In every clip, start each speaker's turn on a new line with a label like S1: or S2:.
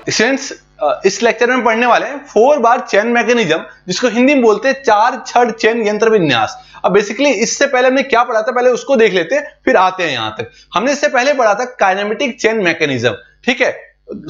S1: Students इस lecture में पढ़ने वाले हैं 4 बार चेन मैकेनिज्म, जिसको हिंदी में बोलते हैं 4 छड़ चेन यंत्र विन्यास। अब बेसिकली इससे पहले हमने क्या पढ़ा था, पहले उसको देख लेते हैं फिर आते हैं यहां तक। हमने इससे पहले पढ़ा था काइनेमेटिक चेन मैकेनिज्म, ठीक है,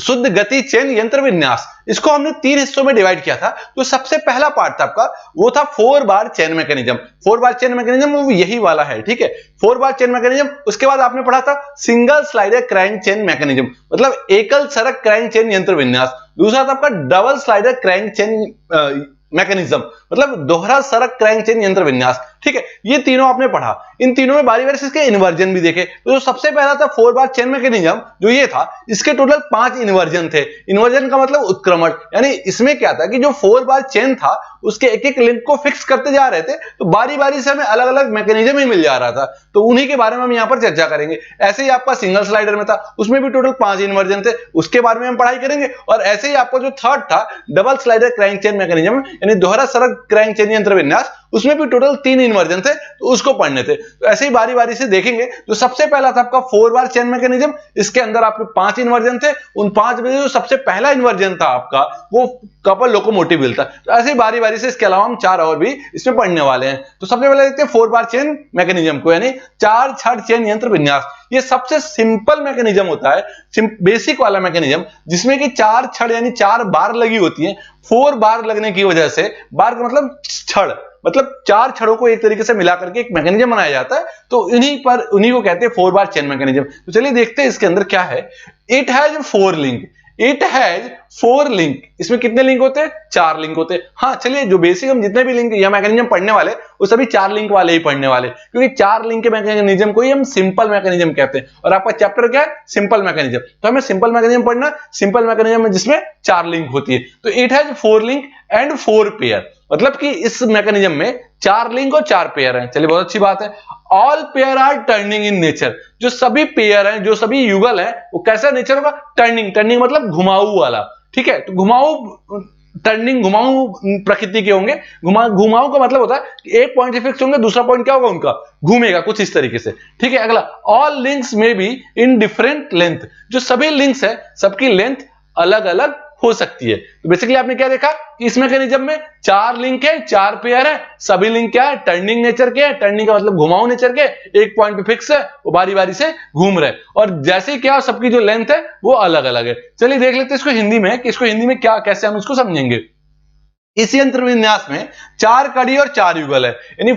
S1: शुद्ध गति चेन यंत्र विन्यास। इसको हमने 3 हिस्सों में डिवाइड किया था। तो सबसे पहला पार्ट था आपका, वो था 4 bar chain mechanism. 4 bar chain mechanism वो यही वाला है, ठीक है, 4 बार चेन मैकेनिज्म। उसके बाद आपने पढ़ा था single slider crank chain mechanism, मतलब एकल सरक क्रैंक चेन यंत्र विन्यास। दूसरा था आपका double slider crank chain mechanism, मतलब दोहरा सरक क्रैंक चेन यंत्र विन्यास, ठीक है। ये तीनों आपने पढ़ा। इन तीनों में बारी बारी से इसके इन्वर्जन भी देखे। तो जो सबसे पहला था 4 बार चेन मैकेनिज्म, जो ये था, इसके टोटल 5 इन्वर्जन थे। इन्वर्जन का मतलब उत्क्रमण, यानी इसमें क्या था कि जो 4 बार चेन था उसके एक एक लिंक को फिक्स करते जा रहे थे, तो बारी बारी से हमें अलग अलग मैकेनिज्म ही मिल जा रहा था। तो उन्हीं के बारे में हम यहाँ पर चर्चा करेंगे। ऐसे ही आपका सिंगल स्लाइडर में था, उसमें भी टोटल 5 इन्वर्जन थे, उसके बारे में हम पढ़ाई करेंगे। और ऐसे ही आपका जो थर्ड था double slider crank chain mechanism, यानी दोहरा सरक क्रैंक चेन यंत्र विन्यास, उसमें भी टोटल 3 इन्वर्जन थे, तो उसको पढ़ने थे। तो ऐसे ही बारी बारी से देखेंगे। जो सबसे पहला था आपका 4 बार चेन मैकेनिज्म, इसके अंदर आपके 5 इन्वर्जन थे। उन 5 में जो सबसे पहला इन्वर्जन था आपका, वो कपल लोकोमोटिव व्हील था। तो ऐसे ही बारी बारी से इसके अलावा हम 4 और भी इसमें पढ़ने वाले हैं। तो सबसे पहले देखते हैं 4 बार चेन मैकेनिज्म को, यानी 4 छड़ चेन यंत्र विन्यास। ये सबसे सिंपल मैकेनिज्म होता है, बेसिक वाला मैकेनिज्म, जिसमें कि 4 छड़ यानी 4 बार लगी होती है। 4 बार लगने की वजह से, बार का मतलब छड़, मतलब 4 छड़ों को एक तरीके से मिला करके एक मैकेनिज्म बनाया जाता है। तो उन्हीं को कहते हैं 4 बार चेन मैकेनिज्म। तो चलिए देखते हैं इसके अंदर क्या है। It has 4 link. It has 4 link. इसमें कितने लिंक होते हैं? 4 लिंक होते हैं। हाँ, चलिए जो बेसिक हम जितने भी लिंक या मैकेनिज्म पढ़ने वाले वो सभी 4 लिंक वाले ही पढ़ने वाले, क्योंकि 4 लिंक के मैकेनिज्म को ही हम सिंपल मैकेनिज्म कहते हैं। और आपका चैप्टर क्या है? Simple mechanism. तो हमें सिंपल मैकेनिज्म पढ़ना, सिंपल मैकेनिज्म में जिसमें 4 लिंक होती है। तो it has 4 link and 4 pair, मतलब कि इस मैकेनिज्म में 4 लिंक और 4 पेयर हैं। चलिए, बहुत अच्छी बात है। All pair are turning in nature. जो सभी पेयर हैं, जो सभी युगल हैं, वो कैसा नेचर होगा? टर्निंग। टर्निंग मतलब घुमाऊ वाला, ठीक है। तो घुमाऊ, टर्निंग, घुमाऊ प्रकृति के होंगे। घुमाऊ का मतलब होता है कि एक पॉइंट से फिक्स होंगे, दूसरा पॉइंट क्या होगा उनका? घूमेगा कुछ इस तरीके से, ठीक है। अगला, ऑल लिंक्स में बी इन डिफरेंट लेंथ। जो सभी लिंक्स है, सबकी लेंथ अलग अलग हो सकती है। तो बेसिकली आपने क्या देखा कि इस मैकेनिज्म में 4 लिंक है, 4 पेयर है। सभी लिंक क्या है? टर्निंग नेचर के है। टर्निंग का मतलब घुमाऊ नेचर के, एक पॉइंट पे फिक्स है, वो बारी बारी से घूम रहे। और जैसे ही क्या, सबकी जो लेंथ है वो अलग अलग है। चलिए देख लेते हैं इसको हिंदी में, कि इसको हिंदी में क्या, कैसे हम इसको समझेंगे। इस यंत्र विन्यास में 4 कड़ी और 4 युगल है, यानी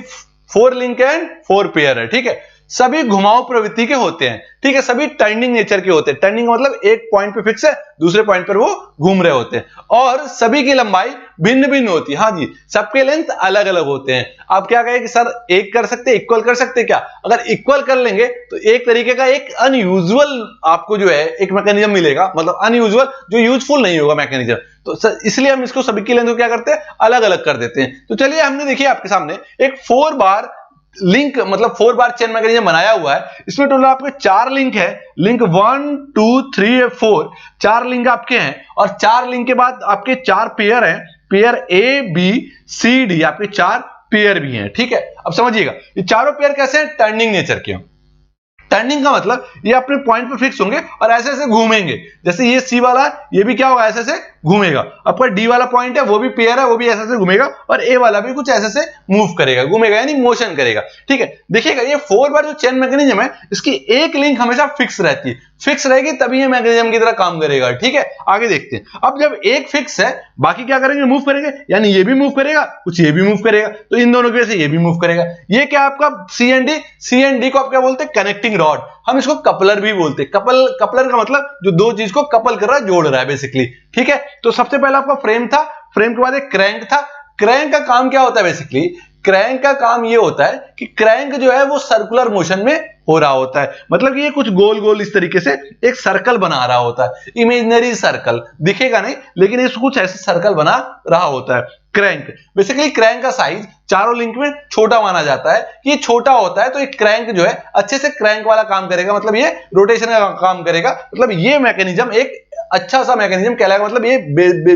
S1: 4 लिंक एंड 4 पेयर है, ठीक है। सभी घुमाव प्रवृत्ति के होते हैं, ठीक है। सभी टर्निंग नेचर के होते हैं। टर्निंग का मतलब एक पॉइंट पे फिक्स है, दूसरे पॉइंट पर वो घूम रहे होते हैं। और सभी की लंबाई भिन्न भिन्न होती है। हाँ जी, सबके लेंथ अलग अलग होते हैं। आप क्या कहें कि सर एक कर सकते, इक्वल कर सकते क्या? अगर इक्वल कर लेंगे तो एक तरीके का एक अनयूजुअल आपको जो है एक मैकेनिज्म मिलेगा, मतलब अनयूजुअल, जो यूजफुल नहीं होगा मैकेनिज्म। तो इसलिए हम इसको सभी की लेंथ को क्या करते हैं? अलग अलग कर देते हैं। तो चलिए, हमने देखिए आपके सामने एक 4 बार लिंक, मतलब 4 बार चेन मैकेनिज्म बनाया हुआ है। इसमें टोटल आपके 4 लिंक है। लिंक 1 2 3 4, 4 लिंक आपके हैं। और 4 लिंक के बाद आपके 4 पेयर हैं। Pair A B C D, आपके 4 पेयर भी हैं, ठीक है। अब समझिएगा, ये चारों पेयर कैसे हैं? टर्निंग नेचर के। टर्निंग का मतलब ये अपने पॉइंट पे फिक्स होंगे और ऐसे ऐसे घूमेंगे। जैसे ये सी वाला है, ये भी क्या होगा? ऐसे ऐसे घूमेगा। आपका डी वाला पॉइंट है, वो भी पेयर है, वो भी ऐसे ऐसे घूमेगा। और ए वाला भी कुछ ऐसे ऐसे मूव करेगा, घूमेगा, यानी मोशन करेगा, ठीक है। देखिएगा, ये 4 बार जो चेन मैकेनिज्म है, इसकी एक लिंक हमेशा फिक्स रहती है। फिक्स रहेगी तभी ये मैकेनिज्म की तरह काम करेगा, ठीक है। आगे देखते हैं। अब जब एक फिक्स है, बाकी क्या करेंगे? मूव करेंगे, यानी ये भी मूव करेगा, कुछ ये भी मूव करेगा, तो इन दोनों की वजह से ये भी मूव करेगा। ये क्या आपका C and D. C and D को आप क्या बोलते हैं? Connecting rod. हम इसको कपलर भी बोलते हैं। कपलर का मतलब जो दो चीज को कपल कर रहा है, जोड़ रहा है बेसिकली, ठीक है। तो सबसे पहला आपका फ्रेम था, फ्रेम के बाद एक क्रैंक था। क्रैंक का काम क्या होता है? बेसिकली क्रैंक का काम ये होता है कि क्रैंक जो है वो सर्कुलर मोशन में हो रहा होता है, मतलब कि ये कुछ गोल गोल इस तरीके से एक सर्कल बना रहा होता है। इमेजिनरी सर्कल दिखेगा नहीं, लेकिन ये कुछ ऐसे सर्कल बना रहा होता है क्रैंक। बेसिकली क्रैंक का साइज चारों लिंक में छोटा माना जाता है। ये छोटा होता है तो एक क्रैंक जो है अच्छे से क्रैंक वाला काम करेगा, मतलब ये रोटेशन का काम करेगा। मतलब ये मैकेनिज्म एक अच्छा सा मैकेनिज्म कहलाएगा। मतलब ये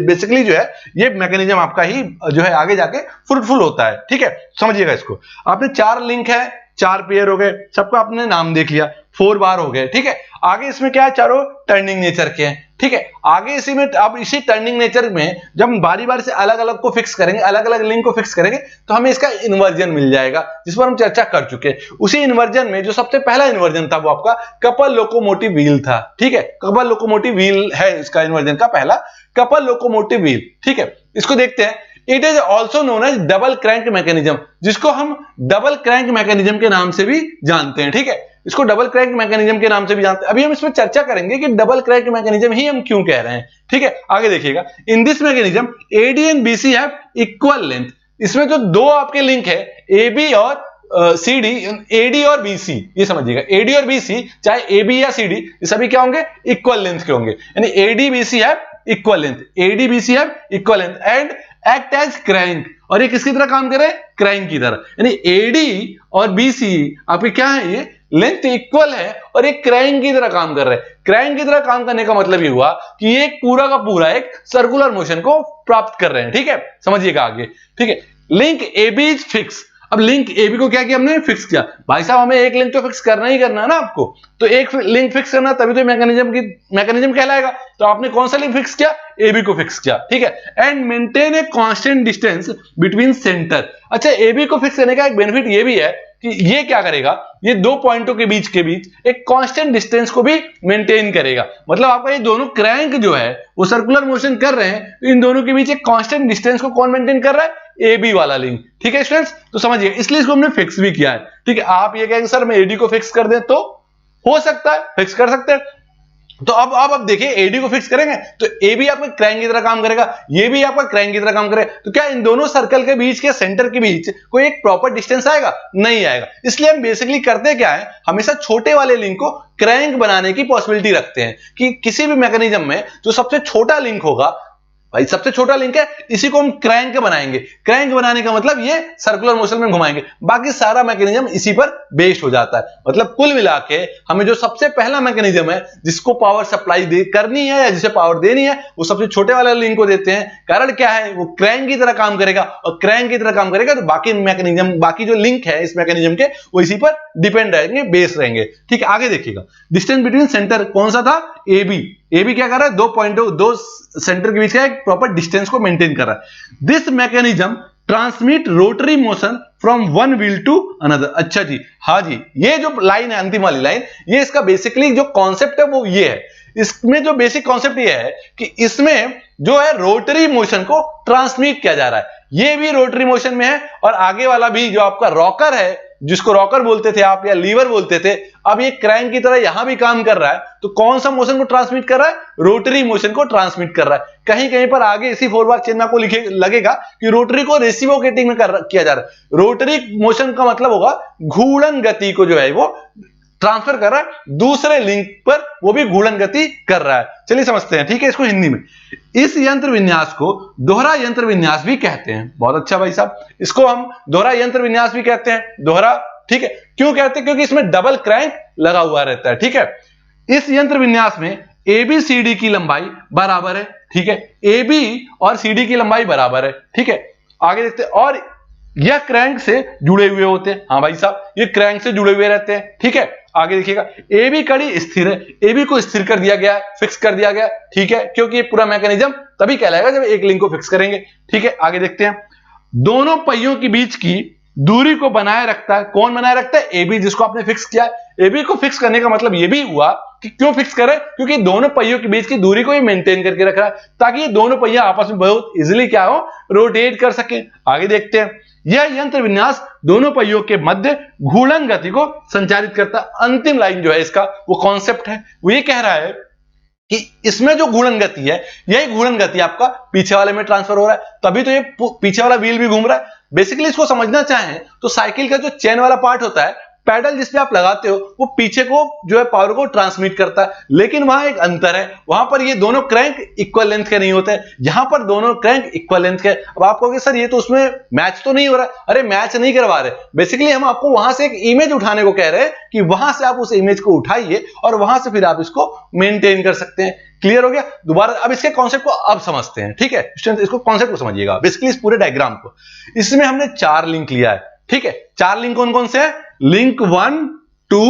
S1: बेसिकली जो है ये मैकेनिज्म आपका ही जो है आगे जाके फ्रूटफुल होता है, ठीक है। समझिएगा इसको। आपने 4 लिंक है, 4 पेयर हो गए, सबका आपने नाम देख लिया, 4 बार हो गए, ठीक है। आगे इसमें क्या है, चारों टर्निंग नेचर के हैं, ठीक है। आगे इसी में अब इसी टर्निंग नेचर में जब हम बारी बारी से अलग अलग को फिक्स करेंगे, अलग अलग लिंक को फिक्स करेंगे, तो हमें इसका इन्वर्जन मिल जाएगा, जिस पर हम चर्चा कर चुके हैं। उसी इन्वर्जन में जो सबसे पहला इन्वर्जन था वो आपका कपल लोकोमोटिव व्हील था, ठीक है। कपल लोकोमोटिव व्हील है इसका इन्वर्जन का पहला, कपल लोकोमोटिव व्हील, ठीक है। इसको देखते हैं। It is also known as double crank mechanism, जिसको हम डबल क्रैंक मैकेनिज्म के नाम से भी जानते हैं, ठीक है। इसको डबल क्रैंक मैकेनिज्म के नाम से भी जानते हैं। अभी हम इसमें चर्चा करेंगे कि डबल क्रैंक मैकेनिज्म ही हम क्यों कह रहे हैं, ठीक है। आगे देखिएगा, in this mechanism AD and BC have equal length. इसमें जो दो आपके लिंक है ए बी और सी डी, एडी और बीसी, ये समझिएगा, एडी और बीसी चाहे ए बी या सी डी, ये सभी क्या होंगे, इक्वल लेंथ के होंगे। यानी AD BC have equal length, AD BC have equal length and act as crank. और ये किसकी तरह काम कर रहे हैं, क्रैंक की तरह। यानी एडी और बीसी आपके क्या है, ये लेंथ इक्वल है और एक क्रैंक की तरह काम कर रहे हैं। क्रैंक की तरह काम करने का मतलब ये हुआ कि ये पूरा का पूरा एक सर्कुलर मोशन को प्राप्त कर रहे हैं, ठीक है। समझिएगा आगे, ठीक है। Link A B is fix. अब लिंक ए बी को क्या किया हमने, फिक्स किया। भाई साहब हमें एक लिंक तो फिक्स करना ही करना है ना आपको, तो एक लिंक फिक्स करना तभी तो मैकेनिज्म कहलाएगा। तो आपने कौन सा लिंक फिक्स किया, ए बी को फिक्स किया, ठीक है। And maintain a constant distance between centre. अच्छा, ए बी को फिक्स करने का एक बेनिफिट ये भी है कि ये क्या करेगा, ये दो पॉइंटों के बीच एक कांस्टेंट डिस्टेंस को भी मेंटेन करेगा। मतलब आपका ये दोनों क्रैंक जो है वो सर्कुलर मोशन कर रहे हैं, तो इन दोनों के बीच एक कांस्टेंट डिस्टेंस को कौन मेंटेन कर रहा है, ए बी वाला लिंक, ठीक है स्टूडेंट्स। तो समझिए, इसलिए इसको हमने फिक्स भी किया है, ठीक है। आप ये कहेंगे सर मैं एडी को फिक्स कर दें, तो हो सकता है, फिक्स कर सकते हैं। तो अब देखिए, एडी को फिक्स करेंगे तो ए भी आपका क्रैंक की तरह काम करेगा, ये भी आपका क्रैंक की तरह काम करेगा। तो क्या इन दोनों सर्कल के बीच के सेंटर के बीच कोई एक प्रॉपर डिस्टेंस आएगा, नहीं आएगा। इसलिए हम बेसिकली करते क्या है, हमेशा छोटे वाले लिंक को क्रैंक बनाने की पॉसिबिलिटी रखते हैं कि किसी भी मैकेनिज्म में जो सबसे छोटा लिंक होगा, भाई सबसे छोटा लिंक है, इसी को हम क्रैंक बनाएंगे। क्रैंक बनाने का मतलब ये सर्कुलर मोशन में घुमाएंगे, बाकी सारा मैकेनिज्म इसी पर बेस्ड हो जाता है। मतलब कुल मिला के हमें जो सबसे पहला मैकेनिज्म है जिसको पावर सप्लाई करनी है या जिसे पावर देनी है, वो सबसे छोटे वाले लिंक को देते हैं। कारण क्या है, वो क्रैंक की तरह काम करेगा, और क्रैंक की तरह काम करेगा तो बाकी मैकेनिज्म, बाकी जो लिंक है इस मैकेनिज्म के, वो इसी पर डिपेंड रहेंगे, बेस रहेंगे, ठीक है। आगे देखिएगा, डिस्टेंस बिटवीन सेंटर कौन सा था, ए बी। ए बी क्या कर रहा है, दो सेंटर के बीच का एक प्रॉपर डिस्टेंस को मेंटेन कर रहा है। This mechanism transmit rotary motion from one wheel to another. अच्छा जी, हाँ जी, ये जो लाइन है, अंतिम वाली लाइन, ये इसका बेसिकली जो कॉन्सेप्ट है वो ये है। इसमें जो बेसिक कॉन्सेप्ट ये है कि इसमें जो है रोटरी मोशन को ट्रांसमिट किया जा रहा है। ये भी रोटरी मोशन में है, और आगे वाला भी जो आपका रॉकर है, जिसको रॉकर बोलते थे आप या लीवर बोलते थे, अब ये क्रैंक की तरह यहां भी काम कर रहा है। तो कौन सा मोशन को ट्रांसमिट कर रहा है, रोटरी मोशन को ट्रांसमिट कर रहा है। कहीं कहीं पर आगे इसी 4 बार चेन में आपको लगेगा कि रोटरी को रेसिप्रोकेटिंग में किया जा रहा है। रोटरी मोशन का मतलब होगा घूर्णन गति को जो है वो ट्रांसफर कर रहा है दूसरे लिंक पर, वो भी घूर्णन गति कर रहा है। चलिए समझते हैं, ठीक है, इसको हिंदी में। इस यंत्र विन्यास को दोहरा यंत्र विन्यास भी कहते हैं। बहुत अच्छा भाई साहब, इसको हम दोहरा यंत्र विन्यास भी कहते हैं, दोहरा, ठीक है। क्यों कहते हैं, क्योंकि इसमें डबल क्रैंक लगा हुआ रहता है, ठीक है। इस यंत्र विन्यास में ए बी सी डी की लंबाई बराबर है, ठीक है। ए बी और सी डी की लंबाई बराबर है, ठीक है। आगे देखते हैं, और यह क्रैंक से जुड़े हुए होते हैं। हाँ भाई साहब, ये क्रैंक से जुड़े हुए रहते हैं, ठीक है। आगे देखिएगा, ए बी कड़ी स्थिर है, ए बी को स्थिर कर दिया गया है, फिक्स कर दिया गया, ठीक है, क्योंकि ये पूरा मैकेनिज्म तभी कहलाएगा जब एक लिंक को फिक्स करेंगे, ठीक है। आगे देखते हैं, दोनों पहियों के बीच की दूरी को बनाए रखता है। कौन बनाए रखता है, ए बी, जिसको आपने फिक्स किया है। ए बी को फिक्स करने का मतलब ये भी हुआ कि क्यों फिक्स करे, क्योंकि दोनों पहियों के बीच की दूरी को ये मेंटेन करके रख रहा है, ताकि ये दोनों पहिया आपस में बहुत इजीली क्या हो, रोटेट कर सके। आगे देखते हैं, यह यंत्र विन्यास दोनों पहियों के मध्य घूर्णन गति को संचारित करता है। अंतिम लाइन जो है इसका, वो कॉन्सेप्ट है, वो ये कह रहा है कि इसमें जो घूर्णन गति है, यही घूर्णन गति आपका पीछे वाले में ट्रांसफर हो रहा है, तभी तो ये पीछे वाला व्हील भी घूम रहा है। बेसिकली इसको समझना चाहें तो साइकिल का जो चेन वाला पार्ट होता है, पैडल जिसपे आप लगाते हो, वो पीछे को जो है पावर को ट्रांसमिट करता है, लेकिन वहां एक अंतर है, वहां पर ये दोनों क्रैंक इक्वल लेंथ के नहीं होते, यहां पर दोनों क्रैंक इक्वल लेंथ के। अब आप कहोगे सर ये तो उसमें मैच तो नहीं हो रहा। अरे मैच नहीं करवा रहे, बेसिकली हम आपको वहां से एक इमेज उठाने को कह रहे हैं कि वहां से आप उस इमेज को उठाइए और वहां से फिर आप इसको मेंटेन कर सकते हैं। क्लियर हो गया? दोबारा अब इसके कॉन्सेप्ट को अब समझते हैं, ठीक है स्टूडेंट्स, इसको कॉन्सेप्ट को समझिएगा, बेसिकली इस पूरे डायग्राम को। इसमें हमने 4 लिंक लिया है, ठीक है, 4 लिंक कौन कौन से हैं? Link 1 2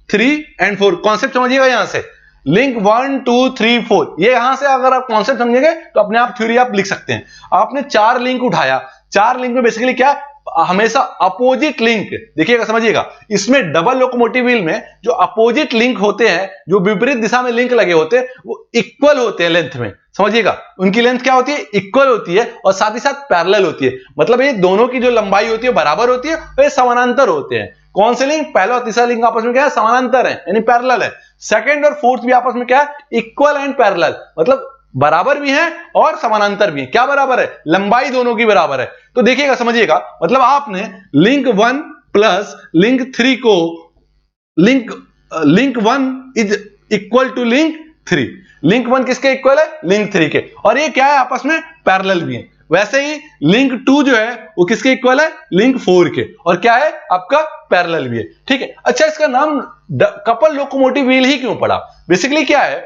S1: 3 and 4। कॉन्सेप्ट समझिएगा यहां से, लिंक 1 2 3 4, ये यहां से अगर आप कॉन्सेप्ट समझेंगे तो अपने आप थ्योरी आप लिख सकते हैं। आपने 4 लिंक उठाया, 4 लिंक में बेसिकली क्या, हमेशा अपोजिट लिंक, देखिएगा समझिएगा, इसमें डबल लोकोमोटिव व्हील में जो अपोजिट लिंक होते हैं, जो विपरीत दिशा में लिंक लगे होते हैं, वो इक्वल होते हैं लेंथ में, समझिएगा, उनकी लेंथ क्या होती है? इक्वल होती है, और साथ ही साथ पैरेलल होती है। मतलब ये दोनों की जो लंबाई होती है बराबर होती है, और ये समानांतर होते हैं। कौन से लिंक? पहला और तीसरा लिंक आपस में क्या है? समानांतर है, यानी पैरेलल है। सेकंड और फोर्थ भी आपस में क्या है? इक्वल एंड पैरेलल, मतलब बराबर भी हैं और समानांतर भी हैं। क्या बराबर है? लंबाई दोनों की बराबर है। तो देखिएगा समझिएगा, मतलब आपने लिंक 1 प्लस लिंक 3 को link 1 is equal to link 3। Link 1 किसके इक्वल है? लिंक 3 के, और ये क्या है? आपस में पैरेलल भी है। वैसे ही लिंक 2 जो है वो किसके इक्वल है? लिंक 4 के, और क्या है? आपका पैरेलल भी है। ठीक है, अच्छा, इसका नाम कपल लोकोमोटिव व्हील ही क्यों पड़ा? बेसिकली क्या है,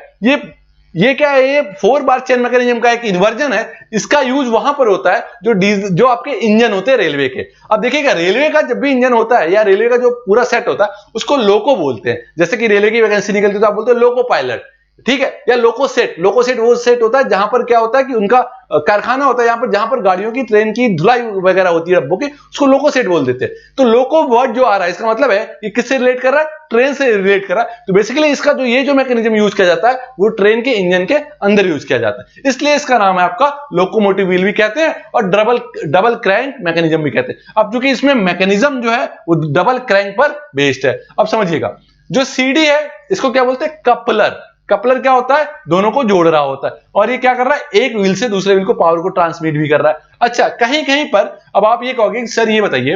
S1: ये क्या है? ये 4 बार चेन मैकेनिज्म का एक इन्वर्जन है। इसका यूज वहां पर होता है जो आपके इंजन होते हैं रेलवे के। अब देखिएगा, रेलवे का जब भी इंजन होता है या रेलवे का जो पूरा सेट होता है उसको लोको बोलते हैं। जैसे कि रेलवे की वैकेंसी निकलती है तो आप बोलते हैं लोको पायलट, ठीक है, या लोको सेट। लोको सेट वो सेट होता है जहां पर क्या होता है कि उनका कारखाना होता है, यहां पर जहां पर गाड़ियों की, ट्रेन की धुलाई वगैरह होती है डब्बों की, उसको लोको सेट बोल देते हैं। तो लोको वर्ड जो आ रहा है, इसका मतलब है ये किससे रिलेट कर रहा है? ट्रेन से रिलेट कर रहा है। तो बेसिकली इसका जो ये जो मैकेनिज्म यूज किया जाता है वो ट्रेन के इंजन के अंदर यूज किया जाता है, इसलिए इसका नाम है आपका लोकोमोटिव व्हील भी कहते हैं और डबल क्रैंक मैकेनिज्म भी कहते हैं। अब चूंकि इसमें मैकेनिज्म जो है वो डबल क्रैंक पर बेस्ड है। अब समझिएगा, जो सीडी है इसको क्या बोलते हैं? कपलर। कपलर क्या होता है? दोनों को जोड़ रहा होता है, और ये क्या कर रहा है? एक व्हील से दूसरे व्हील को पावर को ट्रांसमिट भी कर रहा है। अच्छा, कहीं कहीं पर अब आप ये कहोगे सर ये बताइए,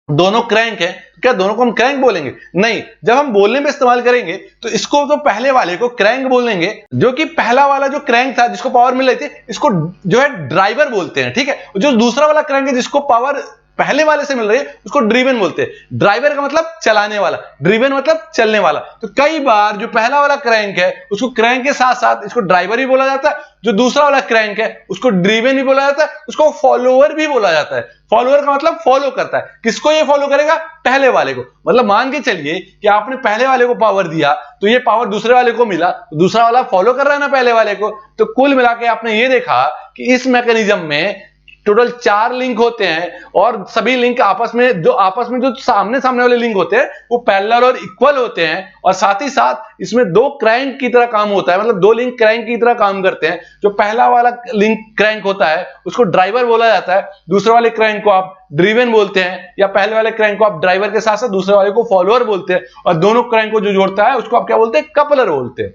S1: दोनों क्रैंक है, क्या दोनों को हम क्रैंक बोलेंगे? नहीं, जब हम बोलने में इस्तेमाल करेंगे तो इसको तो पहले वाले को क्रैंक बोलेंगे, जो कि पहला वाला जो क्रैंक था जिसको पावर मिल रही थी, इसको जो है ड्राइवर बोलते हैं, ठीक है। जो दूसरा वाला क्रैंक है जिसको पावर पहले वाले से मिल रही है उसको ड्रिवन बोलते हैं। ड्राइवर का मतलब चलाने वाला, ड्रिवन मतलब चलने वाला। तो कई बार जो पहला वाला क्रैंक है उसको क्रैंक के साथ साथ इसको ड्राइवर भी बोला जाता है, जो दूसरा वाला क्रैंक है उसको ड्रिवन भी बोला जाता है, उसको फॉलोअर भी बोला जाता है। फॉलोअर का मतलब फॉलो करता है। किसको ये फॉलो करेगा? पहले वाले को। मतलब मान के चलिए कि आपने पहले वाले को पावर दिया तो ये पावर दूसरे वाले को मिला, तो दूसरा वाला फॉलो कर रहा है ना पहले वाले को। तो कुल मिला के आपने ये देखा कि इस मैकेनिज्म में टोटल 4 लिंक होते हैं, और सभी लिंक आपस में जो सामने वाले लिंक होते हैं वो पैरेलल और इक्वल होते हैं, और साथ ही साथ इसमें 2 क्रैंक की तरह काम होता है। मतलब 2 लिंक क्रैंक की तरह काम करते हैं। जो पहला वाला लिंक क्रैंक होता है उसको ड्राइवर बोला जाता है, दूसरे वाले क्रैंक को आप ड्रिवन बोलते हैं, या पहले वाले क्रैंक को आप ड्राइवर के साथ साथ दूसरे वाले को फॉलोअर बोलते हैं, और दोनों क्रैंक को जो जोड़ता है उसको आप क्या बोलते हैं? कपलर बोलते हैं,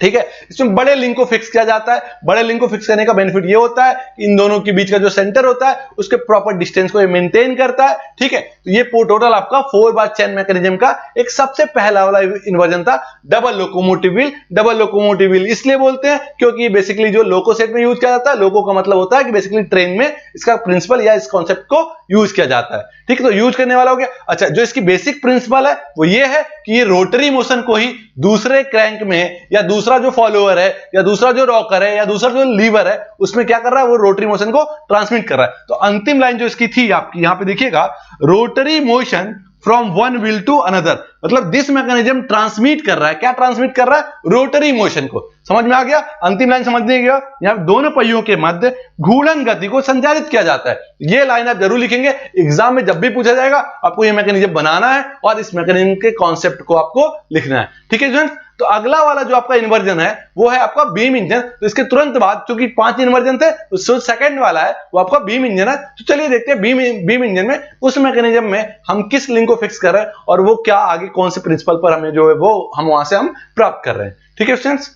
S1: ठीक है। इसमें बड़े लिंक को फिक्स किया जाता है। बड़े लिंक को फिक्स करने का बेनिफिट ये होता है कि इन दोनों के बीच का जो सेंटर होता है उसके प्रॉपर डिस्टेंस को ये मेंटेन करता है, ठीक है। तो ये टोटल आपका 4 बार चेन मैकेनिज्म का एक सबसे पहला वाला इन्वर्जन था, double locomotive wheel. Double locomotive wheel इसलिए बोलते हैं क्योंकि बेसिकली जो लोको सेट में यूज किया जाता है, लोको का मतलब होता है कि बेसिकली ट्रेन में इसका प्रिंसिपल या इस कॉन्सेप्ट को यूज किया जाता है, ठीक है। तो यूज करने वाला हो गया। अच्छा, जो इसकी बेसिक प्रिंसिपल है वो ये है कि ये रोटरी मोशन को ही दूसरे क्रैंक में, या दूसरा जो फॉलोअर है, या दूसरा जो रॉकर है, या दूसरा जो लीवर है, उसमें क्या कर रहा है? वो रोटरी मोशन को ट्रांसमिट कर रहा है। तो अंतिम लाइन जो इसकी थी आपकी यहां पे देखिएगा, rotary motion from one wheel to another, मतलब दिस मैकेनिज्म ट्रांसमिट कर रहा है। क्या ट्रांसमिट कर रहा है? रोटरी मोशन को। समझ में आ गया? अंतिम लाइन समझने गया, यहां दोनों पहियों के मध्य घूर्णन गति को संचालित किया जाता है। ये लाइन आप जरूर लिखेंगे, एग्जाम में जब भी पूछा जाएगा आपको ये मैकेनिज्म बनाना है और इस मैकेनिज्म के कॉन्सेप्ट को आपको लिखना है, ठीक है स्टूडेंट्स। तो अगला वाला जो आपका इन्वर्जन है वो है आपका बीम इंजन। तो इसके तुरंत बाद, क्योंकि 5 इन्वर्जन थे, तो सेकंड वाला है वो आपका बीम इंजन है। तो चलिए देखते हैं बीम इंजन में उस मैकेनिज्म में हम किस लिंक को फिक्स कर रहे हैं और वो क्या आगे कौन से प्रिंसिपल पर हमें जो है वो हम वहां से हम प्राप्त कर रहे हैं, ठीक है स्टूडेंट्स।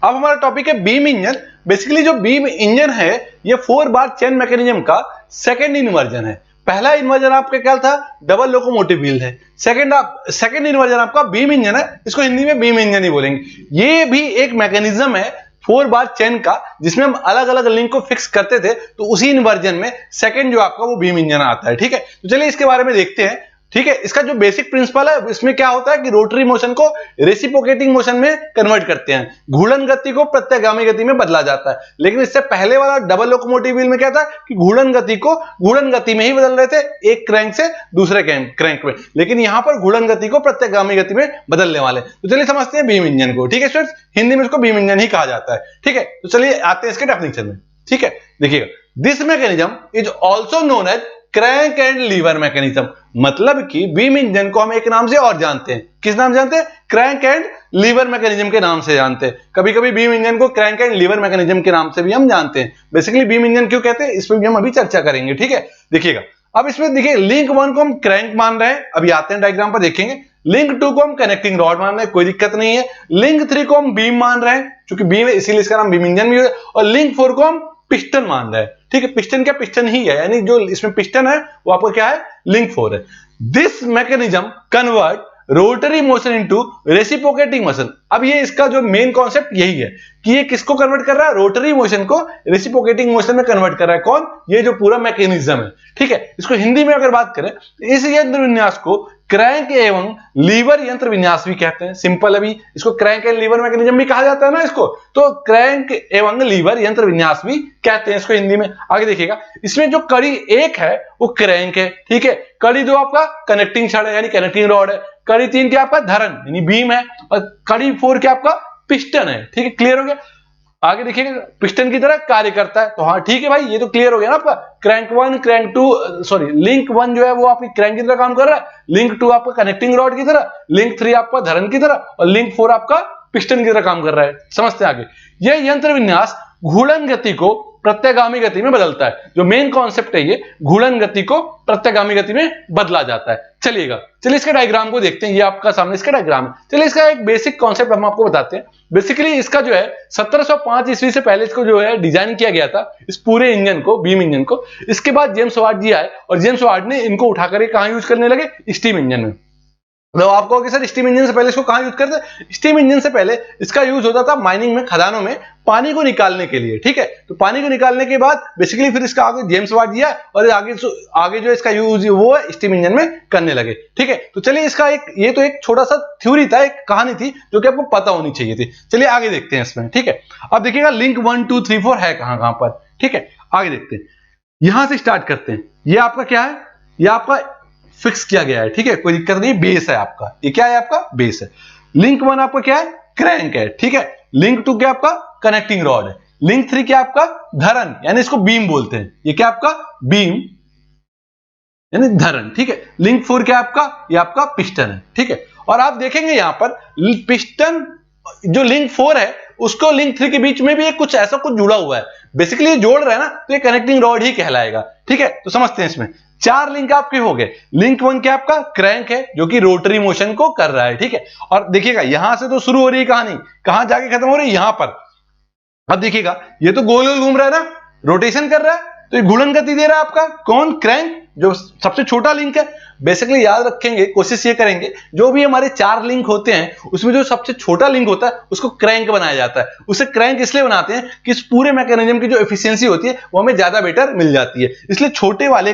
S1: अब हमारा टॉपिक है बीम इंजन। बेसिकली जो बीम इंजन है ये 4 बार चेन मैकेनिज्म का सेकंड इन्वर्जन है। पहला इन्वर्जन आपका क्या था? डबल लोकोमोटिव व्हील है। सेकंड इन्वर्जन आपका बीम इंजन है, इसको हिंदी में बीम इंजन ही बोलेंगे। ये भी एक मैकेनिज्म है 4 बार चेन का, जिसमें हम अलग अलग लिंक को फिक्स करते थे। तो उसी इन्वर्जन में सेकंड जो आपका वो बीम इंजन आता है, ठीक है। तो चलिए इसके बारे में देखते हैं। ठीक है, इसका जो बेसिक प्रिंसिपल है इसमें क्या होता है कि रोटरी मोशन को रेसिप्रोकेटिंग मोशन में कन्वर्ट करते हैं, घूर्णन गति को प्रत्यागामी गति में बदला जाता है। लेकिन इससे पहले वाला डबल लोकोमोटिव व्हील में क्या था कि घूर्णन गति को घूर्णन गति में ही बदल रहे थे, एक क्रैंक से दूसरे क्रैंक में, लेकिन यहां पर घूर्णन गति को प्रत्यागामी गति में बदलने वाले। तो चलिए समझते हैं बीम इंजन को। ठीक है स्टूडेंट्स, हिंदी में इसको बीम इंजन ही कहा जाता है। ठीक है, तो चलिए आते हैं इसके डेफिनेशन में। ठीक है, देखिएगा, this mechanism is also known as crank and lever mechanism. मतलब कि बीम इंजन को हम एक नाम से और जानते हैं, किस नाम जानते हैं? क्रैंक एंड लीवर मैकेनिज्म के नाम से जानते हैं। कभी कभी बीम इंजन को क्रैंक एंड लीवर मैकेनिज्म के नाम से भी हम जानते हैं। बेसिकली बीम इंजन क्यों कहते हैं इस पर भी हम अभी चर्चा करेंगे। ठीक है, देखिएगा, अब इसमें देखिए लिंक 1 को हम क्रैंक मान रहे हैं, अभी आते हैं डायग्राम पर देखेंगे। लिंक 2 को हम कनेक्टिंग रॉड मान रहे हैं, कोई दिक्कत नहीं है। लिंक 3 को हम बीम मान रहे हैं, क्योंकि बीम है इसीलिए इसका नाम बीम इंजन भी है। और लिंक 4 को हम पिस्टन मान रहे हैं। ठीक है, पिस्टन क्या, पिस्टन ही है, यानी जो इसमें पिस्टन है वो आपका क्या है, लिंक 4 है। This mechanism convert rotary motion into reciprocating motion. अब ये इसका जो मेन कॉन्सेप्ट यही है कि ये किसको कन्वर्ट कर रहा है, रोटरी मोशन को रेसिप्रोकेटिंग मोशन में कन्वर्ट कर रहा है। कौन? ये जो पूरा मैकेनिज्म है। ठीक है, इसको हिंदी में अगर बात करें तो इस यंत्र विन्यास को क्रैंक एवं लीवर यंत्र विन्यास भी कहते हैं। सिंपल, अभी इसको क्रैंक एंड लीवर मैकेनिज्म भी कहा जाता है ना इसको, तो क्रैंक एवं लीवर यंत्र विन्यास भी कहते हैं इसको हिंदी में। आगे देखिएगा, इसमें जो कड़ी 1 है वो क्रैंक है। ठीक है, कड़ी 2 आपका कनेक्टिंग छड़ है यानी कनेक्टिंग रॉड है। कड़ी 3 क्या आपका धरन यानी बीम है। और कड़ी 4 क्या आपका पिस्टन है। ठीक है, क्लियर हो गया? आगे देखिएगा, पिस्टन की तरह कार्य करता है। तो हाँ ठीक है भाई, ये तो क्लियर हो गया ना आपका। क्रैंक 1 क्रैंक 2 सॉरी लिंक 1 जो है वो आपकी क्रैंक की तरह काम कर रहा है, लिंक 2 आपका कनेक्टिंग रॉड की तरह, लिंक 3 आपका धरन की तरह और लिंक 4 आपका पिस्टन की तरह काम कर रहा है। समझते हैं आगे। यह यंत्र विन्यास घूर्णन गति को प्रत्यागामी गति में बदलता है। जो मेन कॉन्सेप्ट है ये घूर्णन गति को प्रत्यागामी गति में बदला जाता है। चलिए इसके डायग्राम को देखते हैं। ये आपका सामने इसका डायग्राम है। चलिए इसका एक बेसिक कॉन्सेप्ट हम आपको बताते हैं। बेसिकली इसका जो है 1705 ईस्वी से पहले इसको जो है डिजाइन किया गया था, इस पूरे इंजन को, बीम इंजन को। इसके बाद जेम्स वाट जी आए और जेम्स वाट ने इनको उठाकर कहां यूज करने लगे, स्टीम इंजन में। तो आप कहोगे सर स्टीम इंजन से पहले इसको कहां यूज करते? स्टीम इंजन से पहले इसका यूज होता था माइनिंग में, खदानों में पानी को निकालने के लिए। ठीक है, तो पानी को निकालने के बाद बेसिकली फिर इसका आगे जेम्स वाट दिया और आगे जो इसका यूज वो है स्टीम इंजन में करने लगे। ठीक है, तो चलिए इसका ये तो एक छोटा सा थ्योरी था, एक कहानी थी जो कि आपको पता होनी चाहिए थी। चलिए आगे देखते हैं इसमें। ठीक है, अब देखिएगा लिंक 1 2 3 4 है कहां पर। ठीक है, आगे देखते हैं, यहां से स्टार्ट करते हैं। ये आपका क्या है, ये आपका फिक्स किया गया है। ठीक है, कोई दिक्कत नहीं, बेस है आपका। ये क्या है, आपका बेस है। लिंक 1 आपका क्या है, क्रैंक है। ठीक है, लिंक 2 क्या आपका कनेक्टिंग रॉड है। लिंक 3 क्या आपका धरन यानी इसको बीम बोलते हैं। ये क्या आपका बीम यानी धरन। ठीक है, लिंक 4 क्या आपका, ये आपका पिस्टन है। ठीक है, और आप देखेंगे यहां पर पिस्टन जो लिंक 4 है उसको लिंक 3 के बीच में भी कुछ ऐसा कुछ जुड़ा हुआ है। बेसिकली ये जोड़ रहा है ना, तो ये कनेक्टिंग रॉड ही कहलाएगा। ठीक है, तो समझते हैं इसमें 4 लिंक आपके हो गए। लिंक 1 क्या आपका क्रैंक है जो कि रोटरी मोशन को कर रहा है। ठीक है, और देखिएगा यहां से तो शुरू हो रही है कहानी, कहां जाके खत्म हो रही है, यहां पर। अब देखिएगा ये तो गोल गोल घूम रहा है ना, रोटेशन कर रहा है, तो ये घूर्णन गति दे रहा है आपका कौन, क्रैंक, जो सबसे छोटा लिंक है। बेसिकली याद रखेंगे, कोशिश ये करेंगे जो भी हमारे 4 लिंक होते हैं उसमें जो सबसे छोटा लिंक होता है उसको क्रैंक बनाया जाता है। उसे क्रैंक इसलिए बनाते हैं कि इस पूरे मैकेनिज्म की जो एफिशिएंसी होती है वो हमें ज्यादा बेटर मिल जाती है, इसलिए छोटे वाले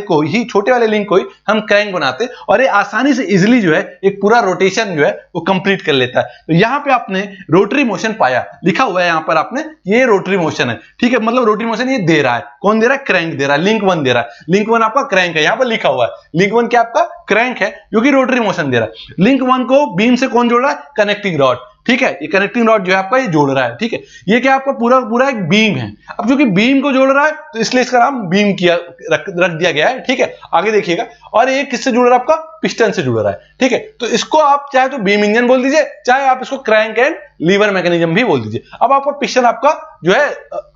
S1: लिंक को ही हम क्रैंक बनाते हैं और ये आसानी से इजिली जो है एक पूरा रोटेशन जो है वो कंप्लीट कर लेता है। तो यहाँ पे आपने रोटरी मोशन पाया, लिखा हुआ है यहाँ पर आपने, ये रोटरी मोशन है। ठीक है, मतलब रोटरी मोशन ये दे रहा है, कौन दे रहा है, क्रैंक दे रहा है, लिंक 1 दे रहा है। लिंक 1 आपका क्रैंक है, यहाँ पर लिखा हुआ है। लिंक 1 क्या आपका क्रैंक है जो कि रोटरी मोशन दे रहा है। लिंक 1 को बीम से कौन जोड़ रहा है, कनेक्टिंग रॉड। ठीक है, ये कनेक्टिंग रॉड जो है आपका ये जोड़ रहा है। ठीक है, ये क्या आपका पूरा एक बीम है। अब जो कि बीम को जोड़ रहा है तो इसलिए इसका नाम बीम किया रख दिया गया है। ठीक है, आगे देखिएगा, और ये किससे जुड़ रहा है, आपका पिस्टन से जुड़ रहा है। ठीक है, तो इसको आप चाहे तो बीम इंजन बोल दीजिए, चाहे आप इसको क्रैंक एंड लीवर मैकेनिज्म भी बोल दीजिए। अब आपका पिस्टन आपका जो है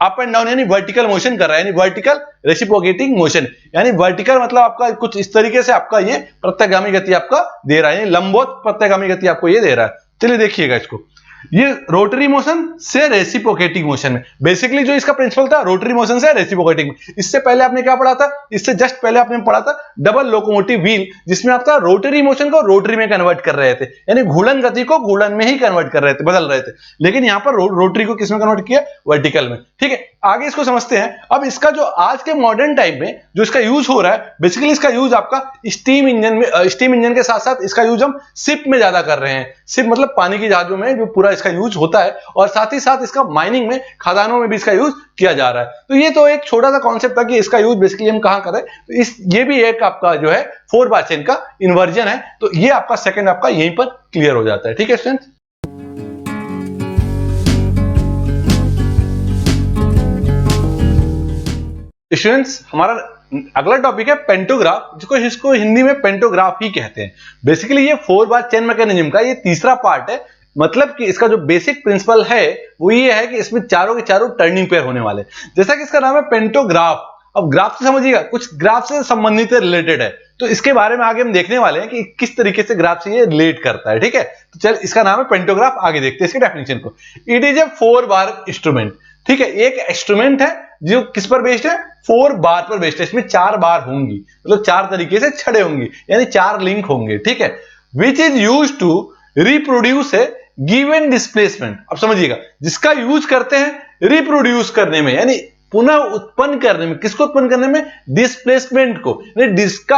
S1: अप एंड डाउन यानी वर्टिकल मोशन कर रहा है, यानी वर्टिकल रेसिप्रोकेटिंग मोशन, यानी वर्टिकल मतलब आपका कुछ इस तरीके से आपका ये प्रत्यागामी गति आपका दे रहा है, यानी लंबवत प्रत्यागामी गति आपको ये दे रहा है। चलिए देखिएगा इसको, ये रोटरी मोशन से रेसिप्रोकेटिंग मोशन में, बेसिकली जो इसका प्रिंसिपल था रोटरी मोशन से रेसिप्रोकेटिंग। इससे पहले आपने क्या पढ़ा था, इससे जस्ट पहले आपने पढ़ा था डबल लोकोमोटिव व्हील, जिसमें आपका रोटरी मोशन को रोटरी में कन्वर्ट कर रहे थे, यानी घूर्णन गति को घूर्णन में ही कन्वर्ट कर रहे थे, बदल रहे थे। लेकिन यहां पर रोटरी को किसमें कन्वर्ट किया, वर्टिकल में। ठीक है, आगे इसको समझते हैं। अब इसका जो आज के मॉडर्न टाइम में जो इसका यूज हो रहा है, बेसिकली इसका यूज आपका स्टीम इंजन में, स्टीम इंजन के साथ साथ इसका यूज हम शिप में ज्यादा कर रहे हैं। शिप मतलब पानी की जहाजों में जो पूरा इसका यूज होता है, और साथ ही साथ इसका माइनिंग में, खदानों में भी इसका यूज किया जा रहा है। तो ये तो एक छोटा सा कॉन्सेप्ट था कि इसका यूज बेसिकली हम कहां करें। तो ये भी एक आपका जो है 4 बार चेन का इन्वर्जन है। तो ये आपका सेकंड आपका यहीं पर क्लियर हो जाता है। ठीक है स्टूडेंट्स, स्टूडेंट्स हमारा अगला टॉपिक है पेंटोग्राफ, जिसको हिंदी में पेंटोग्राफ ही कहते हैं। बेसिकली ये 4 बार चेन मैकेनिज्म का ये तीसरा पार्ट है। मतलब कि इसका जो बेसिक प्रिंसिपल है वो ये है कि इसमें चारों के चारों टर्निंग पेयर होने वाले, जैसा कि इसका नाम है पेंटोग्राफ। अब ग्राफ से समझिएगा, कुछ ग्राफ से संबंधित रिलेटेड है, तो इसके बारे में आगे हम देखने वाले हैं कि किस तरीके से ग्राफ से ये रिलेट करता है। ठीक है, तो चल इसका नाम है पेंटोग्राफ। आगे देखते हैं इसके डेफिनेशन को। It is a 4 bar instrument. ठीक है, एक इंस्ट्रूमेंट है जो किस पर बेस्ड है, 4 बार पर बेस्ड है। इसमें 4 बार होंगी, मतलब 4 तरीके से छड़े होंगी, यानी 4 लिंक होंगे। ठीक है, which is use to reproduce a given displacement. अब समझिएगा, जिसका यूज करते हैं रिप्रोड्यूस करने में, यानी पुनः उत्पन्न करने में। किसको उत्पन्न करने में, डिस्प्लेसमेंट को।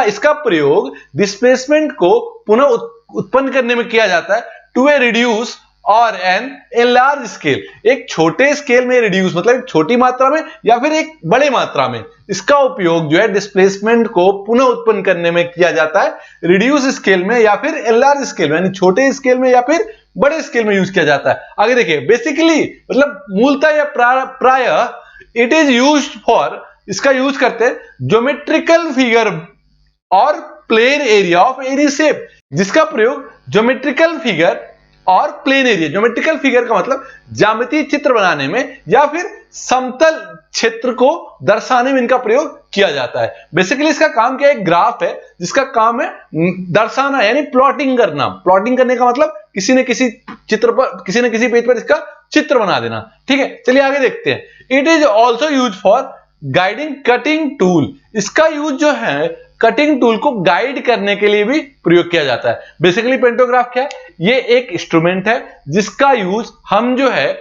S1: इसका प्रयोग डिस्प्लेसमेंट को पुनः उत्पन्न करने में किया जाता है। टू ए रिड्यूस और ए लार्ज स्केल, एक छोटे स्केल में रिड्यूस मतलब एक छोटी मात्रा में या फिर एक बड़े मात्रा में, इसका उपयोग जो है डिस्प्लेसमेंट को पुनः उत्पन्न करने में किया जाता है। रिड्यूस स्केल में या फिर ए लार्ज स्केल में, यानी छोटे स्केल में या फिर बड़े स्केल में यूज किया जाता है। आगे देखिए, बेसिकली मतलब मूलतः या प्रायः इट इज यूज्ड फॉर, इसका यूज करते हैं ज्योमेट्रिकल फिगर और plain area of any shape, जिसका प्रयोग ज्योमेट्रिकल फिगर और प्लेन एरिया, ज्योमेट्रिकल फिगर का मतलब ज्यामितीय चित्र बनाने में या फिर समतल क्षेत्र को दर्शाने में इनका प्रयोग किया जाता है। बेसिकली इसका काम क्या है, एक ग्राफ है जिसका काम है दर्शाना, यानी प्लॉटिंग करना। प्लॉटिंग करने का मतलब किसी न किसी चित्र पर, किसी न किसी पेज पर इसका चित्र बना देना। ठीक है, चलिए आगे देखते हैं। It is also use for guiding cutting tool. इसका यूज जो है कटिंग टूल को गाइड करने के लिए भी प्रयोग किया जाता है। बेसिकली पेंटोग्राफ क्या है, ये एक इंस्ट्रूमेंट है जिसका यूज हम जो है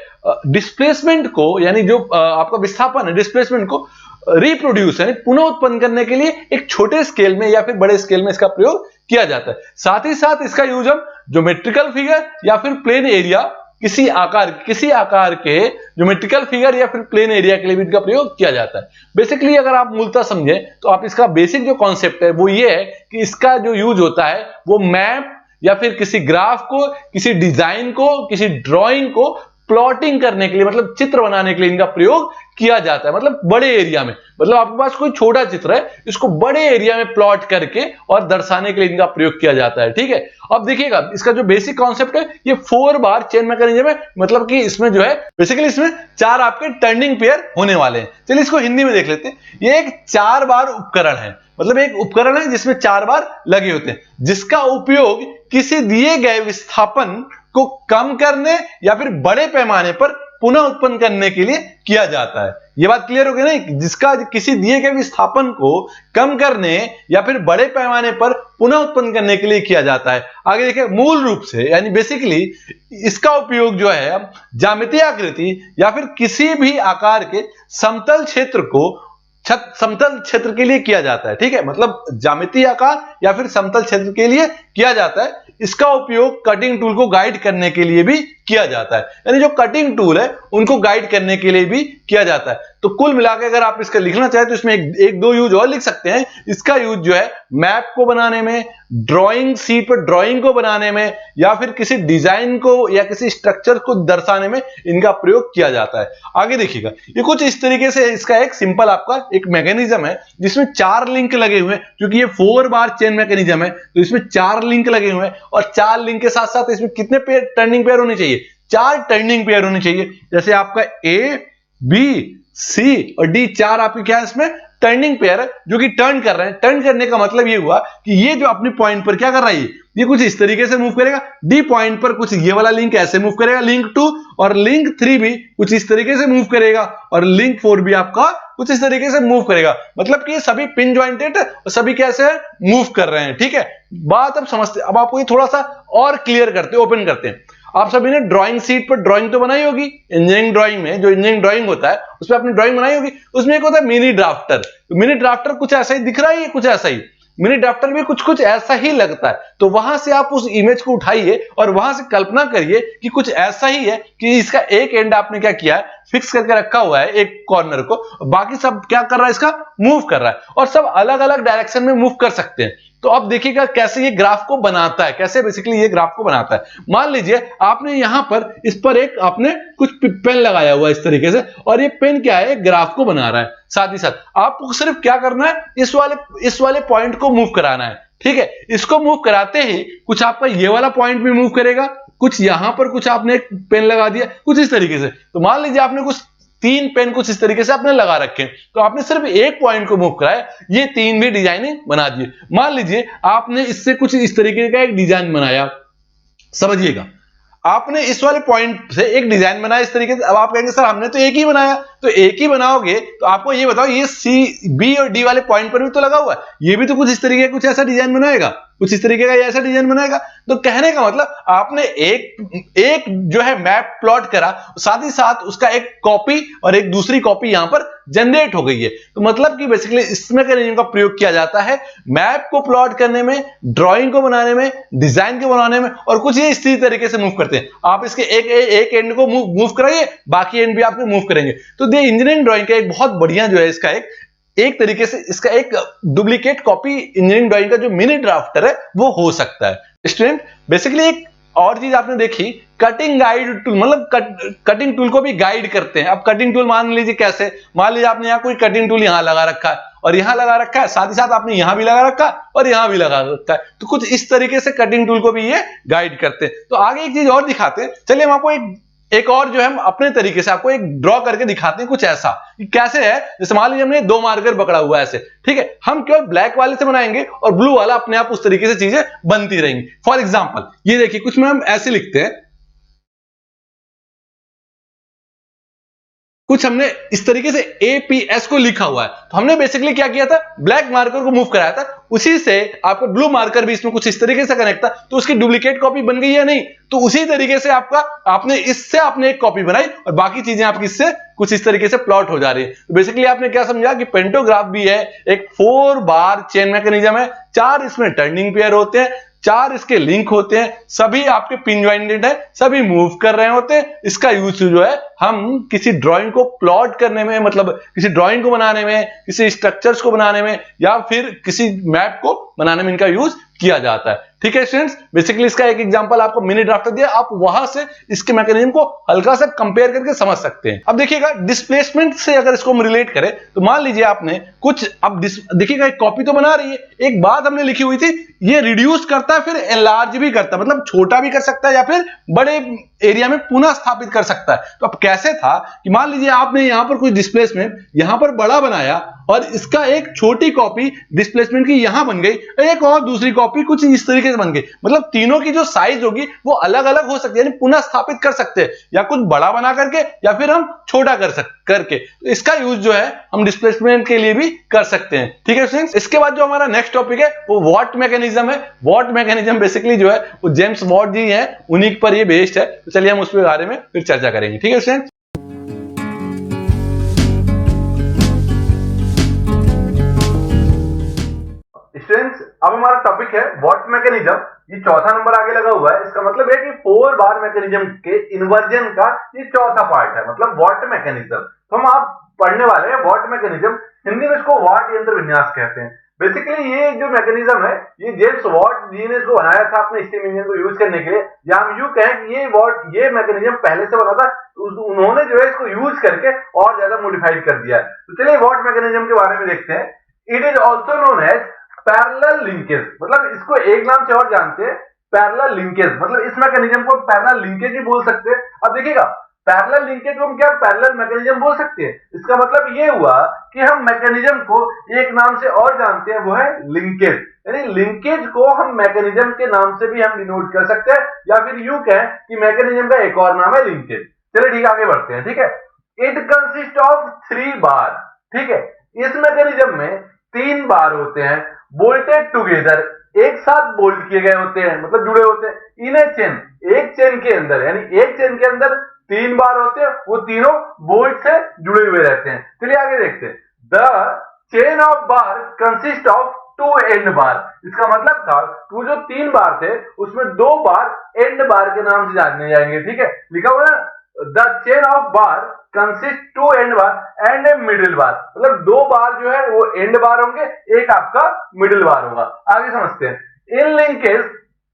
S1: डिस्प्लेसमेंट को, यानी जो आपका विस्थापन है, डिस्प्लेसमेंट को रिप्रोड्यूस यानी पुनः उत्पन्न करने के लिए एक छोटे स्केल में या फिर बड़े स्केल में इसका प्रयोग किया जाता है। साथ ही साथ इसका यूज हम ज्योमेट्रिकल फिगर या फिर प्लेन एरिया, किसी आकार के ज्योमेट्रिकल फिगर या फिर प्लेन एरिया के लिए भी इनका प्रयोग किया जाता है। बेसिकली अगर आप मूलतः समझें तो आप इसका बेसिक जो कॉन्सेप्ट है वो ये है कि इसका जो यूज होता है वो मैप या फिर किसी ग्राफ को, किसी डिजाइन को, किसी ड्राइंग को प्लॉटिंग करने के लिए, मतलब चित्र बनाने के लिए इनका प्रयोग किया जाता है। मतलब बड़े एरिया में, मतलब आपके पास कोई छोटा चित्र है, इसको बड़े एरिया में प्लॉट करके और दर्शाने के लिए इनका प्रयोग किया जाता है। ठीक है, अब देखिएगा इसका जो बेसिक कॉन्सेप्ट है ये 4 बार चेन मैकेनिज्म है। मतलब कि इसमें जो है बेसिकली इसमें 4 आपके टर्निंग पेयर होने वाले हैं। चलिए इसको हिंदी में देख लेते हैं। ये एक 4 बार उपकरण है, मतलब एक उपकरण है जिसमें 4 बार लगे होते हैं, जिसका उपयोग किसी दिए गए विस्थापन को कम करने या फिर बड़े पैमाने पर पुनः उत्पन्न करने के लिए किया जाता है। यह बात क्लियर हो गई ना, जिसका किसी दिए गए विस्थापन को कम करने या फिर बड़े पैमाने पर पुनः उत्पन्न करने के लिए किया जाता है। आगे देखिए, मूल रूप से यानी बेसिकली इसका उपयोग जो है ज्यामितीय आकृति या फिर किसी भी आकार के समतल क्षेत्र के लिए किया जाता है। ठीक है, मतलब ज्यामितीय आकार या फिर समतल क्षेत्र के लिए किया जाता है। इसका उपयोग कटिंग टूल को गाइड करने के लिए भी किया जाता है, यानी जो कटिंग टूल है उनको गाइड करने के लिए भी किया जाता है। तो कुल मिलाकर अगर आप इसका लिखना चाहें तो इसमें एक दो यूज और लिख सकते हैं। इसका यूज जो है मैप को बनाने में, ड्राइंग शीट पर ड्राइंग को बनाने में, या फिर किसी डिजाइन को या किसी स्ट्रक्चर को दर्शाने में इनका प्रयोग किया जाता है। आगे देखिएगा, ये कुछ इस तरीके से इसका एक सिंपल आपका एक मैकेनिज्म है जिसमें 4 लिंक लगे हुए हैं। क्योंकि ये 4 बार चेन मैकेनिज्म है तो इसमें 4 लिंक लगे हुए हैं, और 4 लिंक के साथ साथ इसमें कितने पेयर टर्निंग पेयर होने चाहिए, 4 टर्निंग पेयर होने चाहिए। जैसे आपका ए, बी, सी और डी 4 आपके क्या है इसमें टर्निंग पेयर है जो कि टर्न कर रहे हैं। टर्न करने का मतलब ये हुआ कि ये जो अपने पॉइंट पर क्या कर रहा है, ये कुछ इस तरीके से मूव करेगा। डी पॉइंट पर कुछ ये वाला लिंक ऐसे मूव करेगा, लिंक 2, और लिंक 3 भी कुछ इस तरीके से मूव करेगा, और लिंक 4 भी आपका कुछ इस तरीके से मूव करेगा। मतलब कि ये सभी पिन जॉइंटेड और सभी कैसे मूव कर रहे हैं। ठीक है, बात अब समझते, अब आपको ये थोड़ा सा और क्लियर करते हैं, ओपन करते हैं। आप सभी ने ड्राइंग शीट पर ड्राइंग तो बनाई होगी, इंजीनियरिंग ड्राइंग में जो इंजीनियरिंग ड्राइंग होता है उसमें आपने ड्राइंग बनाई होगी, उसमें एक होता है मिनी ड्राफ्टर। तो मिनी ड्राफ्टर कुछ ऐसा ही दिख रहा है, कुछ ऐसा ही मिनी ड्राफ्टर भी कुछ कुछ ऐसा ही लगता है। तो वहां से आप उस इमेज को उठाइए और वहां से कल्पना करिए कि कुछ ऐसा ही है कि इसका एक एंड आपने क्या किया है, फिक्स करके रखा हुआ है एक कॉर्नर को, बाकी सब क्या कर रहा है, इसका मूव कर रहा है और सब अलग अलग डायरेक्शन में मूव कर सकते हैं। तो अब देखिएगा कैसे ये ग्राफ को बनाता है, कैसे बेसिकली ये ग्राफ को बनाता है। मान लीजिए आपने यहां पर इस पर एक आपने कुछ पेन लगाया हुआ है इस तरीके से, और ये पेन क्या है, ग्राफ को बना रहा है। साथ ही साथ आपको सिर्फ क्या करना है, इस वाले पॉइंट को मूव कराना है। ठीक है, इसको मूव कराते ही कुछ आपका ये वाला पॉइंट भी मूव करेगा, कुछ यहां पर कुछ आपने एक पेन लगा दिया कुछ इस तरीके से। तो मान लीजिए आपने कुछ 3 पेन कुछ इस तरीके से आपने लगा रखे हैं, तो आपने सिर्फ एक पॉइंट को मूव कराया, ये 3 भी डिजाइनिंग बना दिए। मान लीजिए आपने इससे कुछ इस तरीके का एक डिजाइन बनाया, समझिएगा आपने इस वाले पॉइंट से एक डिजाइन बनाया इस तरीके से। अब आप कहेंगे सर हमने तो एक ही बनाया, तो एक ही बनाओगे तो आपको ये बताओ, ये सी बी और डी वाले पॉइंट पर भी तो लगा हुआ है, ये भी तो कुछ इस तरीके कुछ ऐसा डिजाइन बनाएगा, कुछ इस तरीके का ऐसा डिजाइन बनाएगा। तो कहने का मतलब आपने एक जो है मैप प्लॉट करा, साथ ही साथ उसका एक कॉपी और एक दूसरी कॉपी यहां पर जनरेट हो गई है। तो मतलब कि बेसिकली इस मैकेनिज्म का प्रयोग किया जाता है मैप को प्लॉट करने में, ड्राइंग को बनाने में, डिजाइन को बनाने में, और कुछ ये इसी तरीके से मूव करते हैं। आप इसके एक एंड को मूव कराइए, बाकी एंड भी आपके मूव करेंगे। तो ये इंजीनियरिंग ड्राइंग का एक बहुत बढ़िया जो है इसका एक तरीके से इसका एक डुप्लीकेट कॉपी इंजीनियरिंग ड्राइंग का जो मिनी ड्राफ्टर है वो हो सकता है। स्टूडेंट बेसिकली एक और चीज आपने देखी, कटिंग गाइड टूल, मतलब कटिंग टूल को भी गाइड करते हैं। अब कटिंग टूल मान लीजिए कैसे, मान लीजिए आपने यहाँ कोई कटिंग टूल यहाँ लगा रखा है और यहाँ लगा रखा है, साथ ही साथ आपने यहाँ भी लगा रखा है और यहाँ भी लगा रखा है, तो कुछ इस तरीके से कटिंग टूल को भी ये गाइड करते हैं। तो आगे एक चीज और दिखाते हैं, चलिए हम आपको एक और जो है हम अपने तरीके से आपको एक ड्रॉ करके दिखाते हैं कुछ ऐसा कि कैसे है। जैसे मान लीजिए हमने 2 मार्कर पकड़ा हुआ है ऐसे, ठीक है, हम केवल ब्लैक वाले से बनाएंगे और ब्लू वाला अपने आप उस तरीके से चीजें बनती रहेंगी। फॉर एग्जांपल ये देखिए, कुछ में हम ऐसे लिखते हैं, कुछ हमने इस तरीके से APS को लिखा हुआ है। तो हमने बेसिकली क्या किया था, ब्लैक मार्कर को मूव कराया था, उसी से आपको ब्लू मार्कर भी इसमें कुछ इस तरीके से कनेक्ट था, तो उसकी डुप्लीकेट कॉपी बन गई या नहीं। तो उसी तरीके से आपने इससे आपने एक कॉपी बनाई और बाकी चीजें आपकी इससे कुछ इस तरीके से प्लॉट हो जा रही है। तो बेसिकली आपने क्या समझा कि पेंटोग्राफ भी है, एक 4 बार चेन मैकेनिज्म है, 4 इसमें टर्निंग पेयर होते हैं, 4 इसके लिंक होते हैं, सभी आपके पिन ज्वाइंटेड है, सभी मूव कर रहे होते हैं। इसका यूज जो है हम किसी ड्राइंग को प्लॉट करने में, मतलब किसी ड्राइंग को बनाने में, किसी स्ट्रक्चर्स को बनाने में, या फिर किसी मैप को बनाने में इनका यूज किया जाता है। ठीक है स्टूडेंट्स, बेसिकली इसका एक एग्जांपल आपको मिनी ड्राफ्टर दिया, आप वहां से इसके मैकेनिज्म को हल्का सा कंपेयर करके समझ सकते हैं। अब देखिएगा डिस्प्लेसमेंट से अगर इसको हम रिलेट करें, तो मान लीजिए आपने कुछ, अब देखिएगा एक कॉपी तो बना रही है, एक बात हमने लिखी हुई थी, ये रिड्यूस करता है फिर एनलार्ज भी करता है, मतलब छोटा भी कर सकता है या फिर बड़े एरिया में पुनः स्थापित कर सकता है। तो अब कैसे था कि मान लीजिए आपने यहां पर कुछ डिस्प्लेसमेंट यहां पर बड़ा बनाया और इसका एक छोटी कॉपी डिस्प्लेसमेंट की यहां बन गई, एक और दूसरी कॉपी कुछ इस तरीके से बन गई, मतलब तीनों की जो साइज होगी वो अलग अलग हो सकती है, यानी पुनः स्थापित कर सकते हैं, या कुछ बड़ा बना करके या फिर हम छोटा करके। तो इसका यूज जो है हम डिस्प्लेसमेंट के लिए भी कर सकते हैं। ठीक है फ्रेंड्स, इसके बाद जो हमारा नेक्स्ट टॉपिक है वो वॉट मैकेनिज्म है। वॉट मैकेनिज्म बेसिकली जो है वो जेम्स वॉट जी है, उन्हीं पर ये बेस्ड है। तो चलिए हम उसके बारे में फिर चर्चा करेंगे। ठीक है फ्रेंड्स, अब हमारा टॉपिक है वॉट मैकेनिज्म। ये चौथा नंबर आगे लगा हुआ है, इसका मतलब है कि 4 बार मैकेनिज्म के इन्वर्जन का ये चौथा पार्ट है, मतलब वॉट मैकेनिज्म। तो हम आप पढ़ने वाले हैं वॉट मैकेनिज्म, हिंदी में इसको वॉट यंत्र विन्यास कहते हैं। बेसिकली ये जो मैकेनिज्म है ये जेम्स वॉट जी ने इसको बनाया था अपने स्टीम इंजन को यूज करने के लिए, या हम यूं कहें कि ये मैकेनिज्म पहले से बना था, उन्होंने जो है इसको यूज करके और ज्यादा मॉडिफाइड कर दिया है। तो चलिए वॉट मैकेनिज्म के बारे में देखते हैं। It is also known as parallel linkage, मतलब इसको एक नाम से और जानते हैं पैरेलल लिंकेज, मतलब इस मैकेनिज्म को पैरेलल लिंकेज ही बोल सकते हैं। अब देखिएगा पैरेलल लिंकेज को हम क्या पैरेलल मैकेनिज्म बोल सकते हैं, इसका मतलब ये हुआ कि हम मैकेनिज्म को एक नाम से और जानते हैं, वो है लिंकेज, यानी लिंकेज को हम मैकेनिज्म के नाम से भी हम डिनोट कर सकते हैं, या फिर यूं कहें कि मैकेनिज्म का एक और नाम है लिंकेज। चलिए ठीक है, आगे बढ़ते हैं। ठीक है, इट कंसिस्ट ऑफ 3 बार। ठीक है, इस मैकेनिज्म में 3 बार होते हैं बोल्टेड टुगेदर, एक साथ बोल्ट किए गए होते हैं, मतलब जुड़े होते हैं इन ए चेन, एक चेन के अंदर, यानी एक चेन के अंदर 3 बार होते हैं, वो तीनों बोल्ट से जुड़े हुए रहते हैं। चलिए आगे देखते हैं। The chain of bar consist of 2 end bar. इसका मतलब था वो जो 3 बार थे उसमें 2 बार एंड बार के नाम से जाने जाएंगे। ठीक है, लिखा हुआ है the chain of bar consist 2 end bar and a middle bar, मतलब 2 बार जो है वो एंड बार होंगे, एक आपका मिडिल बार होगा। आगे समझते हैं। इन लिंकेज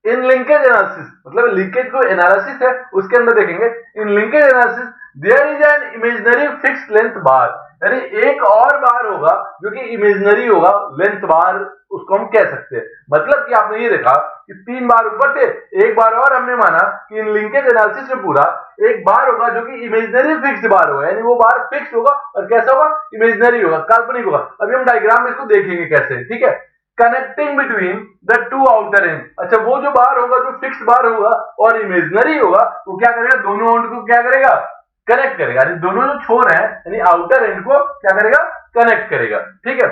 S1: एनालिसिस, मतलब लिंकेज को एनालिसिस है उसके अंदर देखेंगे। In linkage analysis there is an imaginary fixed length bar, यानी एक और बार होगा जो कि इमेजिनरी होगा, लेंथ बार उसको हम कह सकते हैं। मतलब कि आपने ये देखा कि 3 बार ऊपर थे, एक बार और हमने माना कि इन लिंकेज एनालिसिस में पूरा एक बार होगा जो कि इमेजिनरी फिक्स्ड बार होगा, यानी वो बार फिक्स होगा और कैसा होगा, इमेजिनरी होगा, काल्पनिक होगा। अभी हम डायग्राम में इसको देखेंगे कैसे। ठीक है, connecting between the 2 outer and. अच्छा, वो जो बार होगा जो फिक्स बार होगा और इमेजिनरी होगा, वो क्या करेगा, दोनों एंड को क्या करेगा, कनेक्ट करेगा, यानी दोनों जो छोर है यानी आउटर एंड को क्या करेगा, कनेक्ट करेगा। ठीक है,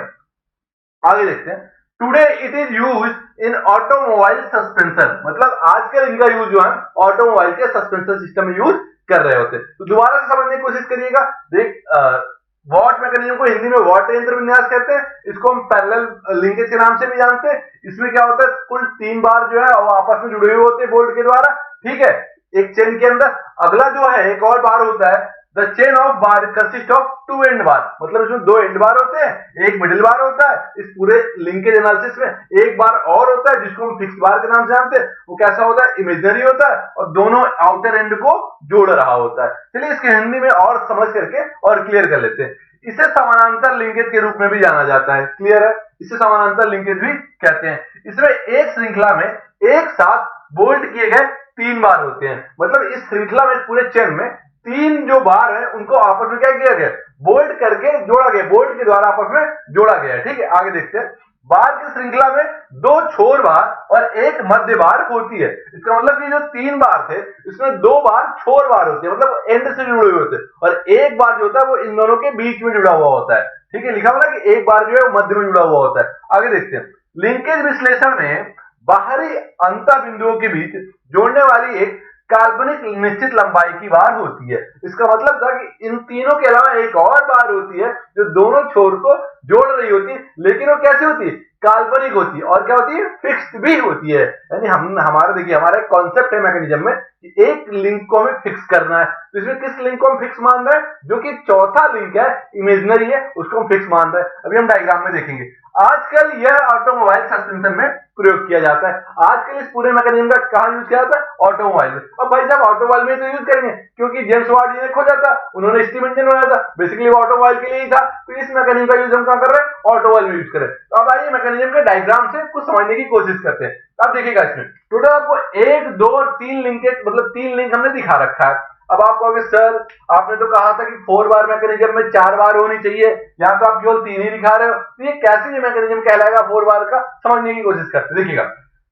S1: आगे देखते हैं। Today it is used in automobile suspension, मतलब आजकल इनका यूज जो है ऑटोमोबाइल के सस्पेंशन सिस्टम में यूज कर रहे होते हैं। तो दोबारा से समझने की कोशिश करिएगा। देख, वॉट मैकेनिज्म को हिंदी में वॉट यंत्र विन्यास कहते हैं, इसको हम पैरेलल लिंकेज के नाम से भी जानते हैं। इसमें क्या होता है, कुल 3 बार जो है वो आपस में जुड़े हुए होते हैं बोल्ट के द्वारा। ठीक है, एक चेन के अंदर। अगला जो है एक और बार होता है, the chain of bar consist of 2 end bar, मतलब इसमें 2 एंड बार होते हैं, एक मिडिल बार होता है। इस पूरे लिंकेज एनालिसिस में एक बार और होता है जिसको हम फिक्स बार के नाम से जानते हैं, वो कैसा होता है, इमेजिनरी होता है और दोनों आउटर एंड को जोड़ रहा होता है। चलिए इसके हिंदी में और समझ करके और क्लियर कर लेते हैं। इसे समानांतर लिंकेज के रूप में भी जाना जाता है। क्लियर है, इसे समानांतर लिंकेज भी कहते हैं। इसमें एक श्रृंखला में एक साथ बोल्ट किए गए 3 बार होते हैं, मतलब इस श्रृंखला में, पूरे चेन में 3 जो बार हैं उनको आपस में क्या किया गया, बोल्ट करके जोड़ा गया, बोल्ट के द्वारा आपस में जोड़ा गया। ठीक है, आगे देखते हैं। बार की श्रृंखला में 2 छोर बार और एक मध्य बार होती है। इसका मतलब कि जो 3 बार थे इसमें 2 बार छोर बार होती है, मतलब एंड से जुड़े हुए होते हैं, और एक बार जो होता है वो इन दोनों के बीच में जुड़ा हुआ होता है। ठीक है, लिखा हुआ ना कि एक बार जो है मध्य में जुड़ा हुआ होता है। आगे देखते हैं। लिंकेज विश्लेषण में बाहरी अंतर बिंदुओं के बीच जोड़ने वाली एक काल्पनिक निश्चित लंबाई की बार होती है। इसका मतलब था कि इन तीनों के अलावा एक और बार होती है जो दोनों छोर को जोड़ रही होती है, लेकिन वो कैसी होती है, काल्पनिक होती है, और क्या होती है, फिक्स्ड भी होती है। यानी हमारा देखिए, हमारा एक कॉन्सेप्ट है मैकेनिज्म में कि एक लिंक को हमें फिक्स करना है, तो इसमें किस लिंक को हम फिक्स मान रहे हैं, जो कि चौथा लिंक है, इमेजिनरी है, उसको हम फिक्स मान रहे हैं। अभी हम डायग्राम में देखेंगे। आजकल यह ऑटोमोबाइल सस्पेंशन में प्रयोग किया जाता है। आजकल इस पूरे मैकेनिज्म का कहां यूज किया जाता है, ऑटोमोबाइल में। अब भाई साहब ऑटोमोबाइल में तो यूज करेंगे क्योंकि जेम्स वाट जी ने खोजा था, उन्होंने स्टीम इंजन बनाया था, बेसिकली वो ऑटोमोबाइल के लिए ही था, तो इस मैकेनिज्म का यूज हम कहां कर रहे हैं, ऑटोमोबाइल में यूज करें। तो अब आइए मैकेनिज्म के डायग्राम से कुछ समझने की कोशिश करते हैं। अब देखिएगा, इसमें टोटल आपको 1, 2 और 3 लिंकेज, मतलब 3 लिंक हमने दिखा रखा है। अब आप कहोगे सर आपने तो कहा था कि 4 बार मैकेनिज्म में 4 बार होनी चाहिए, यहाँ तो आप केवल 3 ही दिखा रहे हो, तो ये कैसे मैकेनिज्म कहलाएगा 4 बार का, समझने की कोशिश करते हैं। देखिएगा,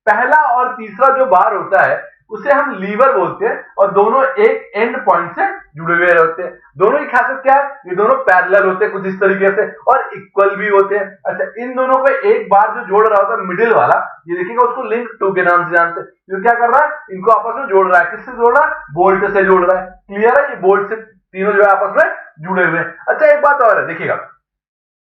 S1: पहला और तीसरा जो बार होता है उसे हम लीवर बोलते हैं, और दोनों एक एंड पॉइंट से जुड़े हुए होते हैं। दोनों की खासियत क्या है, ये दोनों पैरेलल होते हैं कुछ इस तरीके से, और इक्वल भी होते हैं। अच्छा, इन दोनों को एक बार जो जोड़ रहा होता है मिडिल वाला, ये देखिएगा, उसको लिंक 2 के नाम से जानते हैं। ये क्या कर रहा है, इनको आपस में जोड़ रहा है। किससे जोड़ रहा है, बोल्ट से जोड़ रहा है। क्लियर है, ये बोल्ट से तीनों जो है आपस में जुड़े हुए हैं। अच्छा, एक बात और है, देखिएगा,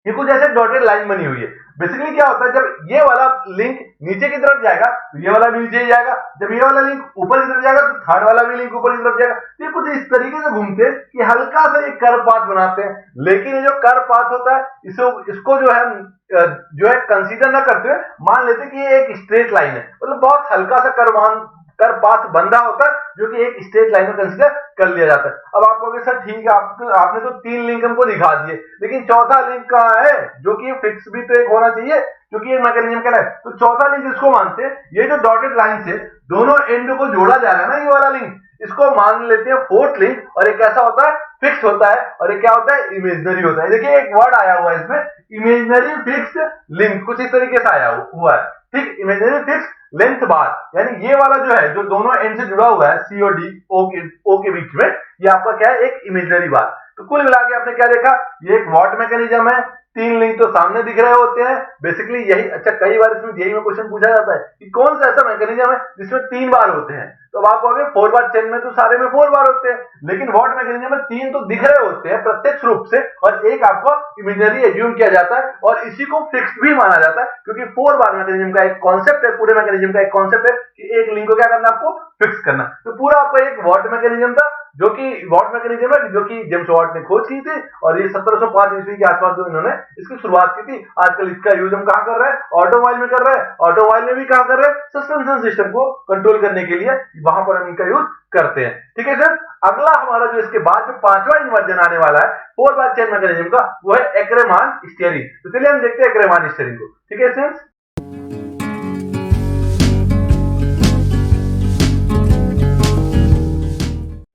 S1: ये कुछ ऐसे डॉटेड लाइन बनी हुई है। बेसिकली क्या होता है, जब ये वाला लिंक नीचे की तरफ जाएगा तो ये वाला भी नीचे ही जाएगा, जब ये वाला लिंक ऊपर की तरफ जाएगा तो थर्ड वाला भी लिंक ऊपर की तरफ जाएगा। ये कुछ इस तरीके से घूमते हैं कि हल्का सा एक कर्व पाथ बनाते हैं, लेकिन ये जो कर्व पाथ होता है इसको जो है कंसीडर ना करते हुए मान लेते हैं कि ये एक स्ट्रेट लाइन है, मतलब बहुत हल्का सा कर्व पाथ बन रहा होता है जो कि एक स्ट्रेट लाइन में कंसीडर कर लिया जाता है। अब आप कहोगे सर ठीक है, आपने तो 3 लिंक हमको दिखा दिए, लेकिन चौथा लिंक कहाँ है, जो कि फिक्स भी तो एक होना चाहिए, क्योंकि ये मैकेनिज्म क्या है। तो चौथा लिंक इसको मानते हैं, ये जो डॉटेड लाइन से दोनों एंड को जोड़ा जा रहा है ना, ये वाला लिंक, इसको मान लेते हैं 4th लिंक, और एक कैसा होता है, फिक्स होता है, और एक क्या होता है, इमेजिनरी होता है। देखिए एक वर्ड आया हुआ है इसमें, इमेजिनरी फिक्स्ड लिंक, कुछ इस तरीके से आया हुआ है। ठीक, इमेजिनरी फिक्स्ड लेंथ बार, यानी ये वाला जो है जो दोनों एंड से जुड़ा हुआ है, सी और डी, ओ के बीच में, ये आपका क्या है, एक इमेजिनरी बार। तो कुल मिला के आपने क्या देखा, ये एक वॉट मैकेनिज्म है, तीन लिंक तो सामने दिख रहे होते हैं, बेसिकली यही। अच्छा, कई बार इसमें जेईई में क्वेश्चन पूछा जाता है कि कौन सा ऐसा मैकेनिज्म है जिसमें 3 बार होते हैं, तो आप कहोगे 4 बार चेन में तो सारे में 4 बार होते हैं, लेकिन व्हाट मैकेनिज्म में 3 तो दिख रहे होते हैं प्रत्यक्ष रूप से, और एक आपको इमेजिनरी एज्यूम किया जाता है, और इसी को फिक्स्ड भी माना जाता है, क्योंकि 4 बार मैकेनिज्म का एक कॉन्सेप्ट है, पूरे मैकेनिज्म का एक कॉन्सेप्ट है कि एक लिंक को क्या करना, आपको फिक्स करना। तो पूरा आपका एक व्हाट मैकेनिज्म था, जो कि व्हाट मैकेनिज्म है, जो कि जेम्स वाट ने खोज की थी, और ये 1705 ईस्वी के आसपास जो इन्होंने इसकी शुरुआत की थी। आजकल इसका यूज हम कहां कर रहे हैं, ऑटोमोबाइल में कर रहे हैं, ऑटोमोबाइल में भी कहां कर रहे हैं, सस्पेंशन सिस्टम को कंट्रोल करने के लिए वहां पर हम इनका यूज करते हैं। ठीक है सर, अगला हमारा जो इसके बाद जो 5वां इन्वर्जन आने वाला है 4 बार चेन मैकेनिज्म का, वो है एक्रेमान स्टीयरिंग। तो चलिए हम देखते हैं एक्रेमान स्टीयरिंग को। ठीक है सर,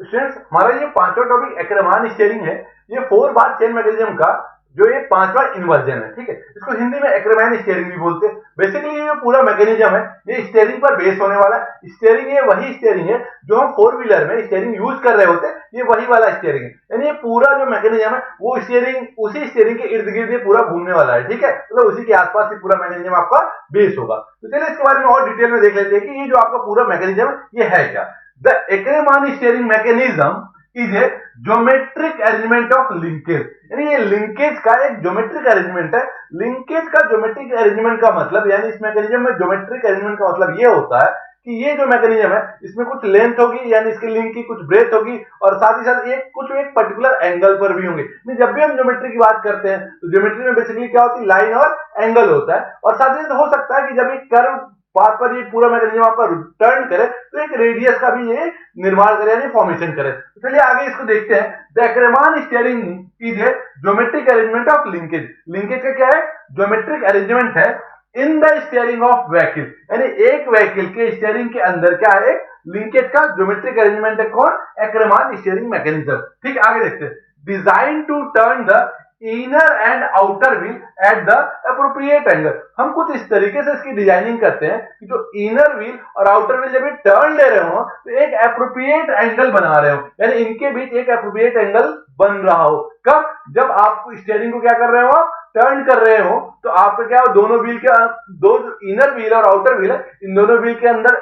S1: स्टूडेंट्स, हमारा ये 5वां टॉपिक एक्रेमान स्टीयरिंग है। ये 4 बार चेन मैकेनिज्म का जो ये 5वां इन्वर्जन है। ठीक है, इसको हिंदी में एक्रेमान स्टीयरिंग भी बोलते हैं। बेसिकली ये पूरा मैकेनिज्म है, ये स्टीयरिंग पर बेस होने वाला है। स्टीयरिंग ये वही स्टीयरिंग है जो हम 4 व्हीलर में स्टीयरिंग यूज कर रहे होते हैं, ये वही वाला स्टीयरिंग है। यानी ये पूरा जो मैकेनिज्म है वो स्टीयरिंग, उसी स्टीयरिंग के इर्द गिर्द ये पूरा घूमने वाला है। ठीक है, मतलब उसी के आसपास ही पूरा मैकेनिज्म आपका बेस होगा। तो चलिए इसके बारे में और डिटेल में देख लेते हैं कि ये जो आपका पूरा मैकेनिज्म है ये है क्या। The Ackermann steering mechanism is a geometric arrangement of linkage. यानी ये लिंकेज का एक ज्योमेट्रिक अरेंजमेंट है। लिंकेज का ज्योमेट्रिक अरेंजमेंट का मतलब, यानी इस मैकेनिज्म में ज्योमेट्रिक अरेंजमेंट का मतलब ये होता है कि ये जो मैकेनिज्म है इसमें कुछ लेंथ होगी, यानी इसकी लिंक की कुछ ब्रेथ होगी, और साथ ही साथ एक पर्टिकुलर एंगल पर भी होंगे। जब भी हम ज्योमेट्री की बात करते हैं तो ज्योमेट्री में बेसिकली क्या होती है, लाइन और एंगल होता है। और साथ ही साथ हो सकता है कि जब एक कर्व पाथ पर ये पूरा मैकेनिज्म आपका टर्न करे तो एक रेडियस का भी ये निर्माण करे, यानी फॉर्मेशन करे। तो चलिए आगे इसको देखते हैं। The Ackermann steering is a geometric arrangement of linkage. Linkage का क्या है, ज्योमेट्रिक अरेंजमेंट है in the steering of vehicle. यानी एक व्हीकल के स्टीयरिंग के अंदर क्या है, लिंकेज का ज्योमेट्रिक अरेंजमेंट है। कौन, एक्रेमान स्टीयरिंग मैकेनिज्म। ठीक, आगे देखते हैं। Design to turn the inner and outer wheel at the appropriate angle. हम कुछ इस तरीके से इसकी डिजाइनिंग करते हैं कि जो इनर व्हील और आउटर व्हील जब ये टर्न ले रहे हो तो एक एप्रोप्रिएट एंगल बना रहे हो, यानी इनके बीच एक एप्रोप्रिएट एंगल बन रहा हो। कब, जब आप स्टीयरिंग को क्या कर रहे हो, आप टर्न कर रहे हो, तो आपका क्या हो, दोनों व्हील के दो इनर व्हील और आउटर व्हील है, इन दोनों व्हील के अंदर,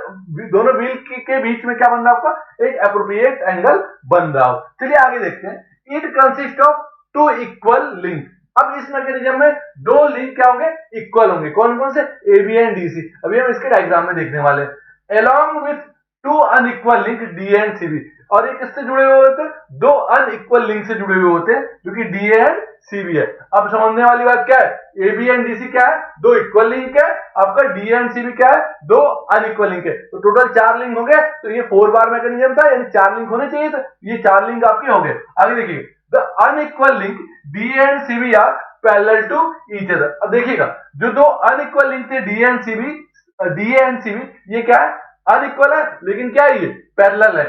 S1: दोनों व्हील के बीच में क्या बन रहा है, आपका एक एप्रोप्रिएट एंगल बन रहा हो। चलिए आगे देखते हैं। It consist of 2 equal link. अब इस मैकेनिज्म में 2 लिंक क्या होंगे, इक्वल होंगे। कौन कौन से, A B and D C. अभी हम इसके डायग्राम में देखने वाले हैं। Along with 2 unequal link D and C B. और ये किससे जुड़े हुए होते हैं, 2 अनइक्वल लिंक से जुड़े हुए होते हैं, जो कि डी एंड सी बी है। अब समझने वाली बात क्या है, A B and D C क्या है, 2 इक्वल लिंक है। आपका डी एंड सी बी क्या है, 2 अनइक्वल लिंक है। तो टोटल 4 लिंक हो गए। तो ये 4 बार मैकेनिज्म था, यानी 4 लिंक होने चाहिए थे, ये 4 लिंक आपके हो गए। आगे देखिए, the unequal link D and C B are parallel to each other. अब देखिएगा, जो 2 अनइक्वल लिंक थे डी एंड सी बी, ये क्या है, अनइक्वल है, लेकिन क्या है, ये पैरेलल है।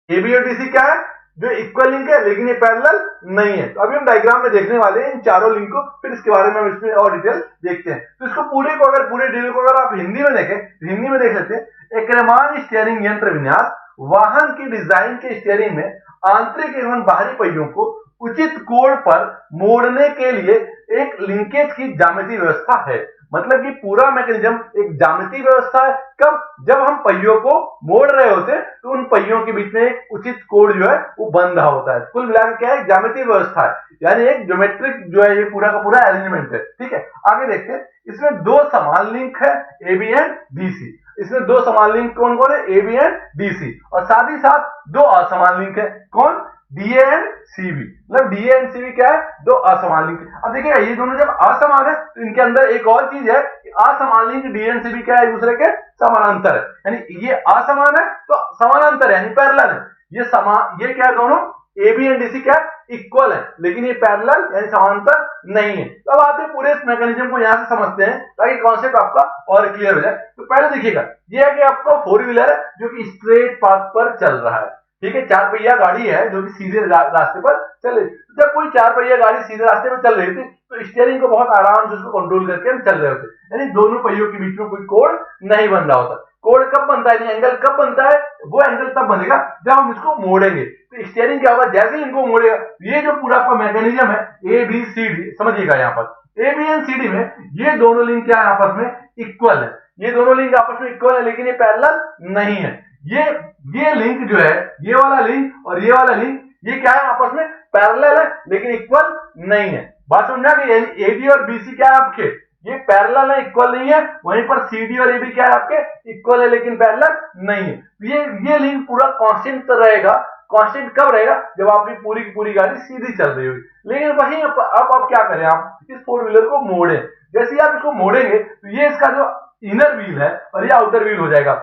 S1: ए बी और डी सी क्या है, जो इक्वल लिंक है, लेकिन ये पैरेलल नहीं है। तो अभी हम डायग्राम में देखने वाले हैं इन चारों लिंक को, फिर इसके बारे में हम इसमें और डिटेल देखते हैं। तो इसको पूरे डिटेल को अगर आप हिंदी में देखें, हिंदी में देख लेते हैं। एक्रेमान स्टीयरिंग यंत्र विन्यास वाहन की डिजाइन के स्टीयरिंग में आंतरिक एवं बाहरी पहियों को उचित कोण पर मोड़ने के लिए एक लिंकेज की ज्यामितीय व्यवस्था है। मतलब कि पूरा मैकेनिज्म एक ज्यामितीय व्यवस्था है। कब, जब हम पहियों को मोड़ रहे होते हैं तो उन पहियों के बीच में एक उचित कोण जो है वो बन रहा होता है। कुल मिलाकर क्या है, ज्यामितीय व्यवस्था है, यानी एक ज्योमेट्रिक जो है ये पूरा का पूरा अरेंजमेंट है। ठीक है, आगे देखते हैं। इसमें 2 समान लिंक है, A B and D C. इसमें 2 समान लिंक कौन कौन है, A B and D C. और साथ ही साथ 2 असमान लिंक है, कौन, डी एंड सी बी। मतलब डी एंड सी बी क्या है, 2 असमान लिंक। अब देखिए, ये दोनों जब असमान है तो इनके अंदर एक और चीज है, असमान link D and C B क्या है, एक दूसरे के समानांतर है। यानी ये असमान है तो समानांतर है, यानी पैरेलल है। ये क्या है, दोनों A B and D C क्या है, इक्वल है, लेकिन ये पैरेलल यानी समांतर नहीं है। तो अब आते हैं पूरे इस मैकेनिज्म को यहां से समझते हैं, ताकि कॉन्सेप्ट आपका और क्लियर हो जाए। तो पहले देखिएगा, ये है कि आपका 4 व्हीलर है जो कि स्ट्रेट पाथ पर चल रहा है। ठीक है, 4 पहिया गाड़ी है जो कि सीधे रास्ते पर चल रही, तो जब कोई 4 पहिया गाड़ी सीधे रास्ते पर चल रही थी तो स्टीयरिंग को बहुत आराम से उसको कंट्रोल करके हम चल रहे होते, यानी दोनों पहियों के बीच में कोई कोण नहीं बन रहा होता। कोण कब बनता है, एंगल कब बनता है, वो एंगल तब बनेगा जब हम इसको मोड़ेंगे। तो स्टीयरिंग क्या होगा, जैसे ही इनको मोड़ेगा, ये जो पूरा आपका मैकेनिज्म है ए बी सी डी, समझिएगा यहाँ पर A B and C D में ये दोनों लिंक क्या है, आपस में इक्वल है, ये दोनों लिंक आपस में इक्वल है, लेकिन ये पैरेलल नहीं है। ये लिंक जो है, ये वाला लिंक और ये वाला लिंक, ये क्या है, आपस में पैरेलल है लेकिन इक्वल नहीं है। बात समझा कि एडी और बीसी क्या है आपके, ये पैरेलल है, इक्वल नहीं है, वहीं पर सीडी और एबी क्या है आपके, इक्वल है लेकिन पैरेलल नहीं है। ये लिंक पूरा कांस्टेंट रहेगा। कांस्टेंट कब रहेगा, जब आपकी पूरी की पूरी गाड़ी सीधी चल रही होगी। लेकिन वहीं अब आप क्या करें, आप इस 4 व्हीलर को मोड़े, जैसे ही आप इसको मोड़ेंगे तो ये इसका जो इनर व्हील है और ये आउटर व्हील हो जाएगा।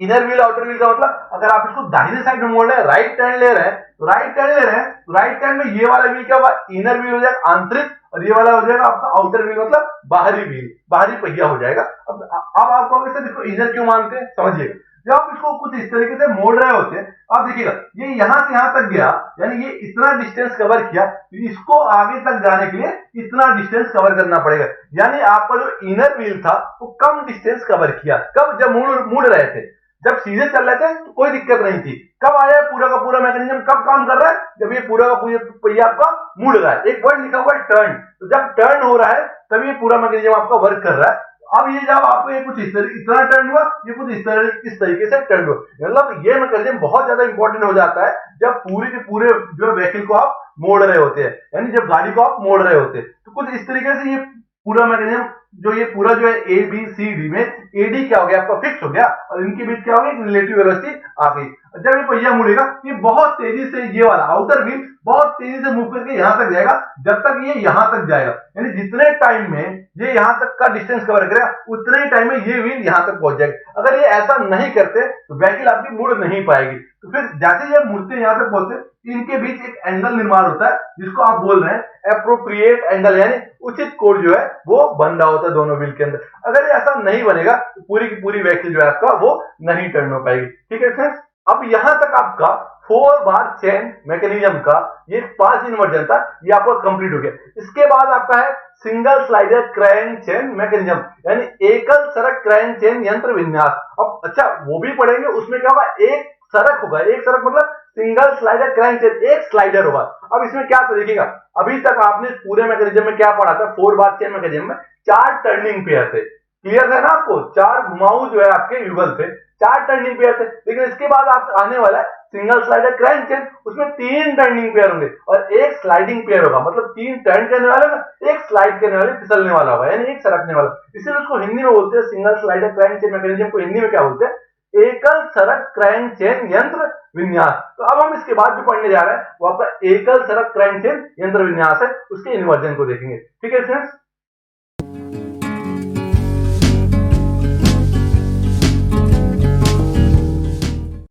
S1: इनर व्हील आउटर व्हील का मतलब, अगर आप इसको दाहिने साइड में मोड़ रहे हैं, राइट टर्न ले रहे हैं, तो राइट टर्न ले रहे हैं, तो राइट टर्न में ये वाला व्हील क्या होगा, इनर व्हील हो जाएगा आंतरिक, और ये वाला हो जाएगा आपका आउटर व्हील, मतलब बाहरी व्हील, बाहरी पहिया हो जाएगा। अब आप कहोगे सर इसको इनर क्यों मानते हैं, समझिएगा। जब आप इसको कुछ इस तरीके से मोड़ रहे होते हैं, आप देखिएगा ये यहां से यहां तक गया, यानी ये इतना डिस्टेंस कवर किया, इसको आगे तक जाने के लिए इतना डिस्टेंस कवर करना पड़ेगा। यानी आपका जो इनर व्हील था वो कम डिस्टेंस कवर किया, कब, जब मुड़ रहे थे। जब सीधे चल रहे थे तो कोई दिक्कत नहीं थी। कब आया पूरा का पूरा मैकेनिज्म, कब काम कर रहा है, जब ये पूरा का पूरा पहिया आपका मुड़ रहा है। एक वर्ड लिखा हुआ है टर्न, तो जब टर्न हो रहा है तब ये पूरा मैकेनिज्म आपका वर्क कर रहा है। अब ये जब आपको ये कुछ इतना टर्न हुआ, ये कुछ इस तरीके से टर्न हुआ, मतलब ये मैकेनिज्म बहुत ज्यादा इंपॉर्टेंट हो जाता है जब पूरे के पूरे जो व्हीकल को आप मोड़ रहे होते हैं, यानी जब गाड़ी को आप मोड़ रहे होते हैं। तो कुछ इस तरीके से ये पूरा मैकेनिज्म ये पूरा जो है ए बी सी डी में एडी क्या हो गया, आपका फिक्स हो गया, और इनके बीच क्या हो गया, रिलेटिव वेलोसिटी आ गई। जब ये पहिया मुड़ेगा, ये बहुत तेजी से, ये वाला आउटर व्हील बहुत तेजी से मूव करके यहां तक जाएगा, जब तक ये यहां तक जाएगा, यानी जितने टाइम में ये यहां तक का डिस्टेंस कवर करेगा, उतने ही टाइम में ये व्हील यहां तक पहुंच जाएगा। अगर ये ऐसा नहीं करते तो व्हीकल आपकी मुड़ नहीं पाएगी। तो फिर जैसे ये मुड़ते यहां तक पहुंचते, इनके बीच एक एंगल निर्माण होता है, जिसको आप बोल रहे हैं एप्रोप्रिएट एंगल, यानी उचित कोण जो है वो बन रहा होता है दोनों व्हील के अंदर। अगर ये ऐसा नहीं बनेगा तो पूरी की पूरी व्हीकल जो है आपका वो नहीं टर्न हो पाएगी। ठीक है फ्रेंड्स, अब यहां तक आपका 4 बार चेन मैकेनिज्म का ये 5 दिन वर्जन था, ये आपका कंप्लीट हो गया। इसके बाद आपका है single slider crank chain mechanism, यानी एकल सरक क्रैंक चेन यंत्र विन्यास। अब अच्छा वो भी पढ़ेंगे, उसमें क्या होगा, एक सरक होगा, एक सरक मतलब सिंगल स्लाइडर क्रैंक चेन, एक स्लाइडर होगा। अब इसमें क्या देखिएगा, अभी तक आपने पूरे मैकेनिज्म में क्या पढ़ा था, 4 बार चेन मैकेनिज्म में 4 टर्निंग पेयर थे, क्लियर है ना आपको, 4 घुमाऊ जो है आपके युगल थे, 4 टर्निंग पेयर थे। लेकिन इसके बाद आप आने वाला है सिंगल स्लाइडर क्रैंक चेन, उसमें 3 टर्निंग पेयर होंगे और एक स्लाइडिंग पेयर होगा, मतलब 3 टर्न करने वाले ना, एक स्लाइड करने वाले, फिसलने वाला होगा, यानी एक सरकने वाला। इसलिए उसको हिंदी में बोलते हैं single slider crank chain mechanism को हिंदी में क्या बोलते हैं, एकल सरक क्रैंक चेन यंत्र विन्यास। तो अब हम इसके बाद जो पढ़ने जा रहे हैं वो आपका एकल सरक क्रैंक चेन यंत्र विन्यास है, उसके इन्वर्जन को देखेंगे। ठीक है friends,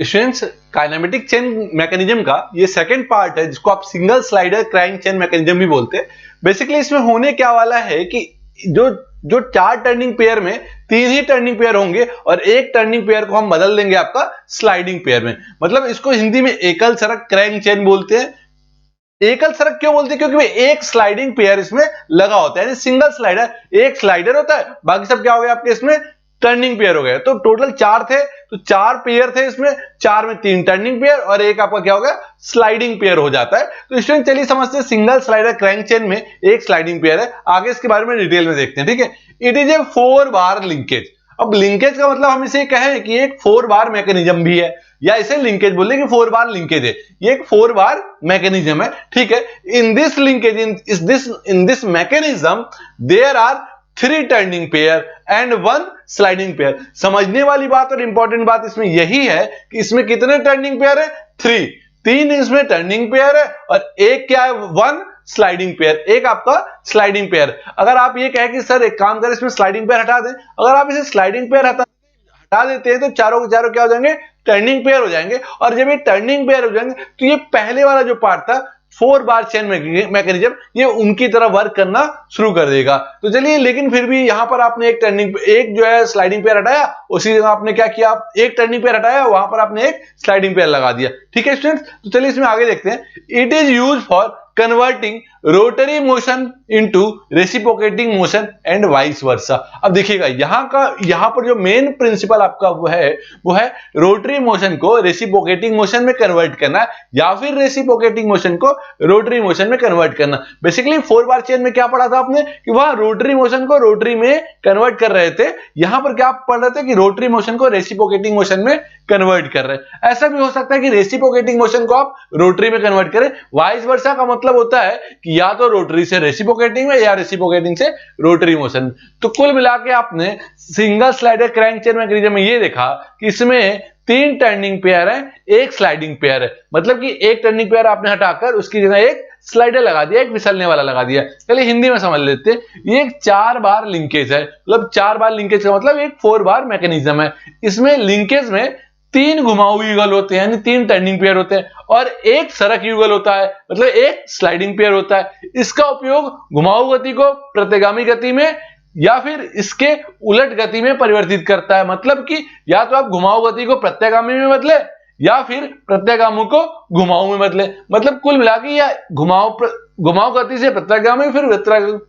S1: students, kinematic chain mechanism का ये सेकंड पार्ट है, जिसको आप single slider crank chain mechanism भी बोलते हैं। बेसिकली इसमें होने क्या वाला है कि जो 4 टर्निंग पेयर में 3 ही टर्निंग पेयर होंगे और एक टर्निंग पेयर को हम बदल देंगे आपका स्लाइडिंग पेयर में। मतलब इसको हिंदी में एकल सरक क्रैंक चेन बोलते हैं। एकल सरक क्यों बोलते हैं, क्योंकि एक स्लाइडिंग पेयर इसमें लगा होता है, यानी सिंगल स्लाइडर, एक स्लाइडर होता है, बाकी सब क्या हो गया आपके इसमें टर्निंग पेयर हो गया। तो टोटल 4 थे, तो 4 पेयर थे इसमें, 4 में 3 टर्निंग पेयर और एक आपका क्या हो गया, स्लाइडिंग पेयर हो जाता है। तो स्टूडेंट चलिए समझते हैं, सिंगल स्लाइडर क्रैंक चेन में एक स्लाइडिंग पेयर है, आगे इसके बारे में डिटेल में देखते हैं। ठीक है, it is a 4 bar linkage. अब लिंकेज का मतलब हम इसे कहें कि एक 4 बार मैकेनिज्म भी है, या इसे लिंकेज बोले कि 4 बार लिंकेज है, ये एक 4 बार मैकेनिज्म है। ठीक है, in this linkage, in this mechanism there are 3 turning pair and 1 sliding pair. समझने वाली बात और इंपॉर्टेंट बात इसमें यही है कि इसमें कितने टर्निंग पेयर है, 3 इसमें टर्निंग पेयर है और एक क्या है, 1 स्लाइडिंग पेयर, एक आपका स्लाइडिंग पेयर। अगर आप ये कहें कि सर एक काम करें इसमें स्लाइडिंग पेयर हटा दें, अगर आप इसे स्लाइडिंग पेयर हटा देते हैं तो चारों के चारों क्या हो जाएंगे, टर्निंग पेयर हो जाएंगे। और जब ये टर्निंग पेयर हो जाएंगे तो ये पहले वाला जो पार्ट था 4 बार चेन मैकेनिज्म ये उनकी तरह वर्क करना शुरू कर देगा। तो चलिए, लेकिन फिर भी यहां पर आपने एक जो है स्लाइडिंग पेयर हटाया, उसी जगह आपने क्या किया, एक टर्निंग पेयर हटाया, वहां पर आपने एक स्लाइडिंग पेयर लगा दिया। ठीक है स्टूडेंट्स, तो चलिए इसमें आगे देखते हैं। It is use for converting rotary motion into reciprocating motion and vice versa. अब देखिएगा यहां पर जो मेन प्रिंसिपल आपका वो है रोटरी मोशन को रेसिप्रोकेटिंग मोशन में कन्वर्ट करना या फिर रेसिप्रोकेटिंग मोशन को रोटरी मोशन में कन्वर्ट करना। बेसिकली 4 बार चेन में क्या पढ़ा था आपने कि वहां रोटरी मोशन को रोटरी में कन्वर्ट कर रहे थे, यहां पर क्या पढ़ रहे थे कि रोटरी मोशन को रेसिप्रोकेटिंग मोशन में कन्वर्ट कर रहे हैं। ऐसा भी हो सकता है कि रेसिप्रोकेटिंग मोशन को आप रोटरी में कन्वर्ट करें। वाइस वर्सा का मतलब होता है कि या तो रोटरी से रेसिप्रोकेटिंग में या रेसिप्रोकेटिंग से रोटरी मोशन। तो कुल मिला के आपने single slider crank chain mechanism में ये देखा कि इसमें 3 टर्निंग पेयर है, एक स्लाइडिंग पेयर है। मतलब कि एक टर्निंग पेयर आपने हटाकर उसकी जगह एक स्लाइडर लगा दिया, एक फिसलने वाला लगा दिया। चलिए हिंदी में समझ लेते हैं। ये एक 4 बार लिंकेज है, मतलब 4 बार लिंकेज का मतलब एक 4 बार मैकेनिज्म है। इसमें लिंकेज में 3 घुमाऊ युगल होते हैं, यानी 3 टर्निंग पेयर होते हैं, और एक सरक युगल होता है, मतलब एक स्लाइडिंग पेयर होता है। इसका उपयोग घुमाऊ गति को प्रतिगामी गति में या फिर इसके उलट गति में परिवर्तित करता है। मतलब कि या तो आप घुमाऊ गति को प्रत्यागामी में बदले या फिर प्रत्यागामी को घुमाऊ में बदले। मतलब कुल मिला के या घुमाऊ गति से प्रत्यागामी, फिर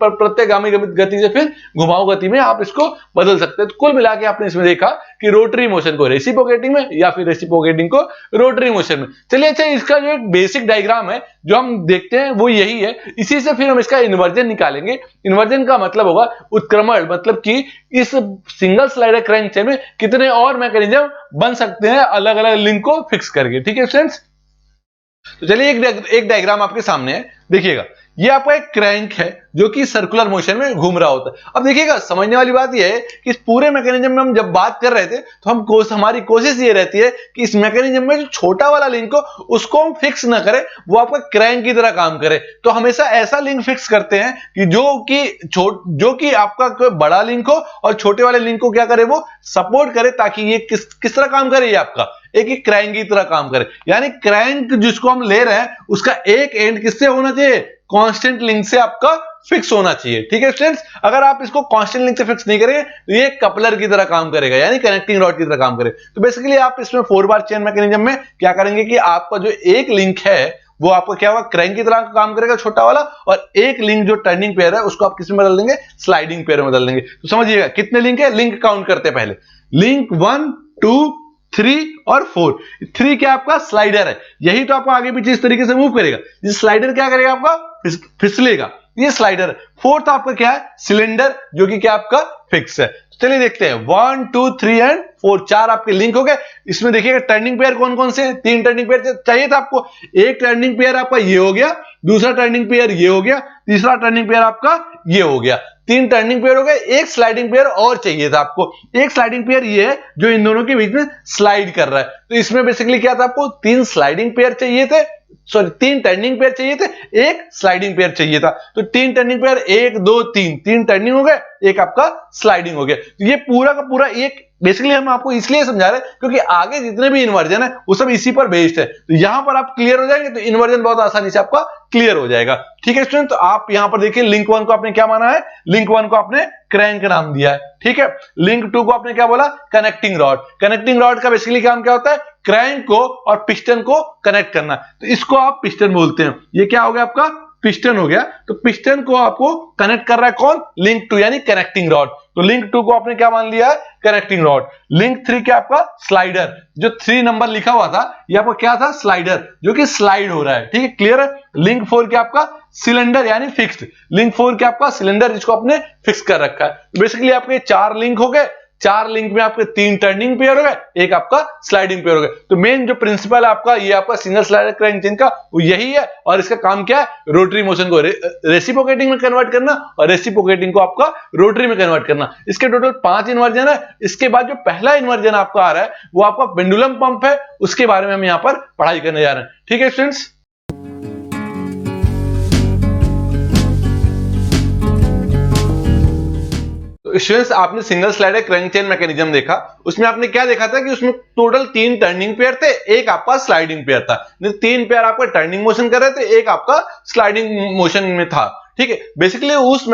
S1: प्रत्यागामी गति से फिर घुमाऊ गति में आप इसको बदल सकते हैं। तो कुल मिला के आपने इसमें देखा कि रोटरी मोशन को रेसिप्रोकेटिंग में या फिर रेसिप्रोकेटिंग को रोटरी मोशन में। चलिए अच्छा, इसका जो एक बेसिक डायग्राम है जो हम देखते हैं वो यही है। इसी से फिर हम इसका इन्वर्जन निकालेंगे। इन्वर्जन का मतलब होगा उत्क्रमण, मतलब कि इस सिंगल स्लाइडर क्रैंक चेन में कितने और मैकेनिज्म बन सकते हैं अलग अलग लिंक को फिक्स करके। ठीक है फ्रेंड्स, तो चलिए एक डायग्राम आपके सामने है, देखिएगा। ये आपका एक क्रैंक है जो कि सर्कुलर मोशन में घूम रहा होता है। अब देखिएगा, समझने वाली बात यह है कि इस पूरे मैकेनिज्म में हम जब बात कर रहे थे तो हमारी कोशिश ये रहती है कि इस मैकेनिज्म में जो छोटा वाला लिंक हो उसको हम फिक्स ना करें, वो आपका क्रैंक की तरह काम करे। तो हमेशा ऐसा लिंक फिक्स करते हैं कि जो कि आपका कोई बड़ा लिंक हो और छोटे वाले लिंक को क्या करे, वो सपोर्ट करे, ताकि ये किस तरह काम करे, ये आपका एक क्रैंक की तरह काम करे। यानी क्रैंक जिसको हम ले रहे हैं उसका एक एंड किससे होना चाहिए, कांस्टेंट लिंक से आपका फिक्स होना चाहिए। ठीक है स्टूडेंट्स, अगर आप इसको कांस्टेंट लिंक से फिक्स नहीं करेंगे तो ये कपलर की तरह काम करेगा, यानी कनेक्टिंग रॉड की तरह काम करेगा। तो बेसिकली आप इसमें 4 बार चेन मैकेनिज्म में क्या करेंगे कि आपका जो एक लिंक है वो आपको क्या होगा, क्रैंक की तरह काम करेगा छोटा वाला, और एक लिंक जो टर्निंग पेयर है उसको आप किस में बदल देंगे, स्लाइडिंग पेयर में बदल देंगे। तो समझिएगा कितने लिंक है, लिंक काउंट करते हैं पहले। लिंक 1 2 3 और 4। 3 क्या आपका स्लाइडर है, यही तो आपको आगे पीछे इस तरीके से मूव करेगा। ये स्लाइडर क्या करेगा, आपका फिसलेगा, ये स्लाइडर। 4th आपका क्या है, सिलेंडर, जो कि क्या आपका फिक्स है। तो चलिए देखते हैं 1 2 3 एंड 4, 4 आपके लिंक हो गए। इसमें देखिएगा टर्निंग पेयर कौन कौन से हैं, 3 टर्निंग पेयर चाहिए था आपको। एक टर्निंग पेयर आपका ये हो गया, दूसरा टर्निंग पेयर ये हो गया, तीसरा टर्निंग पेयर आपका ये हो गया। 3 टर्निंग पेयर हो गए, एक स्लाइडिंग पेयर और चाहिए था आपको। एक स्लाइडिंग पेयर ये है जो इन दोनों के बीच में स्लाइड कर रहा है। तो इसमें बेसिकली क्या था, आपको 3 स्लाइडिंग पेयर चाहिए थे, सॉरी 3 टर्निंग पेयर चाहिए थे, एक स्लाइडिंग पेयर चाहिए था। तो 3 टर्निंग पेयर, 1 2 3 टर्निंग हो गए, एक आपका स्लाइडिंग हो गया। तो ये पूरा का पूरा एक बेसिकली हम आपको इसलिए समझा रहे हैं क्योंकि आगे जितने भी इन्वर्जन है वो सब इसी पर बेस्ड है। तो यहां पर आप क्लियर हो जाएंगे तो इन्वर्जन बहुत आसानी से आपका क्लियर हो जाएगा। ठीक है स्टूडेंट, तो आप यहां पर देखिए लिंक 1 को आपने क्या माना है, लिंक 1 को आपने क्रैंक नाम दिया है। ठीक है, लिंक 2 को आपने क्या बोला, कनेक्टिंग रॉड। कनेक्टिंग रॉड का बेसिकली काम क्या होता है, क्रैंक को और पिस्टन को कनेक्ट करना। तो इसको आप पिस्टन बोलते हैं। ये क्या हो गया, आपका पिस्टन हो गया। तो पिस्टन को आपको कनेक्ट कर रहा है कौन, लिंक 2 यानी कनेक्टिंग रॉड। तो लिंक 2 को आपने क्या मान लिया है, कनेक्टिंग रॉड। लिंक 3 क्या आपका स्लाइडर, जो 3 नंबर लिखा हुआ था ये आपका क्या था, स्लाइडर, जो कि स्लाइड हो रहा है। ठीक है, क्लियर है। लिंक 4 क्या आपका सिलेंडर यानी फिक्स्ड। लिंक 4 क्या आपका सिलेंडर, जिसको आपने फिक्स कर रखा है। बेसिकली आपके 4 लिंक हो गए, 4 लिंक में आपके 3 टर्निंग पेयर हो गए, एक आपका स्लाइडिंग पेयर हो गए। तो मेन जो प्रिंसिपल है आपका, ये आपका सिंगल स्लाइडर क्रैंक चेन का वो यही है, और इसका काम क्या है, रोटरी मोशन को रेसिप्रोकेटिंग में कन्वर्ट करना और रेसिप्रोकेटिंग को आपका रोटरी में कन्वर्ट करना। इसके टोटल 5 इन्वर्जन है। इसके बाद जो पहला इन्वर्जन आपका आ रहा है वो आपका पेंडुलम पंप है, उसके बारे में हम यहां पर पढ़ाई करने जा रहे हैं। ठीक है स्टूडेंट्स, स्टूडेंट्स आपने single slider crank chain mechanism देखा, उसमें आपने क्या देखा था कि उसमें टोटल 3 टर्निंग पेयर थे, एक आपका स्लाइडिंग पेयर था। 3 पेयर आपका टर्निंग मोशन कर रहे थे, एक आपका स्लाइडिंग मोशन में था। ठीक है, बेसिकली उस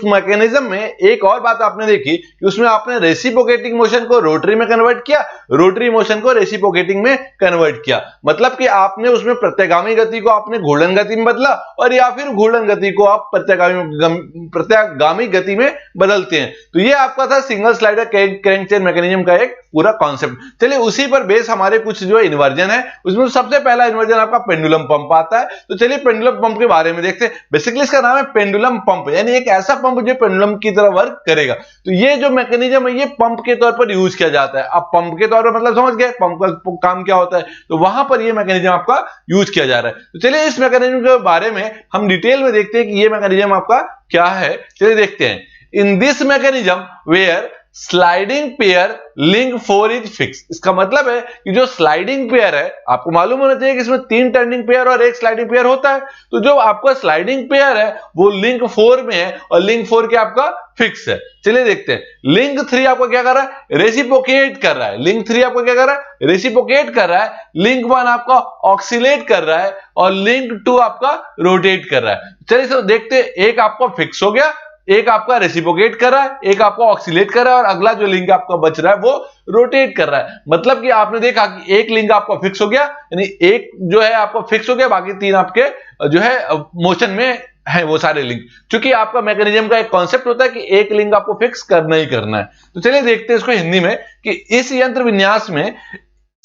S1: मैकेनिज्म में एक और बात आपने देखी कि उसमें आपने रेसिप्रोकेटिंग मोशन को रोटरी में कन्वर्ट किया, रोटरी मोशन को रेसिप्रोकेटिंग में कन्वर्ट किया। मतलब कि आपने उसमें प्रत्यागामी गति को आपने घूर्णन गति में बदला, और या फिर घूर्णन गति को आप प्रत्यागामी गति में बदलते हैं। तो ये आपका था single slider crank chain mechanism का एक पूरा कॉन्सेप्ट। चलिए उसी पर बेस हमारे कुछ जो इन्वर्जन है, उसमें सबसे पहला इन्वर्जन आपका पेंडुलम पंप आता है। तो चलिए पेंडुलम पंप के बारे में देखते हैं। बेसिकली इसका नाम है पेंडुलम पंप, यानी एक ऐसा पंप जो पेंडुलम की तरह वर्क करेगा। तो ये जो मैकेनिज्म है ये पंप के तौर पर यूज किया जाता है। अब पंप के तौर पर मतलब समझ गए पंप का काम क्या होता है, तो वहां पर ये मैकेनिज्म आपका यूज किया जा रहा है। तो चलिए इस मैकेनिज्म के बारे में हम डिटेल में देखते हैं कि ये मैकेनिज्म आपका क्या है। चलिए देखते हैं। In this mechanism where sliding pair link 4 is fix. इसका मतलब है कि जो स्लाइडिंग पेयर है, आपको मालूम होना चाहिए कि इसमें 3 टर्निंग पेयर और एक स्लाइडिंग पेयर होता है। तो जो आपका स्लाइडिंग पेयर है वो लिंक 4 में है और लिंक 4 के आपका फिक्स है। चलिए देखते हैं। लिंक 3 आपको क्या कर रहा है, रेसिप्रोकेट कर रहा है। लिंक 3 आपको क्या कर रहा है, रेसिप्रोकेट कर रहा है। लिंक 1 आपका ऑक्सीलेट कर रहा है और लिंक 2 आपका रोटेट कर रहा है। चलिए सर देखते हैं। एक आपका फिक्स हो गया, एक आपका रेसिप्रोकेट कर रहा है, एक आपका ऑक्सीलेट कर रहा है और अगला जो लिंक आपका बच रहा है वो रोटेट कर रहा है। मतलब कि आपने देखा कि एक लिंक आपका फिक्स हो गया, यानी एक जो है आपका फिक्स हो गया, बाकी 3 आपके जो है मोशन में है वो सारे लिंक। क्योंकि आपका मैकेनिज्म का एक कॉन्सेप्ट होता है कि एक लिंक आपको फिक्स करना ही करना है। तो चलिए देखते हैं इसको हिंदी में कि इस यंत्र विन्यास में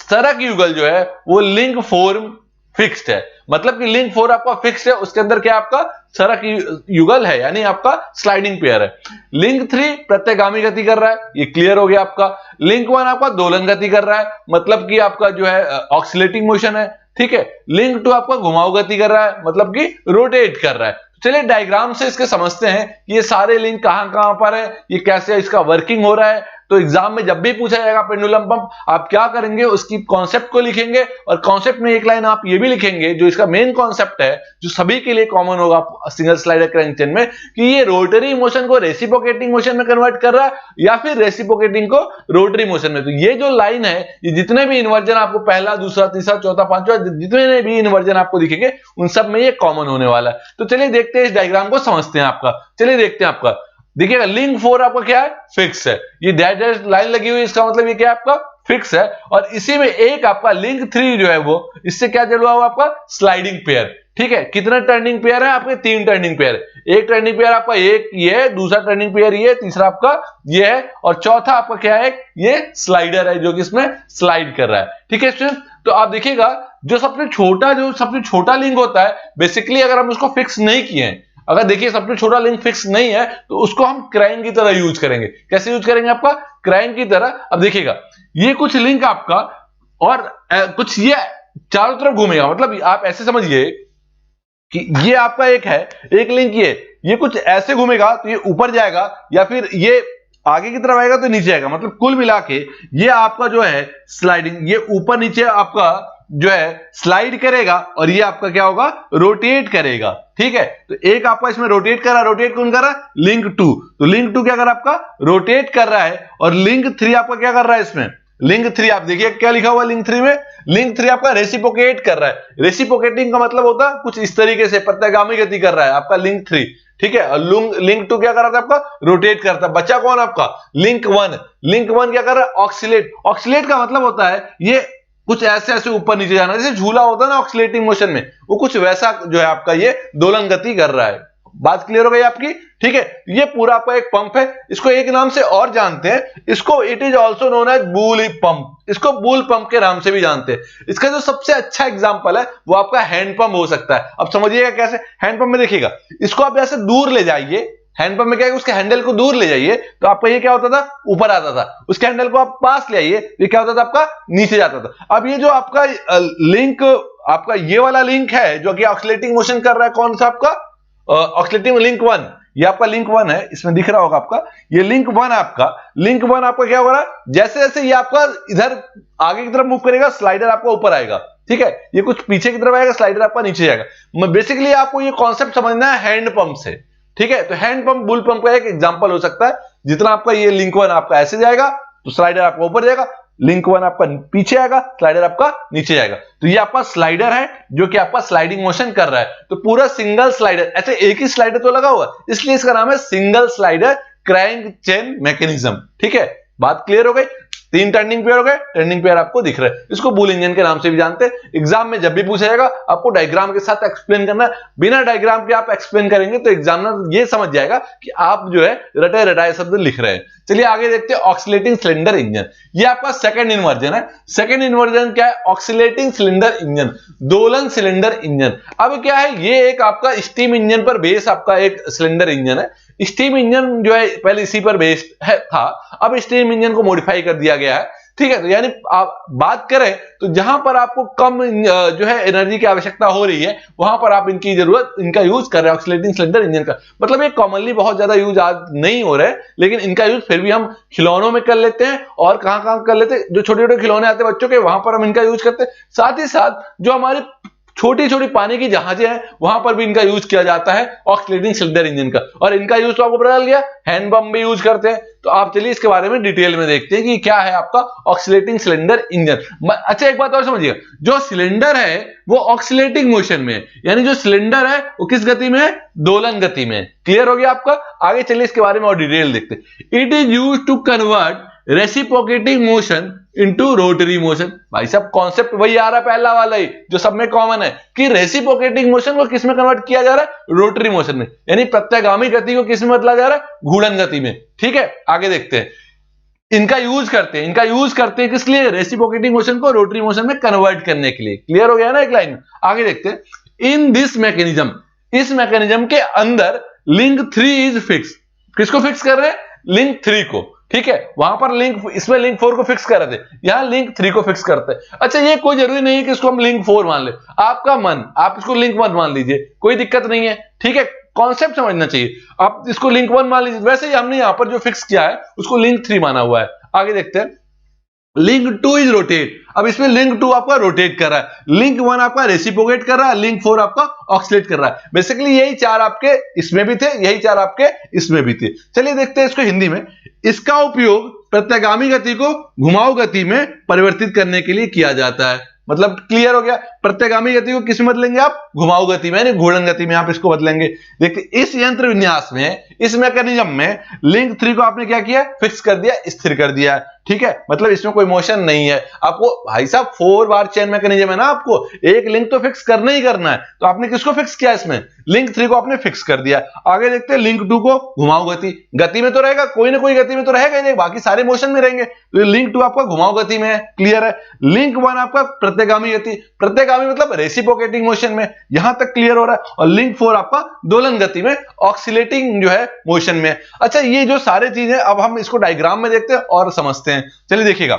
S1: सरक युगल जो है वो लिंक 4 फिक्स्ड है। मतलब कि लिंक 4 आपका फिक्स्ड है, उसके अंदर क्या आपका सरक युगल है, यानी आपका स्लाइडिंग पेयर है। लिंक 3 प्रत्यागामी गति कर रहा है, ये क्लियर हो गया आपका। लिंक 1 आपका दोलन गति कर रहा है, मतलब कि आपका जो है ऑक्सीलेटिंग मोशन है। ठीक है। लिंक 2 आपका घुमाव गति कर रहा है, मतलब कि रोटेट कर रहा है। चलिए डायग्राम से इसके समझते हैं कि ये सारे लिंक कहां पर है, ये कैसे इसका वर्किंग हो रहा है। तो एग्जाम में जब भी पूछा जाएगा पेंडुलम पंप, आप क्या करेंगे, उसकी कॉन्सेप्ट को लिखेंगे और कॉन्सेप्ट में एक लाइन आप ये भी लिखेंगे जो इसका मेन कॉन्सेप्ट है, जो सभी के लिए कॉमन होगा सिंगल स्लाइडर क्रैंक चेन में, कि ये रोटरी मोशन को रेसिप्रोकेटिंग मोशन में कन्वर्ट कर रहा है या फिर रेसिप्रोकेटिंग को रोटरी मोशन में। तो ये जो लाइन है, ये जितने भी इन्वर्जन आपको पहला, दूसरा, तीसरा, चौथा, पांचवा, जितने भी इन्वर्जन आपको दिखेंगे उन सब में ये कॉमन होने वाला है। तो चलिए देखते हैं, इस डायग्राम को समझते हैं आपका। चलिए देखते हैं आपका। देखिएगा लिंक 4 आपका क्या है, फिक्स है। ये डैश डैश लाइन लगी हुई है, इसका मतलब ये क्या है आपका फिक्स है। और इसी में एक आपका लिंक 3 जो है वो इससे क्या जुड़ा हुआ आपका स्लाइडिंग पेयर। ठीक है। कितना टर्निंग पेयर है आपके, 3 टर्निंग पेयर। एक टर्निंग पेयर आपका एक ये है, दूसरा टर्निंग पेयर ये, तीसरा आपका ये है और चौथा आपका क्या है, ये स्लाइडर है जो कि इसमें स्लाइड कर रहा है। ठीक है स्टूडेंट। तो आप देखिएगा जो सबसे छोटा लिंक होता है, बेसिकली अगर हम उसको फिक्स नहीं किए हैं, अगर देखिए सबसे छोटा लिंक फिक्स नहीं है तो उसको हम क्रैंक की तरह यूज करेंगे। कैसे यूज करेंगे आपका, क्रैंक की तरह। अब देखिएगा ये कुछ लिंक आपका और कुछ ये चारों तरफ घूमेगा, मतलब आप ऐसे समझिए कि ये आपका एक है, एक लिंक ये कुछ ऐसे घूमेगा तो ये ऊपर जाएगा या फिर ये आगे की तरफ आएगा तो नीचे आएगा। मतलब कुल मिला के ये आपका जो है स्लाइडिंग, ये ऊपर नीचे आपका जो है स्लाइड करेगा और ये आपका क्या होगा, रोटेट करेगा। ठीक है। तो एक आपका इसमें रोटेट कर रहा है, रोटेट कौन कर रहा है, लिंक 2। तो लिंक 2 क्या कर रहा है आपका, रोटेट कर रहा है। और लिंक 3 आपका क्या कर रहा है, इसमें लिंक 3 आप देखिए क्या लिखा हुआ है लिंक 3 में, लिंक 3 आपका रेसिप्रोकेट कर रहा है। रेसिप्रोकेटिंग का मतलब होता है कुछ इस तरीके से प्रत्यागामी गति कर रहा है आपका लिंक 3। ठीक है। और लिंक 2 क्या कर रहा था आपका, रोटेट करता है। बचा कौन आपका, लिंक 1। लिंक 1 क्या कर रहा है, ऑक्सीलेट। ऑक्सीलेट का मतलब होता है ये कुछ ऐसे ऐसे ऊपर नीचे जाना, जैसे झूला होता है ना ऑक्सीलेटिंग मोशन में, वो कुछ वैसा जो है आपका ये दोलन गति कर रहा है। बात क्लियर हो गई आपकी। ठीक है। ये पूरा आपका एक पंप है, इसको एक नाम से और जानते हैं, इसको it is also known as bull pump. इसको बूल पंप के नाम से भी जानते हैं। इसका जो सबसे अच्छा एग्जांपल है वो आपका हैंड पंप हो सकता है। अब समझिएगा कैसे। हैंड पंप में देखिएगा, इसको आप ऐसे दूर ले जाइए, हैंड पंप में क्या है, उसके हैंडल को दूर ले जाइए तो आपका ये क्या होता था, ऊपर आता था। उसके हैंडल को आप पास ले आइए, ये क्या होता था आपका, नीचे जाता था। अब ये जो आपका लिंक, आपका ये वाला लिंक है जो कि ऑक्सीलेटिंग मोशन कर रहा है, कौन सा आपका ऑक्सीलेटिंग लिंक 1, ये आपका लिंक 1 है, इसमें दिख रहा होगा आपका, ये लिंक 1 आपका। लिंक 1 आपका क्या हो रहा है, जैसे जैसे ये आपका इधर आगे की तरफ मूव करेगा, स्लाइडर आपका ऊपर आएगा। ठीक है। ये कुछ पीछे की तरफ आएगा, स्लाइडर आपका नीचे जाएगा। बेसिकली आपको ये कॉन्सेप्ट समझना है हैंड पंप से। ठीक है, तो हैंड पंप बुल पंप का एक एग्जांपल हो सकता है। जितना आपका ये लिंक 1 आपका ऐसे जाएगा तो स्लाइडर आपका ऊपर जाएगा, लिंक 1 आपका पीछे आएगा, स्लाइडर आपका नीचे जाएगा। तो ये आपका स्लाइडर है जो कि आपका स्लाइडिंग मोशन कर रहा है। तो पूरा सिंगल स्लाइडर, ऐसे एक ही स्लाइडर तो लगा हुआ है, इसलिए इसका नाम है single slider crank chain mechanism. ठीक है, बात क्लियर हो गई। 3 टर्निंग पेयर हो गए, टर्निंग पेयर आपको दिख रहा है, इसको बुल इंजन के नाम से भी जानते हैं। एग्जाम में जब भी पूछा जाएगा आपको डायग्राम के साथ एक्सप्लेन करना है। बिना डायग्राम के आप एक्सप्लेन करेंगे तो एग्जामिनर ये समझ जाएगा कि आप जो है रटाए रटाए शब्द लिख रहे हैं। चलिए आगे देखते हैं ऑक्सीलेटिंग सिलेंडर इंजन। ये आपका सेकंड इन्वर्जन है। सेकंड इन्वर्जन क्या है? ऑक्सीलेटिंग सिलेंडर इंजन, दोलन सिलेंडर इंजन। अब क्या है, ये एक आपका स्टीम इंजन पर बेस आपका एक सिलेंडर इंजन है। स्टीम इंजन जो है पहले इसी पर बेस्ड है था, अब स्टीम इंजन को मॉडिफाई कर दिया गया है। ठीक है, तो यानी आप बात करें तो जहां पर आपको कम जो है एनर्जी की आवश्यकता हो रही है वहां पर आप इनका यूज कर रहे हैं ऑक्सीलेटिंग सिलेंडर इंजन का। मतलब ये कॉमनली बहुत ज्यादा यूज आज नहीं हो रहा है, लेकिन इनका यूज फिर भी हम खिलौनों में कर लेते हैं और कहां कर लेते हैं, जो छोटे छोटे खिलौने आते हैं बच्चों के वहां पर हम इनका यूज करते हैं। साथ ही साथ जो हमारी छोटी छोटी पानी की जहाजें हैं वहां पर भी इनका यूज किया जाता है ऑक्सीलेटिंग सिलेंडर इंजन का। और इनका यूज तो आपको पता चल गया, हैंड पंप भी यूज करते हैं। तो आप चलिए इसके बारे में डिटेल में देखते हैं कि क्या है आपका ऑक्सीलेटिंग सिलेंडर इंजन। अच्छा एक बात और समझिएगा, जो सिलेंडर है वो ऑक्सीलेटिंग मोशन में है, यानी जो सिलेंडर है वो किस गति में है? दोलन गति में। क्लियर हो गया आपका? आगे चलिए इसके बारे में और डिटेल देखते हैं। It is use to convert reciprocating motion into rotary motion. भाई साहब कॉन्सेप्ट वही आ रहा है पहला वाला ही जो सब में कॉमन है कि रेसिप्रोकेटिंग मोशन को किस में कन्वर्ट किया जा रहा है? रोटरी मोशन में, यानी प्रत्यागामी गति को किस में बदला जा रहा है? घूर्णन गति में। ठीक है, आगे देखते हैं। इनका यूज करते हैं किस लिए? रेसिप्रोकेटिंग मोशन को रोटरी मोशन में कन्वर्ट करने के लिए। क्लियर हो गया ना एक लाइन? आगे देखते हैं। इन दिस मैकेनिज्म, इस मैकेनिज्म के अंदर लिंक 3 इज फिक्स। किसको फिक्स कर रहे हैं? लिंक 3 को। ठीक है, वहां पर इसमें लिंक 4 को फिक्स कर रहे थे, यहां लिंक 3 को फिक्स करते हैं। अच्छा ये कोई जरूरी नहीं है कि इसको हम लिंक 4 मान ले, आपका मन, आप इसको लिंक 1 मान लीजिए, कोई दिक्कत नहीं है। ठीक है, कॉन्सेप्ट समझना चाहिए। आप इसको लिंक 1 मान लीजिए, वैसे ही हमने यहां पर जो फिक्स किया है उसको लिंक 3 माना हुआ है। आगे देखते हैं। Link 2 is rotate. अब इसमें लिंक 2 आपका रोटेट कर रहा है, लिंक 1 आपका रेसिप्रोकेट कर रहा है, लिंक 4 आपका ऑक्सीलेट कर रहा है। बेसिकली यही 4 आपके इसमें भी थे, यही 4 आपके इसमें भी थे। चलिए देखते हैं इसको हिंदी में। इसका उपयोग प्रत्यागामी गति को घुमाव गति में परिवर्तित करने के लिए किया जाता है। मतलब क्लियर हो गया, प्रत्यागामी गति को किस में बदलेंगे आप? घुमाव गति में, यानी घूर्णन गति में आप इसको बदलेंगे। देखिए इस यंत्र विन्यास में, इस मैकेनिज्म में लिंक 3 को आपने क्या किया? फिक्स कर दिया, स्थिर कर दिया। ठीक है, मतलब इसमें कोई मोशन नहीं है। आपको भाई साहब 4 बार चेन मैकेनिज्म है ना, आपको एक लिंक तो फिक्स करना ही करना है, तो आपने किसको फिक्स किया? इसमें लिंक 3 को आपने फिक्स कर दिया। आगे देखते हैं। लिंक 2 को घुमाव गति में तो रहेगा, कोई ना कोई गति में तो रहेगा नहीं, बाकी सारे मोशन में रहेंगे। तो लिंक 2 आपका घुमाव गति में है। क्लियर है। लिंक 1 आपका प्रत्यागामी गति, प्रत्यागामी मतलब रेसिप्रोकेटिंग मोशन में, यहां तक क्लियर हो रहा है। और लिंक 4 आपका दोलन गति में, ऑक्सीलेटिंग जो है मोशन में। अच्छा ये जो सारे चीजें, अब हम इसको डायग्राम में देखते हैं और समझते हैं। चलिए देखिएगा,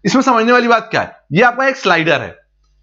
S1: इसमें समझने वाली बात क्या है। ये आपका एक स्लाइडर है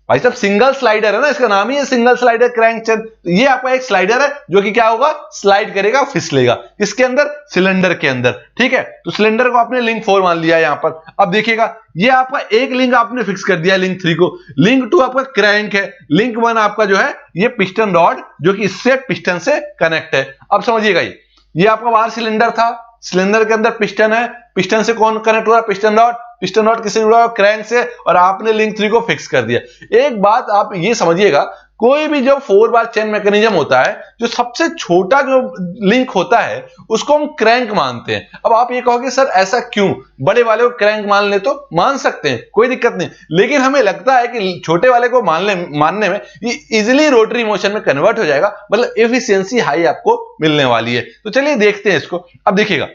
S1: भाई साहब, सिंगल स्लाइडर है ना, इसका नाम ही है सिंगल स्लाइडर क्रैंक चेन। तो ये आपका एक स्लाइडर है जो कि क्या होगा? स्लाइड करेगा, फिसलेगा। इसके अंदर? सिलेंडर के अंदर। ठीक है, तो सिलेंडर को आपने लिंक 4 मान लिया यहां पर। अब देखिएगा, ये आपका एक लिंक आपने फिक्स कर दिया लिंक 3 को। लिंक 2 आपका क्रैंक है, लिंक 1 आपका जो है ये पिस्टन रॉड जो कि इससे पिस्टन से कनेक्ट है। अब समझिएगा, ये आपका बाहर सिलेंडर था, सिलेंडर के अंदर पिस्टन है, पिस्टन से कौन कनेक्ट हुआ? Piston rod. पिस्टन रॉड किससे जुड़ा हुआ? क्रैंक से। और आपने लिंक 3 को फिक्स कर दिया। एक बात आप ये समझिएगा, कोई भी जो 4 बार चेन मैकेनिज्म होता है, जो सबसे छोटा जो लिंक होता है उसको हम क्रैंक मानते हैं। अब आप ये कहोगे सर ऐसा क्यों? बड़े वाले को क्रैंक मान ले तो मान सकते हैं, कोई दिक्कत नहीं, लेकिन हमें लगता है कि छोटे वाले को मानने में ये इजिली रोटरी मोशन में कन्वर्ट हो जाएगा, मतलब एफिशिएंसी हाई आपको मिलने वाली है। तो चलिए देखते हैं इसको। अब देखिएगा,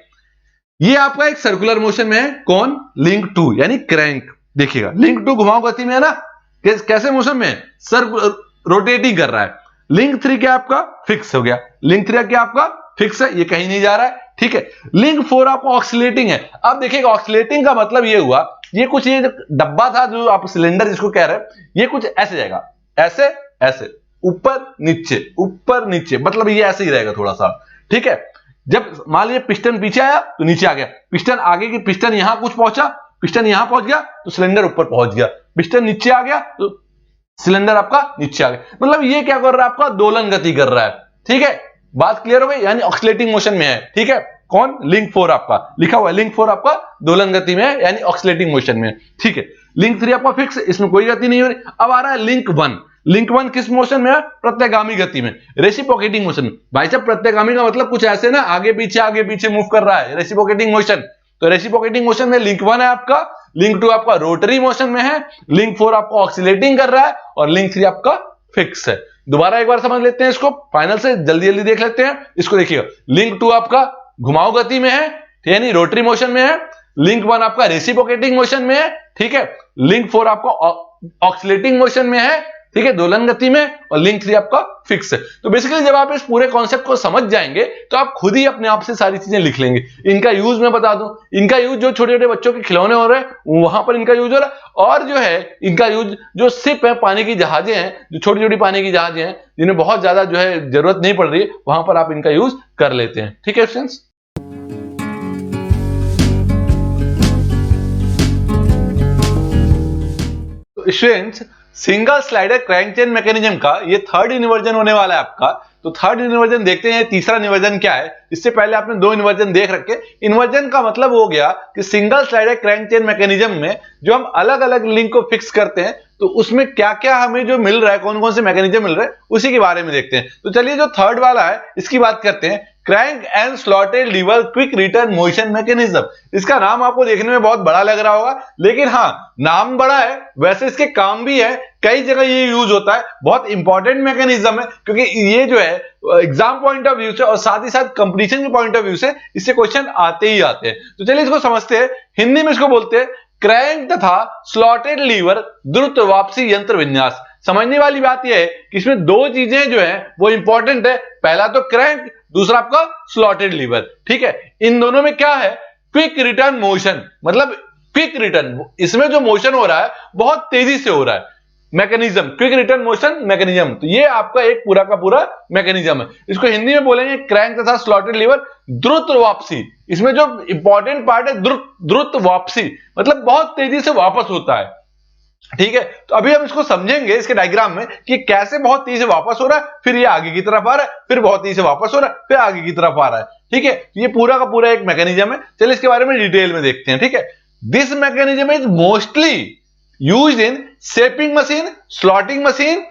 S1: ये आपका एक सर्कुलर मोशन में है, कौन? लिंक 2 यानी क्रैंक। देखिएगा लिंक 2 घुमाव गति में है ना, कैसे मोशन में? सर रोटेटिंग कर रहा है। लिंक 3 क्या आपका? फिक्स हो गया। लिंक 3 क्या आपका? फिक्स है, ये कहीं नहीं जा रहा है। ठीक है, लिंक 4 आपका ऑक्सीलेटिंग है। अब देखिएगा, ऑक्सीलेटिंग का मतलब ये हुआ, ये कुछ ये डब्बा था जो आप सिलेंडर जिसको कह रहे हैं, ये कुछ ऐसे जाएगा, ऐसे ऐसे, ऊपर नीचे, मतलब ये ऐसे ही रहेगा थोड़ा सा। ठीक है, जब मान लीजिए पिस्टन पीछे आया तो नीचे आ गया, पिस्टन आगे की, पिस्टन यहां कुछ पहुंचा, पिस्टन यहां पहुंच गया तो सिलेंडर ऊपर पहुंच गया, पिस्टन नीचे आ गया तो सिलेंडर आपका नीचे आ गया। मतलब ये क्या कर रहा है? आपका दोलन गति कर रहा है। ठीक है, बात क्लियर हो गई, यानी ऑक्सीलेटिंग मोशन में है। ठीक है, कौन? लिंक 4 आपका लिखा हुआ है, लिंक 4 आपका दोलन गति में है, यानी ऑक्सीलेटिंग मोशन में है। ठीक है, लिंक 3 आपका फिक्स, इसमें कोई गति नहीं हो रही। अब आ रहा है लिंक 1। लिंक 1 किस मोशन में है? प्रत्यगामी गति में, रेसिप्रोकेटिंग मोशन। भाई साहब प्रत्यगामी का मतलब कुछ ऐसे ना, आगे पीछे मूव कर रहा है, रेसिप्रोकेटिंग मोशन। तो रेसिप्रोकेटिंग मोशन में लिंक 1 है आपका, लिंक 2 आपका रोटरी मोशन में है, लिंक 4 आपका ऑक्सीलेटिंग कर रहा है और लिंक 3 आपका फिक्स है। दोबारा एक बार समझ लेते हैं इसको, फाइनल से जल्दी जल्दी देख लेते हैं इसको। देखिएगा, लिंक 2 आपका घुमाव गति में है, यानी रोटरी मोशन में है। लिंक 1 आपका रेसिप्रोकेटिंग मोशन में है। ठीक है, लिंक 4 आपका ऑक्सीलेटिंग मोशन में है, ठीक है, दोलन गति में, और लिंक 3 आपका फिक्स है। तो बेसिकली जब आप इस पूरे कॉन्सेप्ट को समझ जाएंगे तो आप खुद ही अपने आप से सारी चीजें लिख लेंगे। इनका यूज मैं बता दूं, इनका यूज जो छोटे छोटे बच्चों के खिलौने हो रहे हैं वहां पर इनका यूज हो रहा है, और जो है इनका यूज जो शिप है, पानी की जहाजें हैं, जो छोटी छोटी पानी की जहाजें हैं जिन्हें बहुत ज्यादा जो है जरूरत नहीं पड़ रही है, वहां पर आप इनका यूज कर लेते हैं। ठीक है friends, students single slider crank chain mechanism का ये थर्ड इन्वर्जन होने वाला है आपका। तो थर्ड इन्वर्जन देखते हैं तीसरा इन्वर्जन क्या है। इससे पहले आपने 2 इन्वर्जन देख रखे। इन्वर्जन का मतलब हो गया कि single slider crank chain mechanism में जो हम अलग अलग लिंक को फिक्स करते हैं तो उसमें क्या क्या हमें जो मिल रहा है, कौन कौन से मैकेनिज्म मिल रहे हैं, उसी के बारे में देखते हैं। तो चलिए जो थर्ड वाला है इसकी बात करते हैं, crank and slotted lever quick return motion mechanism. इसका नाम आपको देखने में बहुत बड़ा लग रहा होगा, लेकिन हाँ नाम बड़ा है, वैसे इसके काम भी है, कई जगह ये यूज होता है, बहुत इंपॉर्टेंट मैकेनिज्म है, क्योंकि ये जो है एग्जाम पॉइंट ऑफ व्यू से और साथ ही साथ कंपटीशन के पॉइंट ऑफ व्यू से इससे क्वेश्चन आते ही आते हैं। तो चलिए इसको समझते हैं। हिंदी में इसको बोलते हैं क्रैंक तथा स्लॉटेड लीवर द्रुत वापसी यंत्र विन्यास। समझने वाली बात यह है कि इसमें 2 चीजें जो है वो इंपॉर्टेंट है, पहला तो क्रैंक, दूसरा आपका स्लॉटेड लीवर। ठीक है, इन दोनों में क्या है? क्विक रिटर्न मोशन, मतलब क्विक रिटर्न, इसमें जो मोशन हो रहा है बहुत तेजी से हो रहा है। Mechanism quick return motion mechanism, तो ये आपका एक पूरा का पूरा मैकेनिज्म है। इसको हिंदी में बोलेंगे क्रैंक तथा स्लॉटेड लीवर द्रुत वापसी। इसमें जो इंपॉर्टेंट पार्ट है द्रुत वापसी, मतलब बहुत तेजी से वापस होता है। ठीक है, तो अभी हम इसको समझेंगे इसके डायग्राम में कि कैसे बहुत तेजी से वापस हो रहा है, फिर ये आगे की तरफ आ रहा है, फिर बहुत तेजी से वापस हो रहा है, फिर आगे की तरफ आ रहा है। ठीक है, ये पूरा का पूरा एक मैकेनिज्म है। चलिए इसके बारे में डिटेल में देखते हैं। ठीक है, this mechanism is mostly used in shaping machine, slotting machine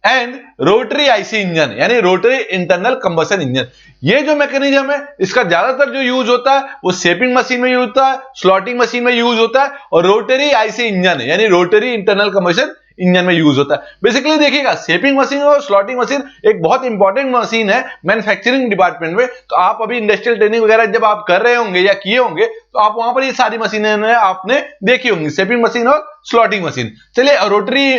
S1: and rotary IC engine, यानी रोटरी इंटरनल कंबशन इंजन। ये जो मैकेनिज्म है इसका ज्यादातर जो यूज होता है वो शेपिंग मशीन में यूज होता है, स्लॉटिंग मशीन में यूज होता है, और रोटरी आईसी इंजन यानी रोटरी इंटरनल कंबशन इंजन में यूज होता है। बेसिकली देखिएगा, शेपिंग मशीन और स्लॉटिंग मशीन एक बहुत इंपॉर्टेंट मशीन है मैन्युफैक्चरिंग डिपार्टमेंट में। तो आप अभी इंडस्ट्रियल ट्रेनिंग वगैरह जब आप कर रहे होंगे या किए होंगे तो आप वहां पर ये सारी मशीनें आपने देखी होंगी, शेपिंग मशीन और स्लॉटिंग मशीन। चलिए रोटरी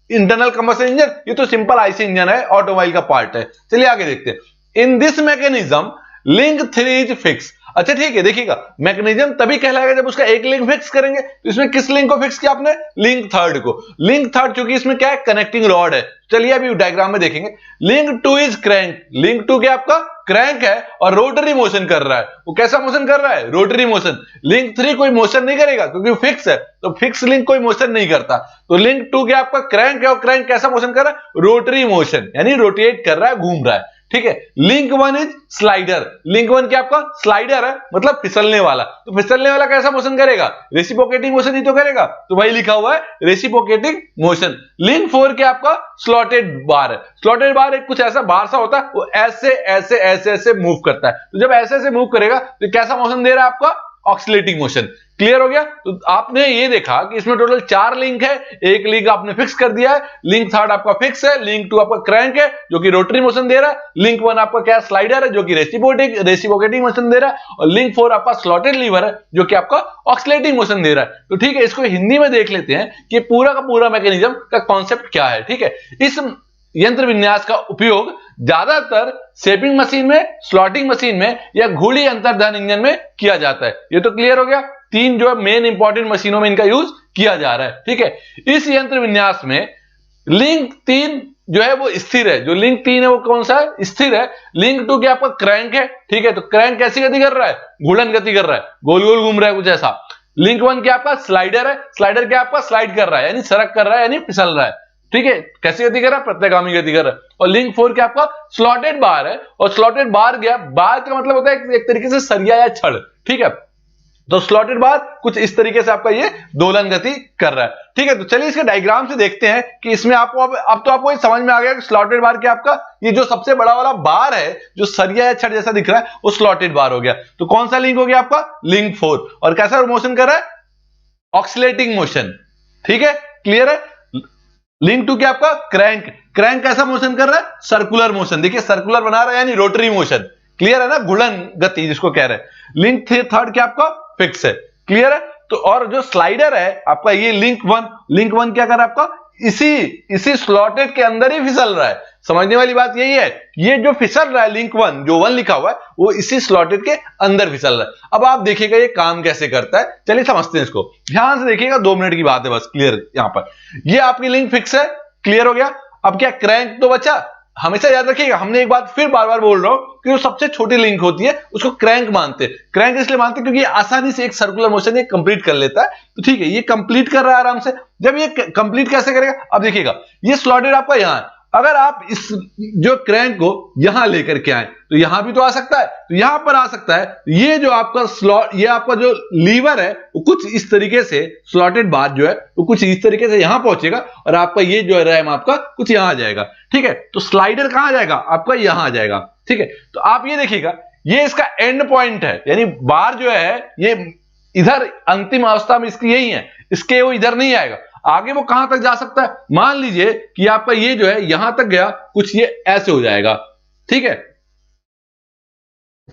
S1: इंटरनल कंबशन इंजन, ये तो सिंपल आईसी इंजन है, ऑटोमोबाइल का पार्ट है। चलिए आगे देखते हैं। In this mechanism link 3 is fix. अच्छा ठीक है, देखिएगा मैकेनिज्म तभी कहलाएगा जब उसका एक लिंक फिक्स करेंगे। तो इसमें किस लिंक को फिक्स किया आपने? लिंक 3 को। लिंक 3 क्योंकि इसमें क्या है? कनेक्टिंग रॉड है। चलिए अभी डायग्राम में देखेंगे। Link 2 is crank. लिंक 2 क्या आपका? क्रैंक है और रोटरी मोशन कर रहा है। वो कैसा मोशन कर रहा है? Rotary motion. लिंक 3 कोई मोशन नहीं करेगा क्योंकि फिक्स है, तो फिक्स लिंक कोई मोशन नहीं करता। तो लिंक 2 क्या आपका? क्रैंक है, और क्रैंक कैसा मोशन कर रहा है? रोटरी मोशन, यानी रोटेट कर रहा है, घूम रहा है। ठीक है, लिंक 1 इज स्लाइडर। लिंक 1 क्या आपका? स्लाइडर है, मतलब फिसलने वाला। तो फिसलने वाला कैसा मोशन करेगा? रेसिप्रोकेटिंग मोशन ही तो करेगा, तो वही लिखा हुआ है रेसिप्रोकेटिंग मोशन। लिंक 4 क्या आपका? स्लॉटेड बार है। स्लॉटेड बार एक कुछ ऐसा बार सा होता है, वो ऐसे ऐसे ऐसे ऐसे मूव करता है। तो जब ऐसे ऐसे मूव करेगा तो कैसा मोशन दे रहा है आपका? Oscillating motion. क्लियर हो गया? तो आपने ये देखा कि इसमें टोटल 4 लिंक है, एक लिंक आपने फिक्स कर दिया है। लिंक 3 आपका फिक्स है, लिंक 2 आपका क्रैंक है जो कि रोटरी मोशन दे रहा है, लिंक 1 आपका क्या? स्लाइडर है जो कि रेसिप्रोकेटिंग मोशन दे रहा है, और लिंक 4 आपका स्लॉटेड लीवर है जो कि आपका ऑक्सीलेटिंग मोशन दे रहा है। तो ठीक है, इसको हिंदी में देख लेते हैं कि पूरा का पूरा मैकेनिज्म का कॉन्सेप्ट क्या है। ठीक है, इस यंत्र विन्यास का उपयोग ज्यादातर शेपिंग मशीन में, स्लॉटिंग मशीन में या घूर्णी अंतर्धान इंजन में किया जाता है। ये तो क्लियर हो गया। 3 जो है मेन इंपॉर्टेंट मशीनों में इनका यूज किया जा रहा है। ठीक है, इस यंत्र विन्यास में लिंक 3 जो है वो स्थिर है। जो लिंक 3 है वो कौन सा है? स्थिर है। लिंक 2 क्या आपका? क्रैंक है। ठीक है, तो क्रैंक कैसी गति कर रहा है? घूर्णन गति कर रहा है, गोल गोल घूम रहा है कुछ ऐसा। लिंक 1 क्या आपका? स्लाइडर है। स्लाइडर क्या आपका? स्लाइड कर रहा है, यानी सरक कर रहा है, यानी फिसल रहा है। ठीक है, कैसी गति कर रहा है, प्रत्यागामी गति कर रहा है। और लिंक 4 क्या आपका स्लॉटेड बार है, और स्लॉटेड बार गया, बार का मतलब होता है एक तरीके से सरिया या छड़, ठीक है। तो स्लॉटेड बार कुछ इस तरीके से आपका ये दोलन गति कर रहा है, ठीक है। तो चलिए इसके डायग्राम से देखते हैं कि इसमें आपको अब तो आपको समझ में आ गया कि स्लॉटेड बार क्या आपका ये जो सबसे बड़ा वाला बार है जो सरिया या छड़ जैसा दिख रहा है वो स्लॉटेड बार हो गया। तो कौन सा लिंक हो गया आपका लिंक 4, और कैसा मोशन कर रहा है, ऑक्सिलेटिंग मोशन, ठीक है, क्लियर है। लिंक 2 क्या आपका क्रैंक, क्रैंक कैसा मोशन कर रहा है, सर्कुलर मोशन, देखिए सर्कुलर बना रहा है यानी रोटरी मोशन, क्लियर है ना, घूर्णन गति जिसको कह रहे हैं। लिंक 3 क्या आपका फिक्स है, क्लियर है। तो और जो स्लाइडर है आपका ये लिंक 1 क्या कर रहा है आपका इसी स्लॉटेड के अंदर ही फिसल रहा है। समझने वाली बात यही है, ये जो फिसल रहा है लिंक 1 जो 1 लिखा हुआ है वो इसी स्लॉटेड के अंदर फिसल रहा है। अब आप देखिएगा ये काम कैसे करता है, चलिए समझते हैं इसको, ध्यान से देखिएगा, 2 मिनट की बात है बस, क्लियर। यहां पर ये आपकी लिंक फिक्स है, क्लियर हो गया। अब क्या क्रैंक तो बचा, हमेशा याद रखिएगा, हमने एक बात फिर बार बार बोल रहा हूं कि जो सबसे छोटी लिंक होती है उसको क्रैंक मानते हैं। क्रैंक इसलिए मानते हैं क्योंकि ये आसानी से एक सर्कुलर मोशन ये कंप्लीट कर लेता है। तो ठीक है, ये कंप्लीट कर रहा है आराम से। जब ये कंप्लीट कैसे करेगा, अब देखिएगा ये स्लॉटेड आपका यहां है, अगर आप इस जो क्रैंक को यहां लेकर के आए तो यहां भी तो आ सकता है, तो यहां पर आ सकता है। ये जो आपका स्लॉट, ये आपका जो लीवर है वो कुछ इस तरीके से, स्लॉटेड बार जो है वो कुछ इस तरीके से यहां पहुंचेगा, और आपका ये जो रैम आपका कुछ यहां आ जाएगा, ठीक है। तो स्लाइडर कहां जाएगा, आपका यहां आ जाएगा, ठीक है। तो आप ये देखिएगा, ये इसका एंड पॉइंट है, यानी बार जो है ये इधर अंतिम अवस्था में इसकी यही है, इसके वो इधर नहीं आएगा, आगे वो कहां तक जा सकता है, मान लीजिए कि आपका ये जो है यहां तक गया, कुछ ये ऐसे हो जाएगा, ठीक है।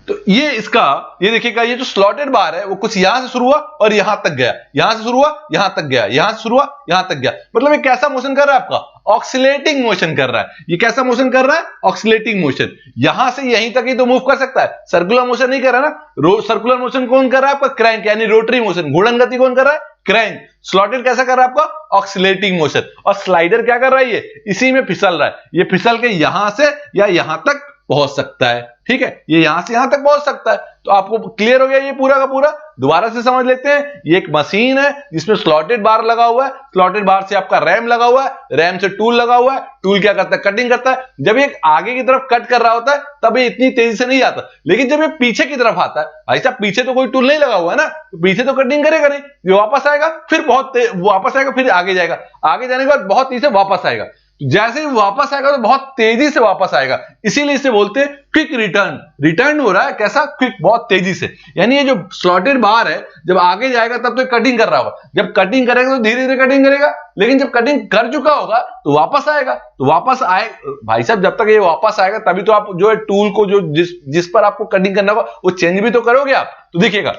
S1: तो ये इसका, ये देखिएगा ये जो स्लॉटेड बार है वो कुछ यहां से शुरू हुआ और यहां तक गया, यहां से शुरू हुआ यहां तक गया, यहां से शुरू हुआ यहां तक गया, मतलब ये कैसा मोशन कर रहा है आपका, ऑक्सिलेटिंग मोशन कर रहा है। ये कैसा मोशन कर रहा है, ऑक्सिलेटिंग मोशन, यहां से यहीं तक ही तो मूव कर सकता है, सर्कुलर मोशन नहीं कर रहा ना। सर्कुलर मोशन कौन कर रहा है आपका, क्रैंक, यानी रोटरी मोशन, घूर्णन गति कौन कर रहा है, क्रैंक। स्लॉटेड कैसा कर रहा है आपका, ऑक्सिलेटिंग मोशन। और स्लाइडर क्या कर रहा है, ये इसी में फिसल रहा है, ये फिसल के यहां से या यहां तक पहुंच सकता है, ठीक है, ये यहां से यहां तक पहुंच सकता है। तो आपको क्लियर हो गया ये पूरा का पूरा, दोबारा से समझ लेते हैं। ये एक मशीन है जिसमें स्लॉटेड बार लगा हुआ है, स्लॉटेड बार से आपका रैम लगा हुआ है, रैम से टूल लगा हुआ है, टूल क्या करता है, कटिंग करता है। जब ये आगे की तरफ कट कर रहा होता है तब ये इतनी तेजी से नहीं आता, लेकिन जब ये पीछे की तरफ आता है, भाई साहब पीछे तो कोई टूल नहीं लगा हुआ है ना, तो पीछे तो कटिंग करेगा नहीं, ये वापस आएगा, फिर वापस आएगा, फिर आगे जाएगा, आगे जाने के बाद बहुत तेजी से वापस आएगा। जैसे ही वापस आएगा तो बहुत तेजी से वापस आएगा, इसीलिए इसे बोलते हैं क्विक रिटर्न। रिटर्न हो रहा है कैसा, क्विक, बहुत तेजी से। यानी ये जो स्लॉटेड बार है जब आगे जाएगा तब तो कटिंग कर रहा होगा, जब कटिंग करेगा तो धीरे धीरे कटिंग करेगा, लेकिन जब कटिंग कर चुका होगा तो वापस आएगा। तो वापस आए भाई साहब, जब तक ये वापस आएगा तभी तो आप जो है टूल को जो जिस पर आपको कटिंग करना होगा वो चेंज भी तो करोगे आप। तो देखिएगा,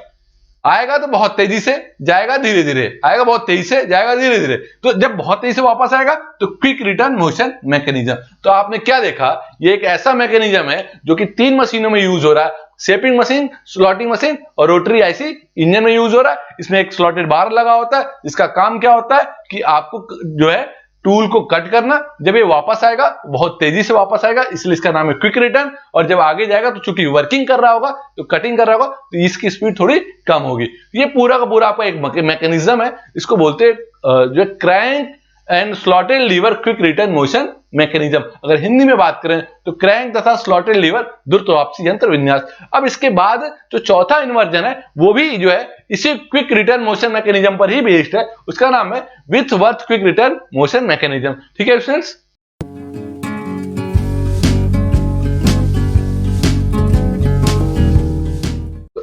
S1: आएगा तो बहुत तेजी से जाएगा, धीरे धीरे आएगा, बहुत तेजी से जाएगा, धीरे धीरे। तो जब बहुत तेजी से वापस आएगा तो क्विक रिटर्न मोशन मैकेनिज्म। तो आपने क्या देखा, ये एक ऐसा मैकेनिज्म है जो कि 3 मशीनों में यूज हो रहा है, शेपिंग मशीन, स्लॉटिंग मशीन और रोटरी आईसी इंजन में यूज हो रहा है। इसमें एक स्लॉटेड बार लगा होता है, इसका काम क्या होता है कि आपको जो है टूल को कट करना, जब ये वापस आएगा बहुत तेजी से वापस आएगा, इसलिए इसका नाम है क्विक रिटर्न। और जब आगे जाएगा तो चूंकि वर्किंग कर रहा होगा तो कटिंग कर रहा होगा तो इसकी स्पीड थोड़ी कम होगी। ये पूरा का पूरा आपका एक मैकेनिज्म है, इसको बोलते हैं जो crank and slotted lever quick return motion mechanism. अगर हिंदी में बात करें तो क्रैंक तथा स्लॉटेड लीवर द्रुत वापसी यंत्र विन्यास। अब इसके बाद जो चौथा इन्वर्जन है वो भी जो है इसी क्विक रिटर्न मोशन मैकेनिज्म पर ही बेस्ड है, उसका नाम है विथवर्थ क्विक रिटर्न मोशन मैकेनिज्म। ठीक है स्टूडेंट्स,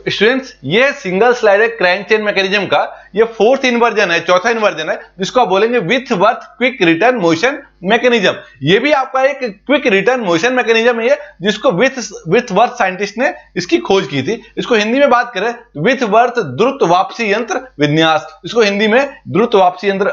S1: स्टूडेंट्स ये single slider crank chain mechanism का ये 4th इन्वर्जन है, चौथा इन्वर्जन है, जिसको आप बोलेंगे विथवर्थ क्विक रिटर्न मोशन मैकेनिज्म। ये भी आपका एक क्विक रिटर्न मोशन मैकेनिज्म है जिसको विथवर्थ साइंटिस्ट ने इसकी खोज की थी। इसको हिंदी में बात करें विथवर्थ द्रुत वापसी यंत्र विन्यास, इसको हिंदी में द्रुत वापसी यंत्र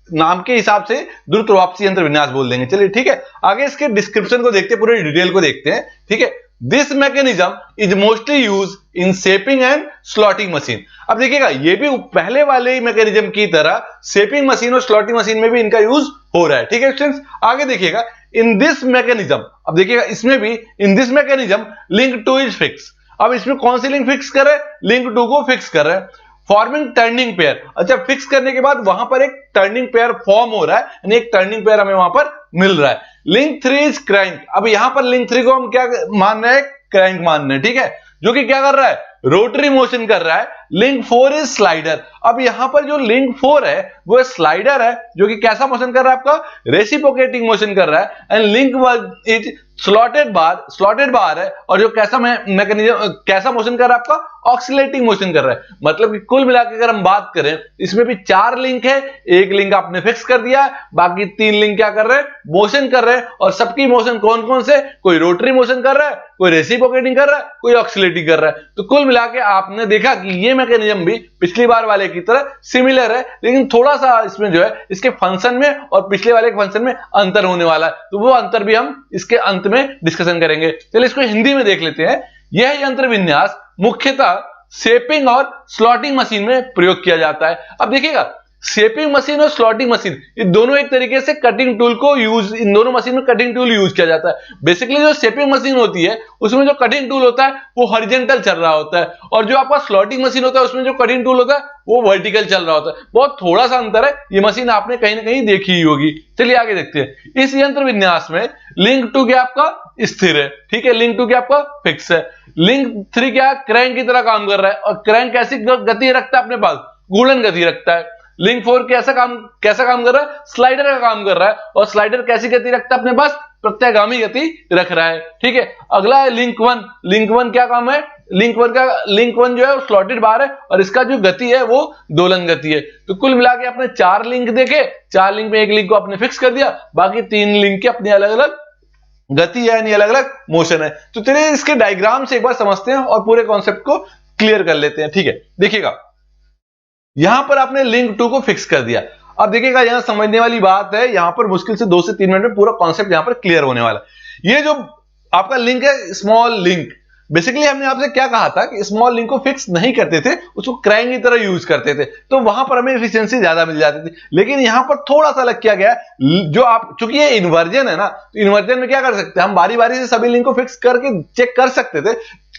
S1: नाम के हिसाब से द्रुत वापसी यंत्र विन्यास बोल देंगे। चलिए ठीक है, आगे इसके डिस्क्रिप्शन को देखते हैं, पूरे डिटेल को देखते हैं। ठीक है, this mechanism is mostly use in shaping and slotting machine. अब देखिएगा ये भी पहले वाले मैकेनिज्म की तरह शेपिंग मशीन और स्लॉटिंग मशीन में भी इनका यूज हो रहा है। ठीक है स्टूडेंट्स, आगे देखिएगा इन दिस मैकेनिज्म, अब देखिएगा इसमें भी इन this mechanism link 2 is fix. अब इसमें कौन सी लिंक फिक्स कर रहे हैं, लिंक 2 को फिक्स कर रहे हैं। Forming turning pair. अच्छा, फिक्स करने के बाद वहां पर एक टर्निंग पेयर फॉर्म हो रहा है, यानी एक टर्निंग पेयर हमें वहां पर मिल रहा है। Link 3 is crank. अब यहां पर लिंक 3 को हम क्या मान रहे हैं, क्रैंक मान रहे हैं, ठीक है, जो कि क्या कर रहा है, रोटरी मोशन कर रहा है। Link 4 is slider. अब यहां पर जो लिंक 4 है वो स्लाइडर है, जो कि कैसा मोशन कर रहा है, आपका रेसिप्रोकेटिंग मोशन कर रहा है। एंड लिंक 1 इज स्लॉटेड बार है, और जो कैसा मैकेनिज्म कैसा मोशन कर रहा है, आपका ऑक्सिलेटिंग मोशन कर रहा है। मतलब कि कुल मिलाकर अगर हम बात करें, इसमें भी 4 लिंक है, एक लिंक आपने फिक्स कर दिया, बाकी 3 लिंक क्या कर रहे हैं, मोशन कर रहे हैं। और सबकी मोशन कौन कौन से, कोई रोटरी मोशन कर रहा है, कोई रेसिप्रोकेटिंग कर रहा है, कोई ऑक्सिलेटिंग कर रहा है। तो कुल मिला के आपने देखा कि ये मैकेनिज्म भी पिछली बार वाले की तरह सिमिलर है, लेकिन थोड़ा सा इसमें जो है इसके फंक्शन में और पिछले वाले के फंक्शन में अंतर होने वाला है। तो वो अंतर भी हम इसके अंत में डिस्कशन करेंगे। चलिए इसको हिंदी में देख लेते हैं। यह यंत्र विन्यास मुख्यतः शेपिंग और स्लॉटिंग मशीन में प्रयोग किया जाता है। अब देखिएगा, शेपिंग मशीन और स्लॉटिंग मशीन ये दोनों एक तरीके से कटिंग टूल को यूज, इन दोनों मशीन में कटिंग टूल यूज किया जाता है। बेसिकली जो शेपिंग मशीन होती है उसमें जो कटिंग टूल होता है वो हॉरिजॉन्टल चल रहा होता है, और जो आपका स्लॉटिंग मशीन होता है उसमें जो कटिंग टूल होता है वो वर्टिकल चल रहा होता है। बहुत थोड़ा सा अंतर है, ये मशीन आपने कहीं ना कहीं देखी ही होगी। चलिए आगे देखते हैं। इस यंत्र विन्यास में लिंक 2 क्या आपका स्थिर है, ठीक है, लिंक 2 क्या आपका फिक्स है। लिंक 3 क्या क्रैंक की तरह काम कर रहा है, और क्रैंक कैसी गति रखता है अपने पास, घूर्णन गति रखता है। लिंक 4 कैसा काम कर रहा है, स्लाइडर का काम कर रहा है, और स्लाइडर कैसी गति रखता है अपने पास, प्रत्यागामी गति रख रहा है, ठीक है। अगला है लिंक 1। लिंक 1 क्या काम है, लिंक 1 जो है वो स्लॉटेड बार है, और इसका जो गति है वो दोलन गति है। तो कुल मिला के आपने 4 लिंक देखे, 4 लिंक में एक लिंक को आपने फिक्स कर दिया, बाकी 3 लिंक की अपनी अलग अलग गति है, यानी अलग अलग मोशन है। तो चलिए इसके डायग्राम से एक बार समझते हैं और पूरे कॉन्सेप्ट को क्लियर कर लेते हैं, ठीक है। देखिएगा, यहां पर आपने लिंक 2 को फिक्स कर दिया। अब देखिएगा, यहां समझने वाली बात है, यहां पर मुश्किल से 2 से 3 मिनट में पूरा कॉन्सेप्ट यहां पर क्लियर होने वाला है। ये जो आपका लिंक है, स्मॉल लिंक, बेसिकली हमने आपसे क्या कहा था कि स्मॉल लिंक को फिक्स नहीं करते थे, उसको क्रैंक की तरह यूज करते थे, तो वहां पर हमें एफिशिएंसी ज्यादा मिल जाती थी। लेकिन यहां पर थोड़ा सा अलग किया गया, जो आप, चूंकि ये इन्वर्जन है ना, तो इन्वर्जन में क्या कर सकते हैं हम, बारी बारी से सभी लिंक को फिक्स करके चेक कर सकते थे,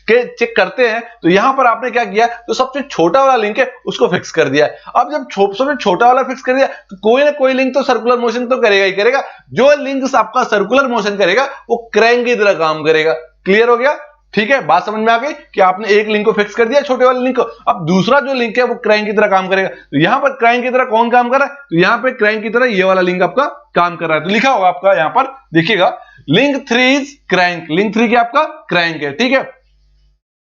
S1: चेक करते हैं। तो यहां पर आपने क्या किया, तो सबसे छोटा वाला लिंक है उसको फिक्स कर दिया। अब जब सबसे छोटा वाला फिक्स कर दिया, तो कोई ना कोई लिंक तो सर्कुलर मोशन तो करेगा ही करेगा। जो लिंक आपका सर्कुलर मोशन करेगा वो क्रैंक की तरह काम करेगा। क्लियर हो गया, ठीक है, बात समझ में आ गई कि आपने एक लिंक को फिक्स कर दिया, छोटे वाले लिंक को, अब दूसरा जो लिंक है वो क्रैंक की तरह काम करेगा। तो यहां पर क्रैंक की तरह कौन काम कर रहा है, तो यहां पे क्रैंक की तरह ये वाला लिंक आपका काम कर रहा है। तो लिखा होगा आपका यहां पर, देखिएगा, लिंक 3 इज क्रैंक। लिंक 3 क्या आपका क्रैंक है, ठीक है।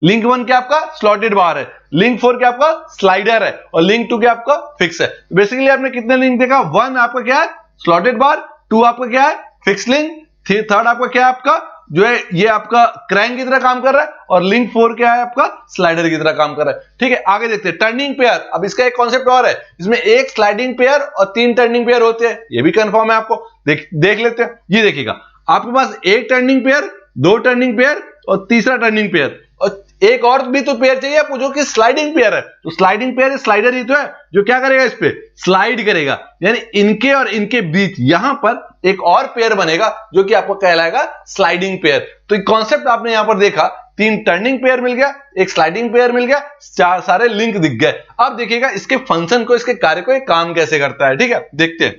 S1: लिंक 1 क्या आपका स्लॉटेड बार है, लिंक 4 क्या आपका स्लाइडर है, और लिंक 2 क्या आपका फिक्स है। बेसिकली आपने कितने लिंक देखा, 1 आपका क्या है स्लॉटेड बार, 2 आपका क्या है फिक्स लिंक, 3 आपका क्या है, आपका जो है ये आपका क्रैंक की तरह काम कर रहा है, और लिंक 4 क्या है आपका स्लाइडर की तरह काम कर रहा है, ठीक है। आगे देखते हैं टर्निंग पेयर। अब इसका एक कॉन्सेप्ट और है, इसमें एक स्लाइडिंग पेयर और 3 टर्निंग पेयर होते हैं, ये भी कंफर्म है आपको, देख लेते हैं। ये देखिएगा, आपके पास एक टर्निंग पेयर, 2 टर्निंग पेयर और तीसरा टर्निंग पेयर, और एक और भी तो पेयर चाहिए आपको जो कि स्लाइडिंग पेयर है। तो स्लाइडिंग पेयर स्लाइडर ही तो है जो क्या करेगा, इस पे स्लाइड करेगा, यानी इनके और इनके बीच यहां पर एक और पेयर बनेगा जो कि आपको कहलाएगा स्लाइडिंग पेयर। तो कॉन्सेप्ट आपने यहां पर देखा, 3 टर्निंग पेयर मिल गया, एक स्लाइडिंग पेयर मिल गया, 4 सारे लिंक दिख गए। अब देखिएगा इसके फंक्शन को, इसके कार्य को, ये काम कैसे करता है, ठीक है, देखते हैं।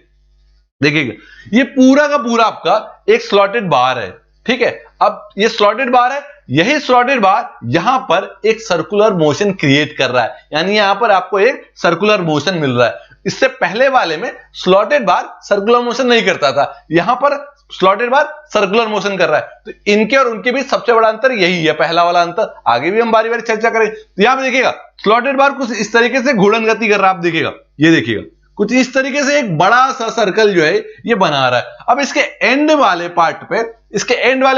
S1: देखिएगा, ये पूरा का पूरा आपका एक स्लॉटेड बार है, ठीक है। अब ये स्लॉटेड बार है, यही स्लॉटेड बार यहां पर एक सर्कुलर मोशन क्रिएट कर रहा है, यानी यहां पर आपको एक सर्कुलर मोशन मिल रहा है। इससे पहले वाले में स्लॉटेड बार सर्कुलर मोशन नहीं करता था, यहां पर स्लॉटेड बार सर्कुलर मोशन कर रहा है। तो इनके और उनके बीच सबसे बड़ा अंतर यही है, पहला वाला अंतर। आगे भी हम बारी बारी चर्चा करेंगे। तो यहां पर देखिएगा, स्लॉटेड बार कुछ इस तरीके से घूर्णन गति कर रहा है, आप देखिएगा, ये देखिएगा कुछ इस तरीके से एक बड़ा सा सर्कल जो है ये बना रहा है। अब इसके एंड वाले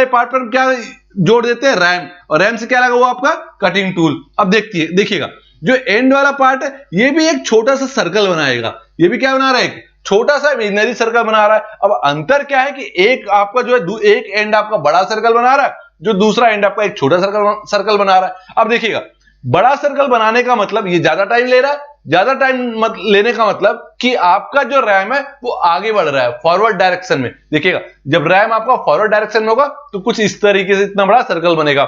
S1: पार्ट पर क्या जोड़ देते हैं, रैम, और रैम से क्या लगा हुआ आपका कटिंग टूल। अब देखिएगा, जो एंड वाला पार्ट है ये भी एक छोटा सा सर्कल बनाएगा, ये भी क्या बना रहा है, एक छोटा सा इमेजिनरी सर्कल बना रहा है। अब अंतर क्या है कि एक आपका जो है एक एंड आपका बड़ा सर्कल बना रहा है, जो दूसरा एंड आपका एक छोटा सर्कल बना रहा है। अब देखिएगा, बड़ा सर्कल बनाने का मतलब ये ज्यादा टाइम ले रहा है, ज्यादा टाइम लेने का मतलब कि आपका जो रैम है वो आगे बढ़ रहा है फॉरवर्ड डायरेक्शन में। देखिएगा, जब रैम आपका फॉरवर्ड डायरेक्शन में होगा तो कुछ इस तरीके से इतना बड़ा सर्कल बनेगा।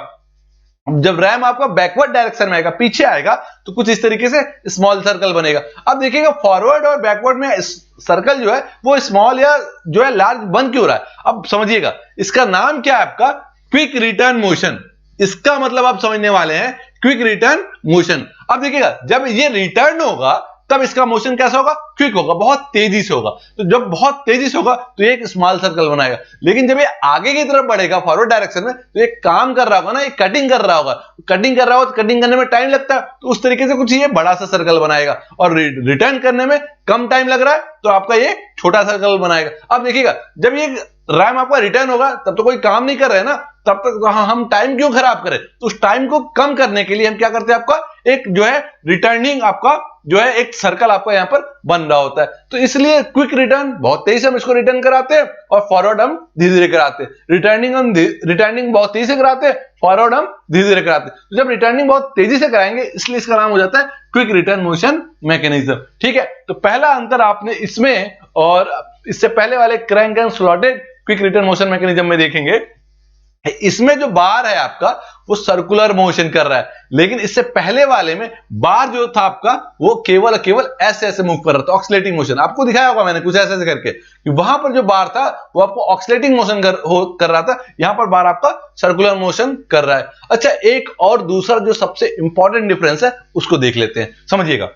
S1: जब रैम आपका बैकवर्ड डायरेक्शन में आएगा, पीछे आएगा, तो कुछ इस तरीके से स्मॉल सर्कल बनेगा। अब देखिएगा फॉरवर्ड और बैकवर्ड में सर्कल जो है वो स्मॉल या जो है लार्ज बन क्यों रहा है। अब समझिएगा, इसका नाम क्या है आपका, क्विक रिटर्न मोशन। इसका मतलब आप समझने वाले हैं क्विक रिटर्न मोशन। अब देखिएगा, जब ये रिटर्न होगा तब इसका मोशन कैसा होगा, क्विक होगा, बहुत तेजी से होगा। तो जब बहुत तेजी से होगा तो ये एक स्मॉल सर्कल बनाएगा, लेकिन जब ये आगे की तरफ बढ़ेगा फॉरवर्ड डायरेक्शन में, तो ये काम कर रहा होगा ना, ये कटिंग कर रहा होगा। कटिंग कर रहा होगा तो कटिंग करने में टाइम लगता है, तो उस तरीके से कुछ ये बड़ा सा सर्कल बनाएगा, और रिटर्न करने में कम टाइम लग रहा है तो आपका ये छोटा सर्कल बनाएगा। अब देखिएगा, जब ये रैम आपका रिटर्न होगा तब तो कोई काम नहीं कर रहे हैं ना, तब तक हम टाइम क्यों खराब करें। तो उस टाइम को कम करने के लिए हम क्या करते हैं, आपका एक जो है रिटर्निंग आपका जो है एक सर्कल आपका यहां पर बन रहा होता है। तो इसलिए क्विक रिटर्न, बहुत तेजी से हम इसको रिटर्न कराते हैं, और फॉरवर्ड हम धीरे धीरे कराते हैं। रिटर्निंग बहुत तेजी से कराते हैं, फॉरवर्ड हम धीरे धीरे कराते हैं। तो जब रिटर्निंग बहुत तेजी से कराएंगे, इसलिए इसका नाम हो जाता है क्विक रिटर्न मोशन मैकेनिज्म। ठीक है, तो पहला अंतर आपने इसमें और इससे पहले वाले crank and slotted quick return motion mechanism में देखेंगे, इसमें जो बार है आपका वो सर्कुलर मोशन कर रहा है, लेकिन इससे पहले वाले में बार जो था आपका वो केवल ऐसे ऐसे मूव कर रहा था, ऑक्सीलेटिंग मोशन। आपको दिखाया होगा मैंने कुछ ऐसे ऐसे करके, कि वहां पर जो बार था वो आपको ऑक्सीलेटिंग मोशन कर रहा था, यहां पर बार आपका सर्कुलर मोशन कर रहा है। अच्छा, एक और दूसरा जो सबसे इंपॉर्टेंट डिफरेंस है उसको देख लेते हैं, समझिएगा।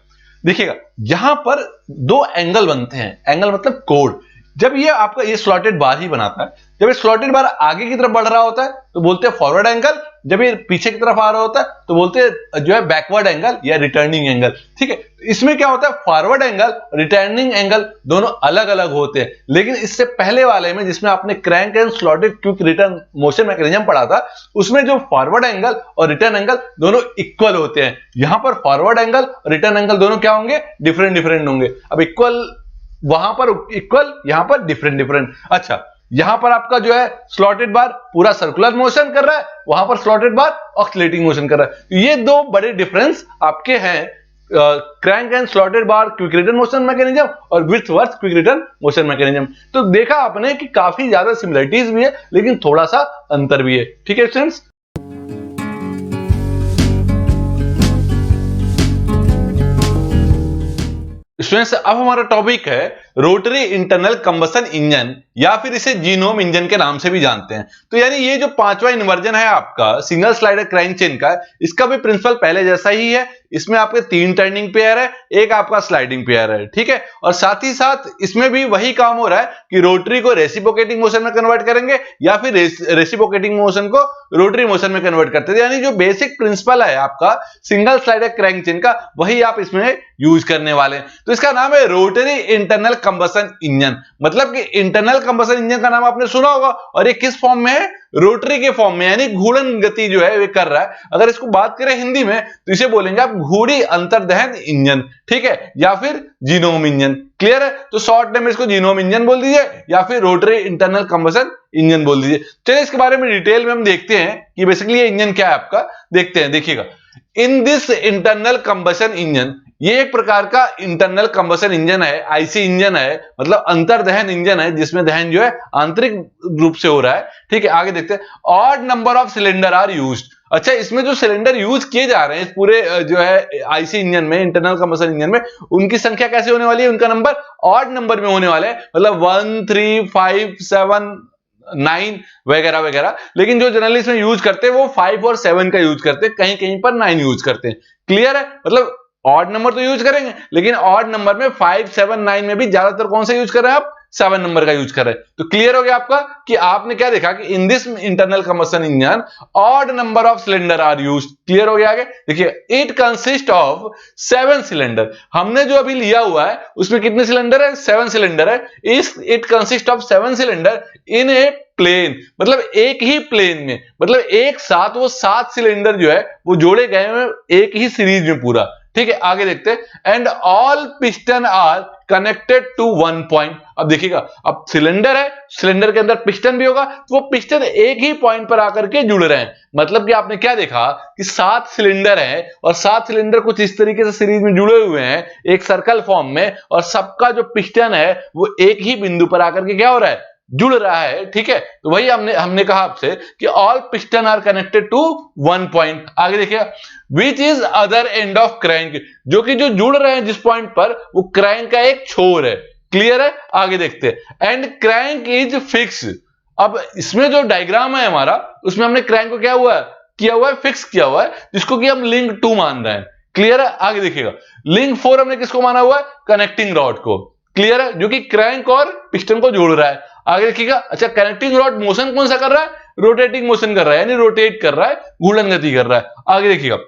S1: देखिएगा, यहां पर दो एंगल बनते हैं, एंगल मतलब कोण। जब ये आपका ये स्लॉटेड बार ही बनाता है, जब ये स्लॉटेड बार आगे की तरफ बढ़ रहा होता है तो बोलते हैं फॉरवर्ड एंगल, जब ये पीछे की तरफ आ रहा होता है तो बोलते हैं जो है बैकवर्ड एंगल या रिटर्निंग एंगल। ठीक है, इसमें क्या होता है, फॉरवर्ड एंगल रिटर्निंग एंगल दोनों अलग अलग होते हैं, लेकिन इससे पहले वाले में जिसमें आपने crank and slotted quick return motion mechanism पढ़ा था, उसमें जो फॉरवर्ड एंगल और रिटर्न एंगल दोनों इक्वल होते हैं। यहां पर फॉरवर्ड एंगल और रिटर्न एंगल दोनों क्या होंगे, डिफरेंट होंगे। अब इक्वल वहां पर इक्वल, यहां पर डिफरेंट। अच्छा, यहां पर आपका जो है स्लॉटेड बार पूरा सर्कुलर मोशन कर रहा है, वहां पर स्लॉटेड बार ऑक्सीलेटिंग मोशन कर रहा है। तो ये दो बड़े डिफरेंस आपके हैं, crank and slotted bar quick return motion mechanism और विर्थवर्थ क्विक रिटर्न मोशन मैकेनिज्म। तो देखा आपने कि काफी ज्यादा सिमिलरिटीज भी है, लेकिन थोड़ा सा अंतर भी है। ठीक है स्टूडेंट्स, स्टूडेंट्स अब हमारा टॉपिक है रोटरी इंटरनल कंबशन इंजन, या फिर इसे जीनोम इंजन के नाम से भी जानते हैं। तो यानी ये जो पांचवा इन्वर्जन है आपका सिंगल स्लाइडर क्रैंक चेन का, इसका भी प्रिंसिपल पहले जैसा ही है। इसमें आपके 3 टर्निंग पेयर है, एक आपका स्लाइडिंग पेयर है। ठीक है, और साथ ही साथ इसमें भी वही काम हो रहा है कि रोटरी को रेसिप्रोकेटिंग मोशन में कन्वर्ट करेंगे, या फिर रेसिप्रोकेटिंग मोशन को रोटरी मोशन में कन्वर्ट करते हैं। यानी जो बेसिक प्रिंसिपल है आपका सिंगल स्लाइडर क्रैंक चेन का, वही आप इसमें यूज करने वाले हैं। तो इसका नाम है रोटरी इंटरनल कंबशन इंजन। मतलब कि इंटरनल कंबशन इंजन का नाम आपने सुना होगा, और ये किस फॉर्म में है, रोटरी के फॉर्म में, यानी घूर्णन गति जो है वे कर रहा है। अगर इसको बात करें हिंदी में तो इसे बोलेंगे आप घूर्णी अंतर्दहन इंजन। ठीक है, या फिर जीनोम इंजन। क्लियर है, तो शॉर्ट नेम इसको जीनोम इंजन बोल दीजिए, या फिर रोटरी इंटरनल कंबशन इंजन बोल दीजिए। चलिए इसके बारे में डिटेल में हम देखते हैं कि बेसिकली ये इंजन क्या है आपका, देखते हैं। देखिएगा, in this internal combustion engine, ये एक प्रकार का इंटरनल कंबशन इंजन है, आईसी इंजन है, मतलब अंतर्दहन इंजन है, जिसमें दहन जो है आंतरिक रूप से हो रहा है। ठीक है, आगे देखते हैं। Odd number of cylinder are used. अच्छा, इसमें जो सिलेंडर यूज किए जा रहे हैं इस पूरे जो है आईसी इंजन में, इंटरनल कंबशन इंजन में, उनकी संख्या कैसे होने वाली है, उनका नंबर ऑड नंबर में होने वाला है, मतलब 1, 3, 5, 7, 9 वगैरह वगैरह। लेकिन जो जनरली इसमें यूज करते हैं वो 5 और 7 का यूज करते हैं, कहीं कहीं पर 9 यूज करते हैं। क्लियर है, मतलब ऑड नंबर तो यूज करेंगे, लेकिन ऑड नंबर में 5, 7, 9 में भी ज्यादातर कौन सा यूज कर रहे हैं आप, 7 नंबर का यूज कर रहे हैं। तो क्लियर हो गया आपका कि आपने क्या देखा कि in this internal combustion engine odd number of cylinder are used. Clear हो गया आगे देखिए, इट कंसिस्ट ऑफ 7 सिलेंडर। हमने जो अभी लिया हुआ है उसमें कितने सिलेंडर है, 7 सिलेंडर है। It consist of 7 cylinder in a plane, मतलब एक ही प्लेन में, मतलब एक साथ वो 7 सिलेंडर जो है वो जोड़े गए हैं एक ही सीरीज में पूरा। ठीक है, आगे देखते हैं। And all piston are connected to 1 point. अब देखिएगा, अब सिलेंडर है, सिलेंडर के अंदर पिस्टन भी होगा, तो वो पिस्टन एक ही पॉइंट पर आकर के जुड़ रहे हैं। मतलब कि आपने क्या देखा कि 7 सिलेंडर हैं, और 7 सिलेंडर कुछ इस तरीके से सीरीज में जुड़े हुए हैं एक सर्कल फॉर्म में, और सबका जो पिस्टन है वो एक ही बिंदु पर आकर के क्या हो रहा है, जुड़ रहा है, ठीक है। तो वही हमने कहा आपसे कि all piston are connected to one point. आगे देखिए, which is other end of crank, जो कि जो जुड़ रहे हैं जिस पॉइंट पर वो क्रैंक का एक छोर है। क्लियर है, आगे देखते हैं। And crank is fix. अब इसमें जो डायग्राम है हमारा, उसमें हमने क्रैंक को क्या हुआ है, किया हुआ है, फिक्स किया हुआ है, जिसको कि हम लिंक 2 मान रहे हैं। क्लियर है, आगे देखिएगा। लिंक 4 हमने किसको माना हुआ है, कनेक्टिंग रॉड को। क्लियर है, जो कि क्रैंक और पिस्टन को जोड़ रहा है। आगे देखिएगा। अच्छा, कनेक्टिंग रॉड मोशन कौन सा कर रहा है, रोटेटिंग मोशन कर रहा है, यानी रोटेट कर रहा है, घूर्णन गति कर रहा है। आगे देखिएगा।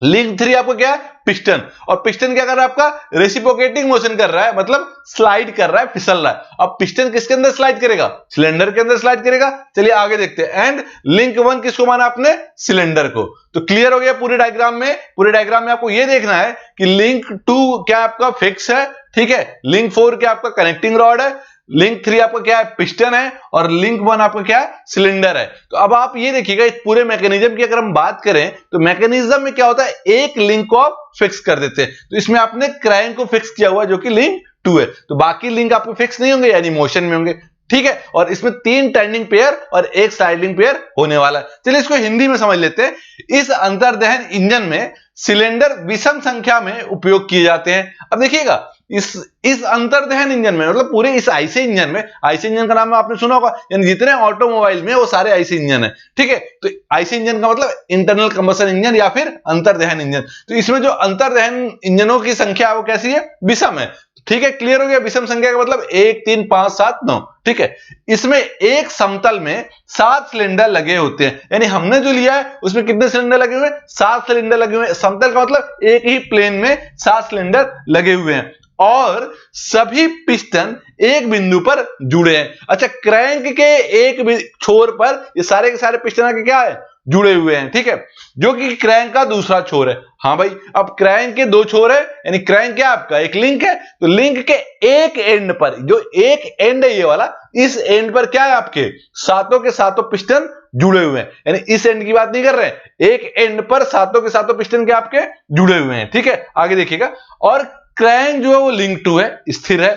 S1: लिंक 3 आपको क्या है, पिस्टन, और पिस्टन क्या कर रहा है आपका, रेसिप्रोकेटिंग मोशन कर रहा है, मतलब स्लाइड कर रहा है, फिसल रहा है। अब पिस्टन किसके अंदर स्लाइड करेगा, सिलेंडर के अंदर स्लाइड करेगा। चलिए आगे देखते हैं। एंड लिंक 1 किसको माना आपने, सिलेंडर को। तो क्लियर हो गया पूरे डायग्राम में। पूरे डायग्राम में आपको यह देखना है कि लिंक 2 क्या आपका फिक्स है, ठीक है, लिंक 4 क्या आपका कनेक्टिंग रॉड है, लिंक 3 आपका क्या है, पिस्टन है, और लिंक 1 आपका क्या है, सिलेंडर है। तो अब आप ये देखिएगा, इस पूरे मैकेनिज्म की अगर हम बात करें तो मैकेनिज्म में क्या होता है, एक लिंक को आप फिक्स कर देते हैं। तो इसमें आपने क्रैंक को फिक्स किया हुआ है, जो कि लिंक 2 है। तो बाकी लिंक आपको फिक्स नहीं होंगे, यानी मोशन में होंगे, ठीक है। और इसमें 3 टर्निंग पेयर और 1 स्लाइडिंग पेयर होने वाला है। चलिए इसको हिंदी में समझ लेते हैं। इस अंतर्दहन इंजन में सिलेंडर विषम संख्या में उपयोग किए जाते हैं। अब देखिएगा, इस अंतर्दहन इंजन में, मतलब पूरे इस आईसी इंजन में, आईसी इंजन का नाम आपने सुना होगा, यानी जितने ऑटोमोबाइल में वो सारे आईसी इंजन है, ठीक है। तो आईसी इंजन का मतलब इंटरनल कंबशन इंजन या फिर अंतर्दहन इंजन। तो इसमें जो अंतर्दहन इंजनों की संख्या है वो कैसी है, विषम है, ठीक है। क्लियर हो गया। विषम संख्या का मतलब 1 3 5 7 9, ठीक है। इसमें एक समतल में 7 सिलेंडर लगे होते हैं, यानी हमने जो लिया है उसमें कितने सिलेंडर लगे हुए हैं, 7 सिलेंडर लगे हुए हैं। समतल का मतलब एक ही प्लेन में 7 सिलेंडर लगे हुए हैं, और सभी पिस्टन एक बिंदु पर जुड़े हैं। अच्छा, क्रैंक के एक छोर पर ये सारे के सारे पिस्टन आके क्या है, जुड़े हुए हैं, ठीक है, जो कि क्रैंक का दूसरा छोर है। हाँ भाई, अब क्रैंक के 2 छोर है, यानी क्रैंक क्या आपका एक लिंक है। तो लिंक के एक एंड पर, जो एक एंड है ये वाला, इस एंड पर क्या है आपके सातों के सातों पिस्टन जुड़े हुए हैं। यानी इस एंड की बात नहीं कर रहे हैं, एक एंड पर सातों के सातों पिस्टन के आपके जुड़े हुए हैं, ठीक है। आगे देखिएगा। और क्रैंक जो है वो लिंक 2 है, स्थिर है।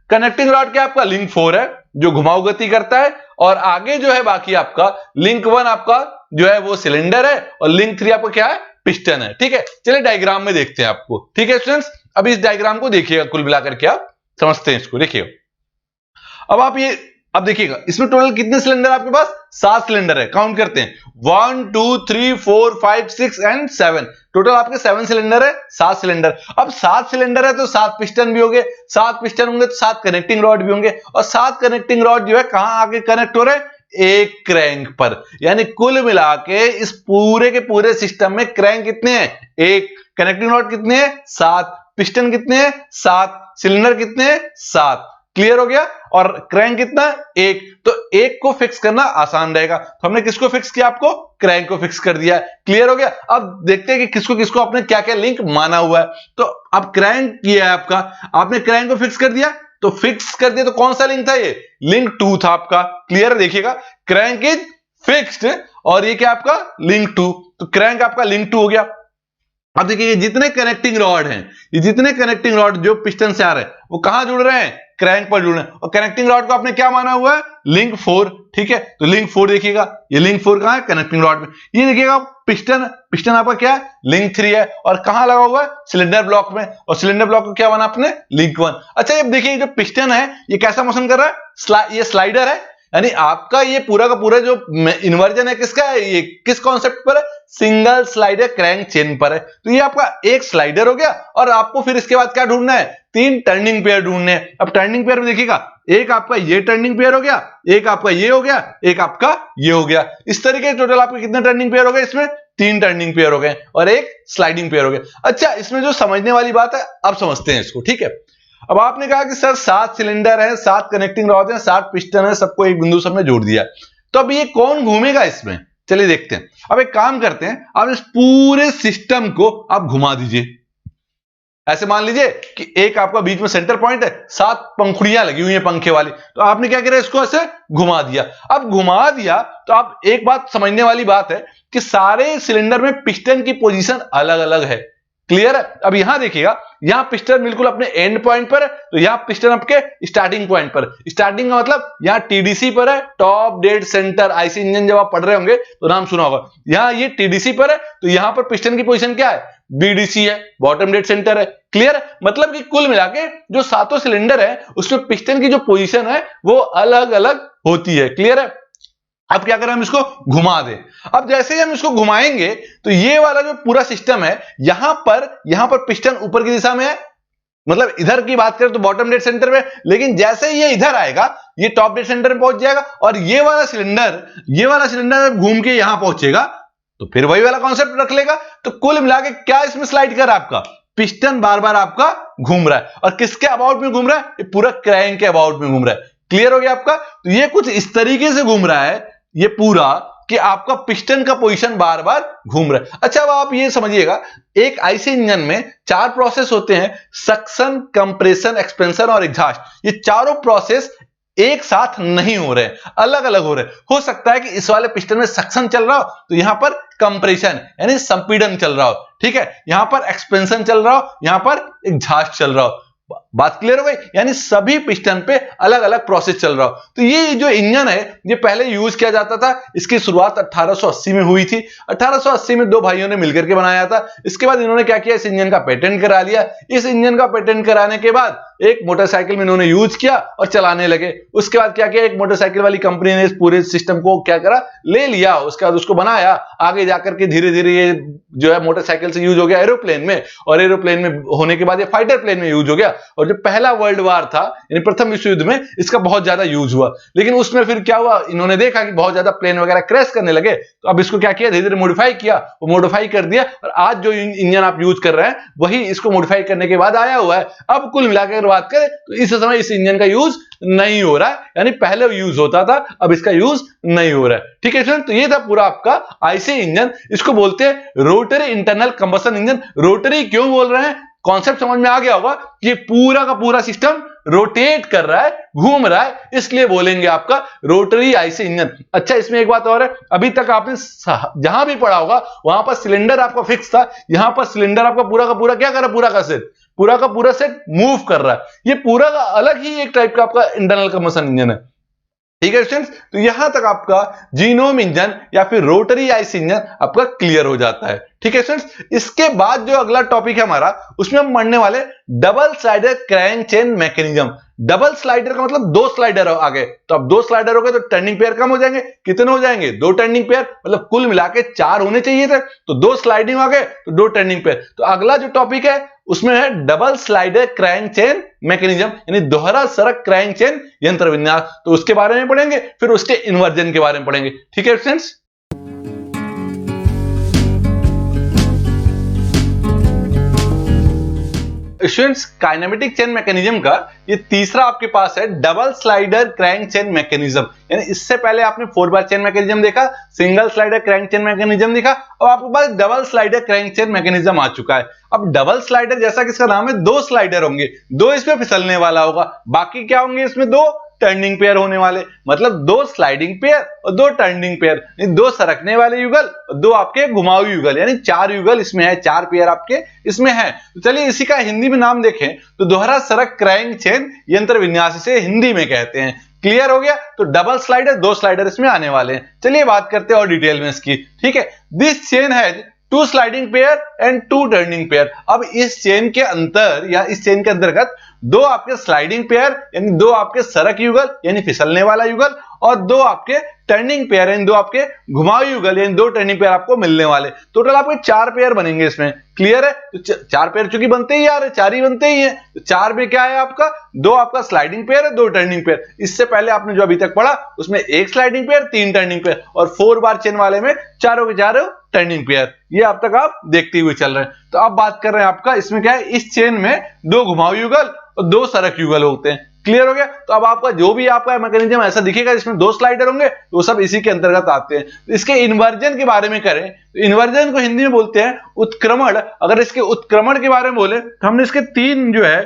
S1: कनेक्टिंग रॉड क्या आपका लिंक 4 है, जो घुमाव गति करता है। और आगे जो है बाकी आपका लिंक 1 आपका जो है वो सिलेंडर है, और लिंक 3 आपका क्या है, पिस्टन है, ठीक है। चलिए डायग्राम में देखते हैं आपको, ठीक है स्टूडेंट्स। अब इस डायग्राम को देखिएगा, कुल मिलाकर के आप समझते हैं इसको, देखिएगा। अब देखिएगा, इसमें टोटल कितने सिलेंडर आपके पास, 7 सिलेंडर है। काउंट करते हैं, 1 2 3 4 5 6 एंड 7। टोटल आपके 7 सिलेंडर है, 7 सिलेंडर। अब 7 सिलेंडर है तो 7 पिस्टन भी होंगे, 7 पिस्टन होंगे तो 7 कनेक्टिंग रॉड भी होंगे, और 7 कनेक्टिंग रॉड जो है कहां आके कनेक्ट हो रहे हैं, एक क्रैंक पर। यानी कुल मिला के इस पूरे के पूरे सिस्टम में क्रैंक कितने हैं, एक, कनेक्टिंग रॉड कितने हैं, 7, पिस्टन कितने हैं, 7, सिलेंडर कितने हैं, 7। क्लियर हो गया। और क्रैंक कितना, एक। तो एक को फिक्स करना आसान रहेगा, तो हमने किसको फिक्स किया, आपको क्रैंक को फिक्स कर दिया है। क्लियर हो गया। अब देखते हैं कि किसको किसको आपने क्या क्या लिंक माना हुआ है। तो अब क्रैंक किया है आपका, आपने क्रैंक को फिक्स कर दिया, तो फिक्स कर दिया तो कौन सा लिंक था, ये लिंक 2 था आपका। क्लियर, देखिएगा, क्रैंक इज फिक्स्ड, और ये क्या आपका लिंक 2। तो क्रैंक आपका लिंक 2 हो गया। अब देखिए, जितने कनेक्टिंग रॉड हैं, ये जितने कनेक्टिंग रॉड जो पिस्टन से आ रहे हैं वो कहां जुड़ रहे हैं, क्रैंक पर जुड़ रहे हैं। और कनेक्टिंग रॉड को आपने क्या माना हुआ है, लिंक 4, ठीक है। तो लिंक 4 देखिएगा, ये लिंक 4 कहां है, कनेक्टिंग रॉड में। ये देखिएगा पिस्टन, पिस्टन आपका क्या है, लिंक 3 है, और कहां लगा हुआ है, सिलेंडर ब्लॉक में। और सिलेंडर ब्लॉक को क्या माना आपने, लिंक 1। अच्छा, अब देखिए जो पिस्टन है ये कैसा मोशन कर रहा है, ये स्लाइडर है, यानी आपका ये पूरा का पूरा जो इन्वर्जन है किसका है, ये किस कॉन्सेप्ट पर है, सिंगल स्लाइडर क्रैंक चेन पर है। तो ये आपका एक स्लाइडर हो गया, और आपको फिर इसके बाद क्या ढूंढना है, 3 टर्निंग पेयर ढूंढने हैं। अब टर्निंग पेयर में देखिएगा, एक आपका ये टर्निंग पेयर हो गया, एक आपका ये हो गया, एक आपका ये हो गया। इस तरीके से टोटल आपके कितने टर्निंग पेयर हो गए, इसमें 3 टर्निंग पेयर हो गए, और एक स्लाइडिंग पेयर हो गया। अच्छा, इसमें जो समझने वाली बात है, अब समझते हैं इसको, ठीक है। अब आपने कहा कि सर 7 सिलेंडर है, 7 कनेक्टिंग रॉड है, 7 पिस्टन है, सबको एक बिंदु से हमने जोड़ दिया। तो अब ये कौन घूमेगा इसमें, चलिए देखते हैं। अब एक काम करते हैं, आप इस पूरे सिस्टम को आप घुमा दीजिए। ऐसे मान लीजिए कि एक आपका बीच में सेंटर पॉइंट है, 7 पंखुड़ियां लगी हुई हैं पंखे वाली। तो आपने क्या किया, इसको ऐसे घुमा दिया। अब घुमा दिया तो आप एक बात समझने वाली बात है कि सारे सिलेंडर में पिस्टन की पोजीशन अलग अलग है। क्लियर है। अब यहां देखिएगा, यहां पिस्टन बिल्कुल अपने एंड पॉइंट पर है, तो यहां पिस्टन आपके स्टार्टिंग पॉइंट पर, स्टार्टिंग का मतलब यहां टीडीसी पर है, top dead centre. IC engine जब आप पढ़ रहे होंगे तो नाम सुना होगा। यहां ये टीडीसी पर है, तो यहां पर पिस्टन की पोजीशन क्या है, बीडीसी है, बॉटम डेड सेंटर है। क्लियर है, मतलब कि कुल मिला के जो सातों सिलेंडर है उसमें पिस्टन की जो पोजीशन है वो अलग अलग होती है। क्लियर है। अब क्या करें, हम इसको घुमा दें। अब जैसे ही हम इसको घुमाएंगे तो ये वाला जो पूरा सिस्टम है, यहां पर पिस्टन ऊपर की दिशा में है, मतलब इधर की बात करें तो बॉटम डेड सेंटर में, लेकिन जैसे ही ये इधर आएगा ये टॉप डेड सेंटर में पहुंच जाएगा, और ये वाला सिलेंडर घूम के यहां पहुंचेगा तो फिर वही वाला कॉन्सेप्ट रख लेगा। तो कुल मिला के क्या इसमें स्लाइड कर रहा है, आपका पिस्टन बार बार आपका घूम रहा है, और किसके अबाउट में घूम रहा है, ये पूरा क्रैंक के अबाउट में घूम रहा है। क्लियर हो गया आपका। तो ये कुछ इस तरीके से घूम रहा है ये पूरा, कि आपका पिस्टन का पोजीशन बार बार घूम रहा है। अच्छा, अब आप ये समझिएगा, एक आईसी इंजन में 4 प्रोसेस होते हैं, सक्शन, कंप्रेशन, एक्सपेंशन और एग्जॉस्ट। ये चारों प्रोसेस एक साथ नहीं हो रहे हैं, अलग अलग हो रहे हैं। हो सकता है कि इस वाले पिस्टन में सक्शन चल रहा हो तो यहां पर कंप्रेशन यानी संपीड़न चल रहा हो, ठीक है, यहां पर एक्सपेंशन चल रहा हो, यहां पर एग्जॉस्ट चल रहा हो। बात क्लियर हो गई, यानी सभी पिस्टन पे अलग अलग प्रोसेस चल रहा हो। तो ये जो इंजन है ये पहले यूज किया जाता था, इसकी शुरुआत 1880 में हुई थी। 1880 में 2 भाइयों ने मिलकर के बनाया था। इसके बाद इन्होंने क्या किया, इस इंजन का पेटेंट करा लिया। इस इंजन का पेटेंट कराने के बाद एक मोटरसाइकिल में इन्होंने यूज किया और चलाने लगे। उसके बाद क्या किया, एक मोटरसाइकिल वाली कंपनी ने इस पूरे सिस्टम को क्या करा, ले लिया, उसके बाद उसको बनाया। आगे जाकर के धीरे धीरे ये जो है मोटरसाइकिल से यूज हो गया एरोप्लेन में, और एरोप्लेन में होने के बाद ये फाइटर प्लेन में यूज हो गया। और जो पहला वर्ल्ड वार था यानी प्रथम विश्व युद्ध में इसका बहुत ज्यादा यूज हुआ। लेकिन उसमें फिर क्या हुआ, इन्होंने देखा कि बहुत ज्यादा प्लेन वगैरह क्रैश करने लगे, तो अब इसको क्या किया, धीरे धीरे मॉडिफाई किया, वो मॉडिफाई कर दिया, और आज जो इंजन आप यूज कर रहे हैं वही इसको मॉडिफाई करने के बाद आया हुआ है। अब कुल मिलाकर बात करें तो इस समय इस इंजन का यूज नहीं हो रहा है, यानी पहले यूज होता था, अब इसका यूज नहीं हो रहा है। ठीक है स्टूडेंट, तो ये था पूरा आपका आईसी इंजन। इसको बोलते हैं rotary internal combustion engine. Rotary क्यों बोल रहे हैं, कॉन्सेप्ट समझ में आ गया होगा कि पूरा का पूरा सिस्टम रोटेट कर रहा है, घूम रहा है, इसलिए बोलेंगे आपका रोटरी आईसी इंजन। अच्छा, इसमें एक बात और है, अभी तक आपने जहां भी पढ़ा होगा वहां पर सिलेंडर आपका फिक्स था, यहां पर सिलेंडर आपका पूरा का पूरा क्या कर रहा है, पूरा का पूरा सेट मूव कर रहा है। ये पूरा का अलग ही एक टाइप का आपका इंटरनल कंबशन इंजन है। ठीक है स्टूडेंट्स, तो यहां तक आपका जीनोम इंजन या फिर रोटरी आईसी इंजन आपका क्लियर हो जाता है। ठीक है स्टूडेंट्स, इसके बाद जो अगला टॉपिक है हमारा, उसमें हम पढ़ने वाले double slider crank chain mechanism. Double slider का मतलब 2 स्लाइडर आगे, तो अब 2 स्लाइडर हो गए तो टर्निंग पेयर कम हो जाएंगे। कितने हो जाएंगे, 2 टर्निंग पेयर, मतलब कुल मिला के 4 होने चाहिए थे, तो 2 स्लाइडिंग आ गए तो 2 टर्निंग पेयर। तो अगला जो टॉपिक है उसमें है double slider crank chain mechanism, यानी दोहरा सरक क्रैंक चेन यंत्र विन्यास। तो उसके बारे में पढ़ेंगे, फिर उसके इन्वर्जन के बारे में पढ़ेंगे। ठीक है friends, students, kinematic chain mechanism का ये तीसरा आपके पास है double slider crank chain mechanism. यानी इससे पहले आपने 4 बार चेन मैकेनिज्म देखा, single slider crank chain mechanism देखा, और आपके पास double slider crank chain mechanism आ चुका है। अब डबल स्लाइडर जैसा कि इसका नाम है, 2 स्लाइडर होंगे, 2 इसमें फिसलने वाला होगा, बाकी क्या होंगे इसमें 2 टर्निंग पेयर होने वाले, मतलब 2 स्लाइडिंग पेयर और 2 टर्निंग पेयर, 2 सरकने वाले युगल और 2 आपके घुमाऊ युगल, यानी 4 युगल इसमें है, 4 पेयर आपके इसमें है। तो चलिए इसी का हिंदी में नाम देखें तो दोहरा सरक क्रैंक चेन यंत्र विन्यास इसे हिंदी में कहते हैं। क्लियर हो गया, तो डबल स्लाइडर 2 स्लाइडर इसमें आने वाले हैं। चलिए बात करते हैं और डिटेल में इसकी। ठीक है, this chain has 2 sliding pair and 2 turning pair. अब इस चेन के अंतर या इस चेन के अंतर्गत 2 आपके स्लाइडिंग पेयर यानी 2 आपके सरक युगल यानी फिसलने वाला युगल, और 2 आपके टर्निंग पेयर यानी 2 आपके घुमाऊ युगल यानी 2 टर्निंग पेयर आपको मिलने वाले। टोटल आपके 4 पेयर बनेंगे इसमें। क्लियर है, तो 4 पेयर चूंकि बनते ही यार 4 ही बनते ही हैं, तो 4 में क्या है आपका 2 आपका स्लाइडिंग पेयर है, 2 टर्निंग पेयर। इससे पहले आपने जो अभी तक पढ़ा उसमें 1 स्लाइडिंग पेयर 3 टर्निंग पेयर, और 4 बार चेन वाले में चारों के चारों टर्निंग पेयर। ये अब तक आप देखते हुए चल रहे हैं। तो अब बात कर रहे हैं आपका इसमें क्या है, इस चेन में 2 घुमाऊ युगल और 2 सरक युगल होते हैं। क्लियर हो गया, तो अब आपका जो भी आपका मैकेनिज्म ऐसा दिखेगा जिसमें 2 स्लाइडर होंगे तो वो सब इसी के अंतर्गत आते हैं। तो इसके इन्वर्जन के बारे में करें तो इन्वर्जन को हिंदी में बोलते हैं उत्क्रमण। अगर इसके उत्क्रमण के बारे में बोले तो हमने इसके 3 जो है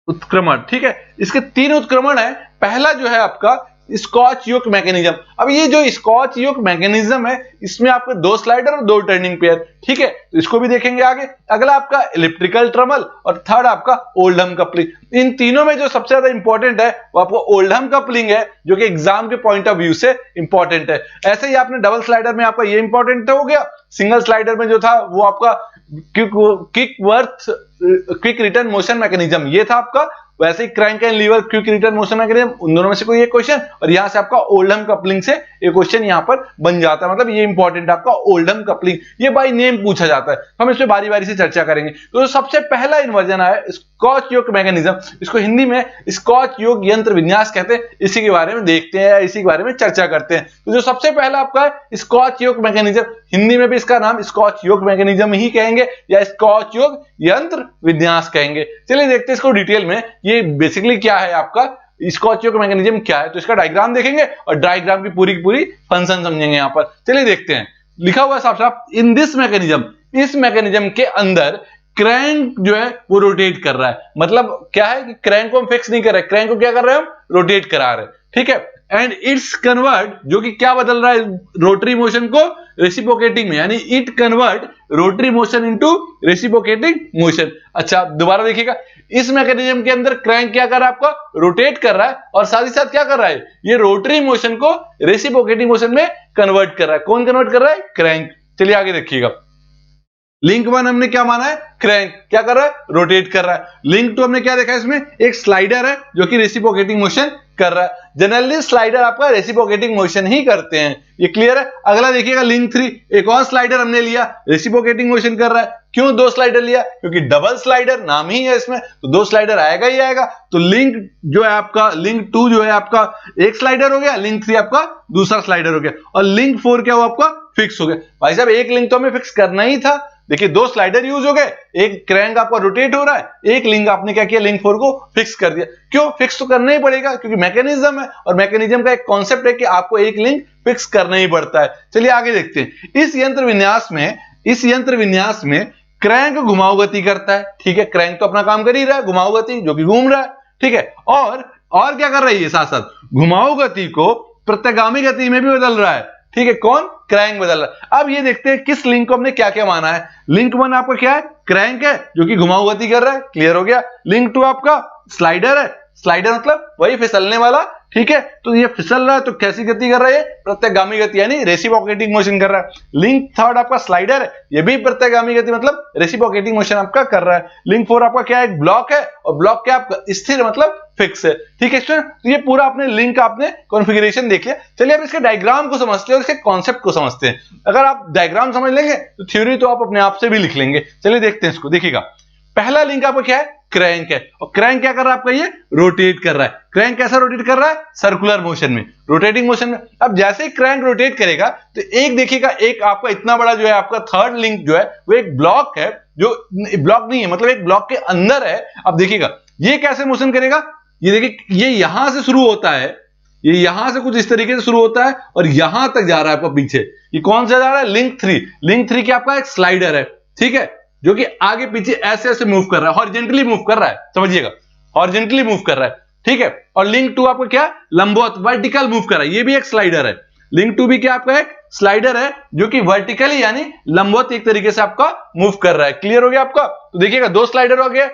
S1: उत्क्रमण, ठीक है, इसके 3 उत्क्रमण है। पहला जो है आपका स्कॉच योक मैकेनिज्म। अब ये जो स्कॉच योक मैकेनिज्म है, इसमें आपके 2 स्लाइडर और 2 टर्निंग पेयर, ठीक है, तो इसको भी देखेंगे आगे। अगला आपका इलेक्ट्रिकल ट्रमल और थर्ड आपका ओल्डहम कपलिंग। इन तीनों में जो सबसे ज्यादा इंपॉर्टेंट है वो आपको ओल्डहम कपलिंग है, जो कि एग्जाम के पॉइंट ऑफ व्यू से इंपॉर्टेंट है। ऐसे ही आपने डबल स्लाइडर में आपका ये इंपॉर्टेंट हो गया, सिंगल स्लाइडर में जो था वो आपका क्विक रिटर्न मोशन मैकेनिज्म ये था आपका। वैसे ही crank and lever quick return motion mechanism, उन दोनों में से कोई एक क्वेश्चन, और यहां से आपका ओल्डहम कपलिंग से एक क्वेश्चन यहां पर बन जाता है। मतलब ये इंपॉर्टेंट आपका ओल्डहम कपलिंग, ये बाय नेम पूछा जाता है। हम इस पे बारी बारी से चर्चा करेंगे। तो सबसे पहला इन्वर्जन है स्कॉच योक मैकेनिज्म, इसको हिंदी में स्कॉच योक यंत्र विन्यास कहते हैं। इसी के बारे में देखते हैं, इसी के बारे में चर्चा करते हैं। तो जो सबसे पहला आपका है स्कॉच योक मैकेनिज्म, हिंदी में भी इसका नाम स्कॉच योक मैकेनिज्म ही कहेंगे या स्कॉच योक यंत्र विन्यास कहेंगे। चलिए देखते हैं इसको डिटेल में, ये बेसिकली क्या है आपका स्कॉच योक मैकेनिज्म क्या है। तो इसका डायग्राम देखेंगे और डायग्राम की पूरी फंक्शन समझेंगे यहां पर। चलिए देखते हैं, लिखा हुआ है साफ साफ, इन दिस मैकेनिज्म, इस मैकेनिज्म के अंदर क्रैंक जो है वो रोटेट कर रहा है। मतलब क्या है कि क्रैंक को हम फिक्स नहीं कर रहे, क्रैंक को क्या कर रहे हैं हम, रोटेट करा रहे हैं, ठीक है। एंड इट्स कन्वर्ट, जो कि क्या बदल रहा है रोटरी मोशन को रेसिप्रोकेटिंग में, यानी it convert rotary motion into reciprocating motion. अच्छा दोबारा देखिएगा, इस मैकेनिज्म के अंदर क्रैंक क्या कर रहा है, आपका रोटेट कर रहा है, और साथ ही साथ क्या कर रहा है, ये रोटरी मोशन को रेसिप्रोकेटिंग मोशन में कन्वर्ट कर रहा है। कौन कन्वर्ट कर रहा है, क्रैंक। चलिए आगे देखिएगा, लिंक 1 हमने क्या माना है, क्रैंक क्या कर रहा है, रोटेट कर रहा है। लिंक 2 हमने क्या देखा है, इसमें एक स्लाइडर है जो कि रेसिप्रोकेटिंग मोशन कर रहा है। जनरली स्लाइडर आपका रेसिप्रोकेटिंग मोशन ही करते हैं, ये क्लियर है। अगला देखिएगा लिंक 3, एक और स्लाइडर हमने लिया, रेसिप्रोकेटिंग मोशन कर रहा है। क्यों 2 स्लाइडर लिया, क्योंकि डबल स्लाइडर नाम ही है इसमें, तो 2 स्लाइडर आएगा ही आएगा। तो लिंक जो है आपका, लिंक 2 जो है आपका एक स्लाइडर हो गया, लिंक 3 आपका दूसरा स्लाइडर हो गया, और लिंक 4 क्या हुआ आपका, फिक्स हो गया। भाई साहब एक लिंक तो हमें फिक्स करना ही था, देखिए 2 स्लाइडर यूज हो गए, एक क्रैंक आपका रोटेट हो रहा है, एक लिंक आपने क्या किया, लिंक 4 को फिक्स कर दिया। क्यों फिक्स तो करना ही पड़ेगा, क्योंकि मैकेनिज्म है, और मैकेनिज्म का एक कॉन्सेप्ट है कि आपको एक लिंक फिक्स करना ही पड़ता है। चलिए आगे देखते हैं, इस यंत्र विन्यास में क्रैंक घुमाव गति करता है, ठीक है, क्रैंक तो अपना काम कर ही रहा है, घुमाव गति जो कि घूम रहा है, ठीक है, और क्या कर रही है, साथ साथ घुमाव गति को प्रत्यागामी गति में भी बदल रहा है, ठीक है, कौन, क्रैंक बदल रहा है। अब ये देखते हैं किस लिंक को हमने क्या क्या माना है। लिंक 1 आपका क्या है, क्रैंक है जो कि घुमाव गति कर रहा है, क्लियर हो गया। लिंक 2 आपका स्लाइडर है, स्लाइडर मतलब वही फिसलने वाला, ठीक है, तो ये फिसल रहा है तो कैसी गति कर रहा है, प्रत्यागामी गति यानी रेसिप्रोकेटिंग मोशन कर रहा है। लिंक 3 आपका स्लाइडर है, ये भी प्रत्यागामी गति मतलब रेसिप्रोकेटिंग मोशन आपका कर रहा है। लिंक 4 आपका क्या है, एक ब्लॉक है, और ब्लॉक क्या आपका स्थिर मतलब फिक्स है, ठीक है स्टूडेंट। तो ये पूरा आपने लिंक आपने कॉन्फ़िगरेशन देख लिया। चलिए अब इसके डायग्राम को समझते हैं और इसके कॉन्सेप्ट को समझते हैं। अगर आप डायग्राम समझ लेंगे तो थ्योरी तो आप अपने आप से भी लिख लेंगे। चलिए देखते हैं इसको, देखिएगा पहला लिंक आपका क्या है, क्रैंक है, और क्रैंक क्या कर रहा है आपका, ये रोटेट कर रहा है। क्रैंक कैसा रोटेट कर रहा है, सर्कुलर मोशन में, रोटेटिंग मोशन में। अब जैसे ही क्रैंक रोटेट करेगा तो एक देखिएगा, एक आपका इतना बड़ा जो है आपका थर्ड लिंक जो है वो एक ब्लॉक है, जो ब्लॉक नहीं है मतलब एक ब्लॉक के अंदर है। अब देखिएगा ये कैसे मोशन करेगा, ये देखिए ये यहां से शुरू होता है, ये यहां से कुछ इस तरीके से शुरू होता है और यहां तक जा रहा है आपका पीछे। ये कौन सा जा रहा है, लिंक 3। लिंक 3 क्या आपका एक स्लाइडर है, ठीक है, जो कि आगे पीछे ऐसे ऐसे मूव कर रहा है, हॉरिजॉन्टली मूव कर रहा है, समझिएगा हॉरिजॉन्टली मूव कर रहा है, ठीक है। और लिंक 2 आपका क्या, लंबवत वर्टिकल मूव कर रहा है, ये भी एक स्लाइडर है। लिंक 2 भी क्या आपका एक स्लाइडर है जो कि वर्टिकली यानी लंबवत एक तरीके से आपका मूव कर रहा है, क्लियर हो गया आपका। तो देखिएगा 2 स्लाइडर हो गए,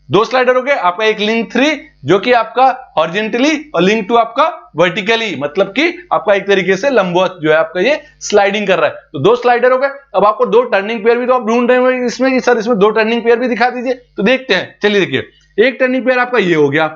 S1: 2 स्लाइडर हो गए आपका, एक लिंक 3 जो कि आपका हॉरिजॉन्टली और लिंक 2 आपका वर्टिकली मतलब कि आपका एक तरीके से लंबवत जो है आपका ये स्लाइडिंग कर रहा है। तो 2 स्लाइडर हो गए। अब आपको 2 टर्निंग पेयर भी तो आप ढूंढ रहे हो इसमें कि सर इसमें 2 टर्निंग पेयर भी दिखा दीजिए, तो देखते हैं। चलिए देखिए एक टर्निंग पेयर आपका ये हो गया,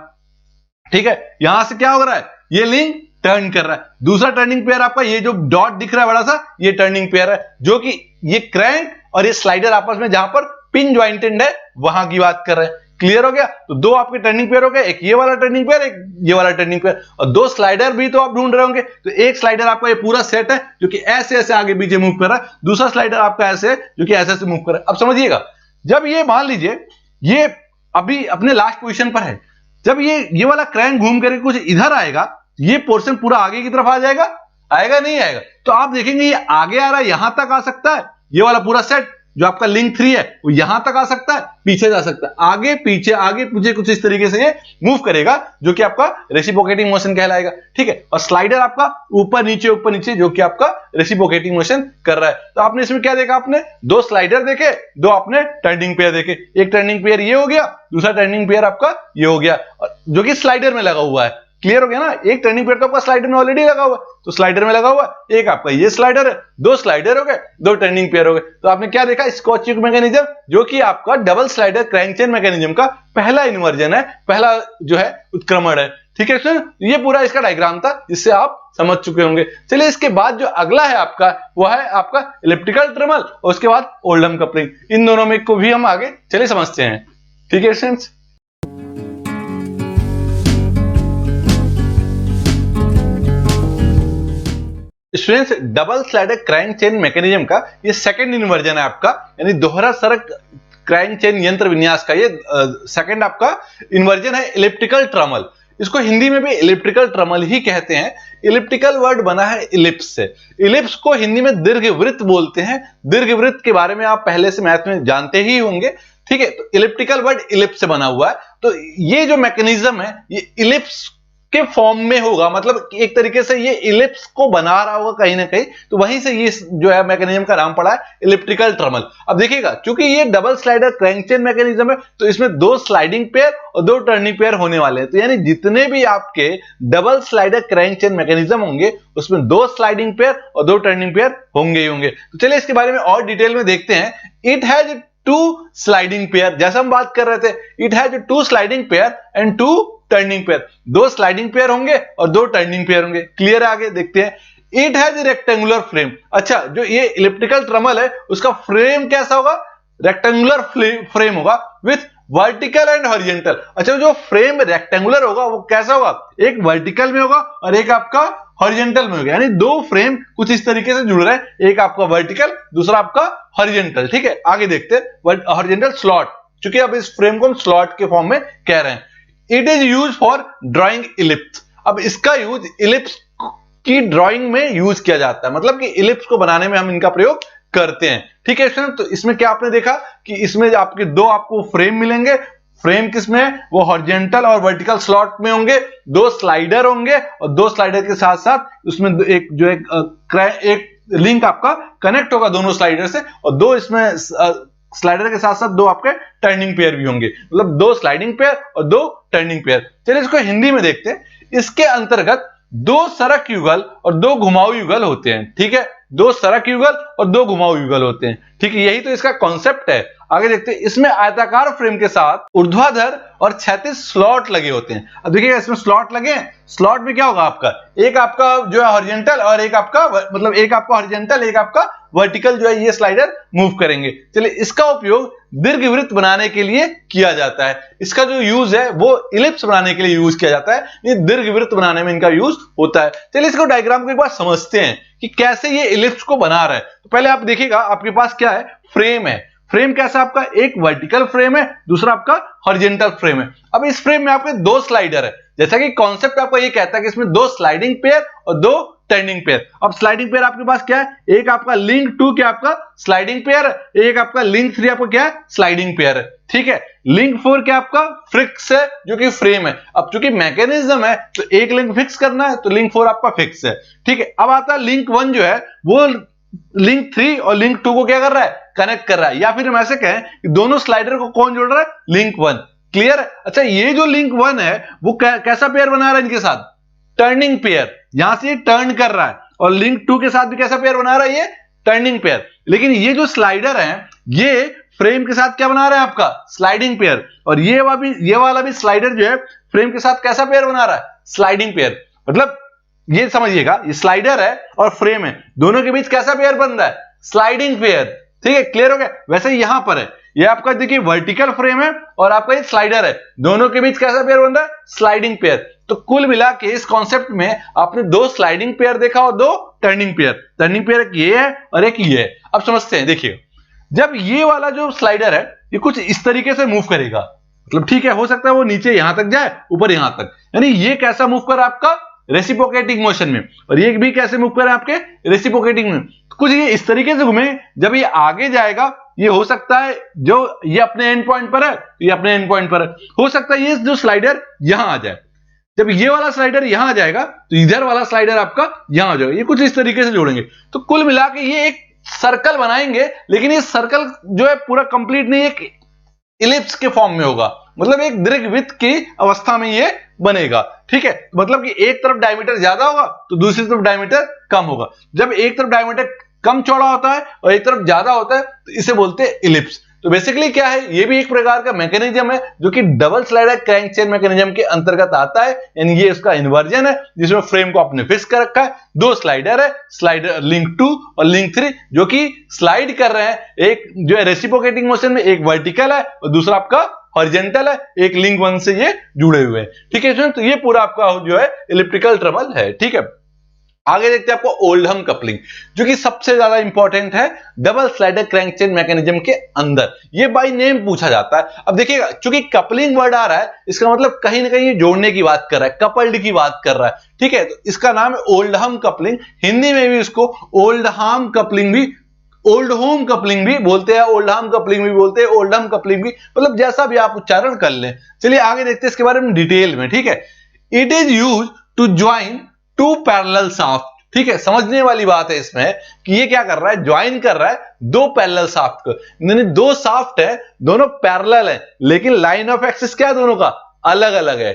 S1: ठीक है, यहां से क्या हो रहा है, ये लिंक टर्न कर रहा है। दूसरा टर्निंग पेयर आपका ये जो डॉट दिख रहा है बड़ा सा, ये टर्निंग पेयर है जो कि ये क्रैंक और ये स्लाइडर आपस में जहां पर पिन ज्वाइंटेड है वहां की बात कर रहे हैं, क्लियर हो गया। तो 2 आपके टर्निंग पेयर हो गए, एक ये वाला टर्निंग पेयर, एक ये वाला टर्निंग पेयर, और 2 स्लाइडर भी तो आप ढूंढ रहे होंगे। तो एक स्लाइडर आपका ये पूरा सेट है जो कि ऐसे ऐसे आगे पीछे मूव कर रहा है, दूसरा स्लाइडर आपका ऐसे है जो कि ऐसे ऐसे मूव कर रहा है। अब समझिएगा, जब ये मान लीजिए ये अभी अपने लास्ट पोजीशन पर है, जब ये वाला क्रैंक घूम करके कुछ इधर आएगा, ये पोर्शन पूरा आगे की तरफ आ जाएगा, आएगा नहीं आएगा, तो आप देखेंगे ये आगे आ रहा है, यहां तक आ सकता है ये वाला पूरा सेट, जो आपका लिंक 3 है वो यहां तक आ सकता है, पीछे जा सकता है, आगे पीछे कुछ इस तरीके से ये मूव करेगा, जो कि आपका रेसिप्रोकेटिंग मोशन कहलाएगा। ठीक है, और स्लाइडर आपका ऊपर नीचे जो कि आपका रेसिप्रोकेटिंग मोशन कर रहा है। तो आपने इसमें क्या देखा, आपने दो स्लाइडर देखे, दो आपने टर्निंग पेयर देखे। एक टर्निंग पेयर ये हो गया, दूसरा टर्निंग पेयर आपका ये हो गया, जो कि स्लाइडर में लगा हुआ है। क्लियर हो गया ना, एक टर्निंग पेयर तो आपका स्लाइडर में ऑलरेडी लगा हुआ है, तो स्लाइडर में लगा हुआ है, एक आपका ये स्लाइडर है, दो स्लाइडर हो गए, दो टर्निंग पेयर हो गए। तो आपने क्या देखा, स्कॉच मैकेनिज्म, जो कि आपका double slider crank chain mechanism का पहला इन्वर्जन है, पहला जो है उत्क्रमण है। ठीक है सर, ये पूरा इसका डायग्राम था, जिससे आप समझ चुके होंगे। चलिए इसके बाद जो अगला है आपका, वो है आपका इलिप्टिकल ट्रमल, और उसके बाद ओल्डम कपलिंग। इन दोनों में को भी हम आगे चलिए समझते हैं। ठीक है students, double slider crank chain mechanism का ये सेकंड इन्वर्जन है आपका, यानी दोहरा सरक क्रैंक चेन यंत्र विन्यास का ये सेकंड आपका इन्वर्जन है, इलिप्टिकल ट्रमल। इसको हिंदी में भी इलिप्टिकल ट्रमल ही कहते हैं। इलिप्टिकल वर्ड बना है इलिप्स से। इलिप्स को हिंदी में दीर्घवृत्त बोलते हैं। दीर्घवृत्त के बारे में आप पहले से मैथ में जानते ही होंगे। ठीक है, तो इलिप्टिकल वर्ड इलिप्स से बना हुआ है। तो ये जो मैकेनिज्म है ये इलिप्स के फॉर्म में होगा, मतलब एक तरीके से ये इलिप्स को बना रहा होगा कहीं ना कहीं, तो वहीं से ये जो है मैकेनिज्म का नाम पड़ा है इलिप्टिकल ट्रमल। अब देखिएगा, क्योंकि ये double slider crank chain mechanism है, तो इसमें दो स्लाइडिंग पेयर और दो टर्निंग पेयर होने वाले हैं। तो यानी जितने भी आपके double slider crank chain mechanism होंगे, उसमें दो स्लाइडिंग पेयर और दो टर्निंग पेयर होंगे ही होंगे। तो चलिए इसके बारे में और डिटेल में देखते हैं। It has two sliding pair, जैसा हम बात कर रहे थे, it has two sliding pair and two turning pair. दो स्लाइडिंग पेयर होंगे और दो टर्निंग पेयर होंगे। क्लियर है, आगे देखते हैं। It has rectangular frame. अच्छा, जो ये इलिप्टिकल ट्रमल है उसका फ्रेम कैसा होगा, रेक्टेंगुलर फ्रेम होगा विथ वर्टिकल एंड हॉरिजॉन्टल। अच्छा, जो फ्रेम रेक्टेंगुलर होगा वो कैसा होगा, एक वर्टिकल में होगा और एक आपका हॉरिजॉन्टल में होगा, यानी दो फ्रेम कुछ इस तरीके से जुड़ रहे हैं, एक आपका वर्टिकल, दूसरा आपका हॉरिजॉन्टल। ठीक है, आगे देखते हैं हॉरिजॉन्टल स्लॉट, क्योंकि अब इस फ्रेम को हम स्लॉट के फॉर्म में कह रहे हैं। It is use for drawing ellipse. अब इसका यूज इलिप्स की ड्राइंग में यूज किया जाता है, मतलब कि इलिप्स को बनाने में हम इनका प्रयोग करते हैं। ठीक है स्टूडेंट, तो इसमें क्या आपने देखा कि इसमें आपके दो आपको फ्रेम मिलेंगे। फ्रेम किसमें, वो हॉरिजॉन्टल और वर्टिकल स्लॉट में होंगे। दो स्लाइडर होंगे और दो स्लाइडर के साथ साथ उसमें एक जो एक लिंक आपका कनेक्ट होगा दोनों स्लाइडर से, और दो इसमें स्लाइडर के साथ साथ दो आपके टर्निंग पेयर भी होंगे, मतलब दो स्लाइडिंग पेयर और दो टर्निंग पेयर। चलिए इसको हिंदी में देखते हैं। इसके अंतर्गत दो सरक युगल और दो घुमाऊ युगल होते हैं। ठीक है, दो सरक युगल और दो घुमाऊ युगल होते हैं। ठीक है, यही तो इसका कॉन्सेप्ट है। आगे देखते हैं। इसमें आयताकार फ्रेम के साथ ऊर्ध्वाधर और क्षैतिज स्लॉट लगे होते हैं। अब देखिएगा, इसमें स्लॉट लगे हैं। स्लॉट में क्या होगा आपका, एक आपका जो है हॉरिजॉन्टल और एक आपका मतलब एक आपका हॉरिजॉन्टल एक आपका वर्टिकल जो है ये स्लाइडर मूव करेंगे। चलिए, इसका उपयोग दीर्घवृत्त बनाने के लिए किया जाता है। इसका जो यूज है वो इलिप्स बनाने के लिए यूज किया जाता है, ये दीर्घवृत्त बनाने में इनका यूज होता है। चलिए इसको डायग्राम को एक बार समझते हैं कि कैसे ये इलिप्स को बना रहा है। तो पहले आप देखिएगा, आपके पास क्या है, फ्रेम है। फ्रेम कैसा आपका, एक वर्टिकल फ्रेम है, दूसरा आपका हॉरिजॉन्टल फ्रेम है। अब इस फ्रेम में आपके दो स्लाइडर है, जैसा कि कॉन्सेप्ट आपका ये कहता है कि इसमें दो स्लाइडिंग पेयर और दो टर्निंग पेयर। अब स्लाइडिंग पेयर आपके पास क्या है, एक आपका लिंक 2 क्या आपका स्लाइडिंग पेयर है, एक आपका लिंक 3 आपका क्या है, स्लाइडिंग पेयर है। ठीक है, लिंक 4 क्या आपका फिक्स है, जो कि फ्रेम है। अब चूंकि मैकेनिज्म है तो एक लिंक फिक्स करना है, तो लिंक 4 आपका फिक्स है। ठीक है, अब आता है लिंक 1 जो है वो लिंक 3 और लिंक 2 को क्या कर रहा है, कनेक्ट कर रहा है। या फिर हम ऐसे कहें कि दोनों स्लाइडर को कौन जोड़ रहा है, लिंक 1। क्लियर है। अच्छा, ये जो लिंक 1 है वो कैसा पेयर बना रहा है इनके साथ, टर्निंग पेयर। यहां से ये टर्न कर रहा है, और लिंक 2 के साथ भी कैसा पेयर बना रहा है, ये टर्निंग पेयर। लेकिन ये जो स्लाइडर है ये फ्रेम के साथ क्या बना रहा है आपका, स्लाइडिंग पेयर। और ये वाला भी स्लाइडर जो है फ्रेम के साथ कैसा पेयर बना रहा है, स्लाइडिंग पेयर। मतलब ये समझिएगा, ये स्लाइडर है और फ्रेम है, दोनों के बीच कैसा पेयर बन रहा है, स्लाइडिंग पेयर। ठीक है, क्लियर हो गया। वैसे यहां पर है, ये आपका देखिए वर्टिकल फ्रेम है और आपका ये स्लाइडर है, दोनों के बीच कैसा पेयर बन रहा है, स्लाइडिंग पेयर। तो कुल मिला के इस कॉन्सेप्ट में आपने दो स्लाइडिंग पेयर देखा और दो टर्निंग पेयर। टर्निंग पेयर एक ये है और एक ये है। अब समझते हैं, देखिए जब ये वाला जो स्लाइडर है ये कुछ इस तरीके से मूव करेगा, मतलब ठीक है, हो सकता है वो नीचे यहां तक जाए, ऊपर यहां तक, यानी ये कैसा मूव कर आपका, रेसिप्रोकेटिंग मोशन में, और ये भी कैसे मूव कर आपके, रेसिप्रोकेटिंग में। कुछ ये इस तरीके से घूमे, जब ये आगे जाएगा ये हो सकता है जो ये अपने एंड पॉइंट पर है, ये अपने एंड पॉइंट पर है, हो सकता है ये जो स्लाइडर यहां आ जाए। जब ये वाला स्लाइडर यहां आ जाएगा तो इधर वाला स्लाइडर आपका यहां आ जाएगा। ये कुछ इस तरीके से जोड़ेंगे तो कुल मिला के ये एक सर्कल बनाएंगे, लेकिन ये सर्कल जो है पूरा कंप्लीट नहीं, एक इलिप्स के फॉर्म में होगा, मतलब एक दीर्घवृत्त की अवस्था में ये बनेगा। ठीक है, मतलब कि एक तरफ डायमीटर ज्यादा होगा तो दूसरी तरफ डायमीटर कम होगा। जब एक तरफ डायमीटर कम चौड़ा होता है और एक तरफ ज्यादा होता है तो इसे बोलते हैं इलिप्स। तो बेसिकली क्या है, ये भी एक प्रकार का मैकेनिज्म है जो कि double slider crank chain mechanism के अंतर्गत आता है, यानी ये इसका इन्वर्जन है जिसमें फ्रेम को आपने फिक्स कर रखा है। दो स्लाइडर है, स्लाइडर लिंक 2 और लिंक 3 जो कि स्लाइड कर रहे हैं, एक जो है रेसिप्रोकेटिंग मोशन में, एक वर्टिकल है और दूसरा आपका हॉरिजॉन्टल है, एक लिंक 1 से ये जुड़े हुए हैं। ठीक है, तो ये पूरा आपका जो है इलिप्टिकल ट्रबल है। ठीक है, आगे देखते हैं आपको ओल्डहम कपलिंग, जो कि सबसे ज्यादा इंपॉर्टेंट है double slider crank chain mechanism के अंदर। ये बाय नेम पूछा जाता है। अब देखिएगा, चूंकि कपलिंग वर्ड आ रहा है, इसका मतलब कहीं ना कहीं जोड़ने की बात कर रहा है, कपल्ड की बात कर रहा है। ठीक है, तो इसका नाम है ओल्डहम कपलिंग। हिंदी में भी इसको ओल्डहम कपलिंग भी, ओल्ड होम कपलिंग भी बोलते हैं, ओल्डहम कपलिंग भी बोलते हैं, ओल्डहम कपलिंग भी, मतलब जैसा भी आप उच्चारण कर लें। चलिए आगे देखते हैं इसके बारे में डिटेल में। ठीक है, it is use to join two parallel shaft. ठीक है, समझने वाली बात है इसमें कि ये क्या कर रहा है, ज्वाइन कर रहा है दो पैरेलल शाफ्ट को, यानी दो शाफ्ट है, दोनों पैरेलल है, लेकिन लाइन ऑफ एक्सिस क्या है दोनों का, अलग अलग है।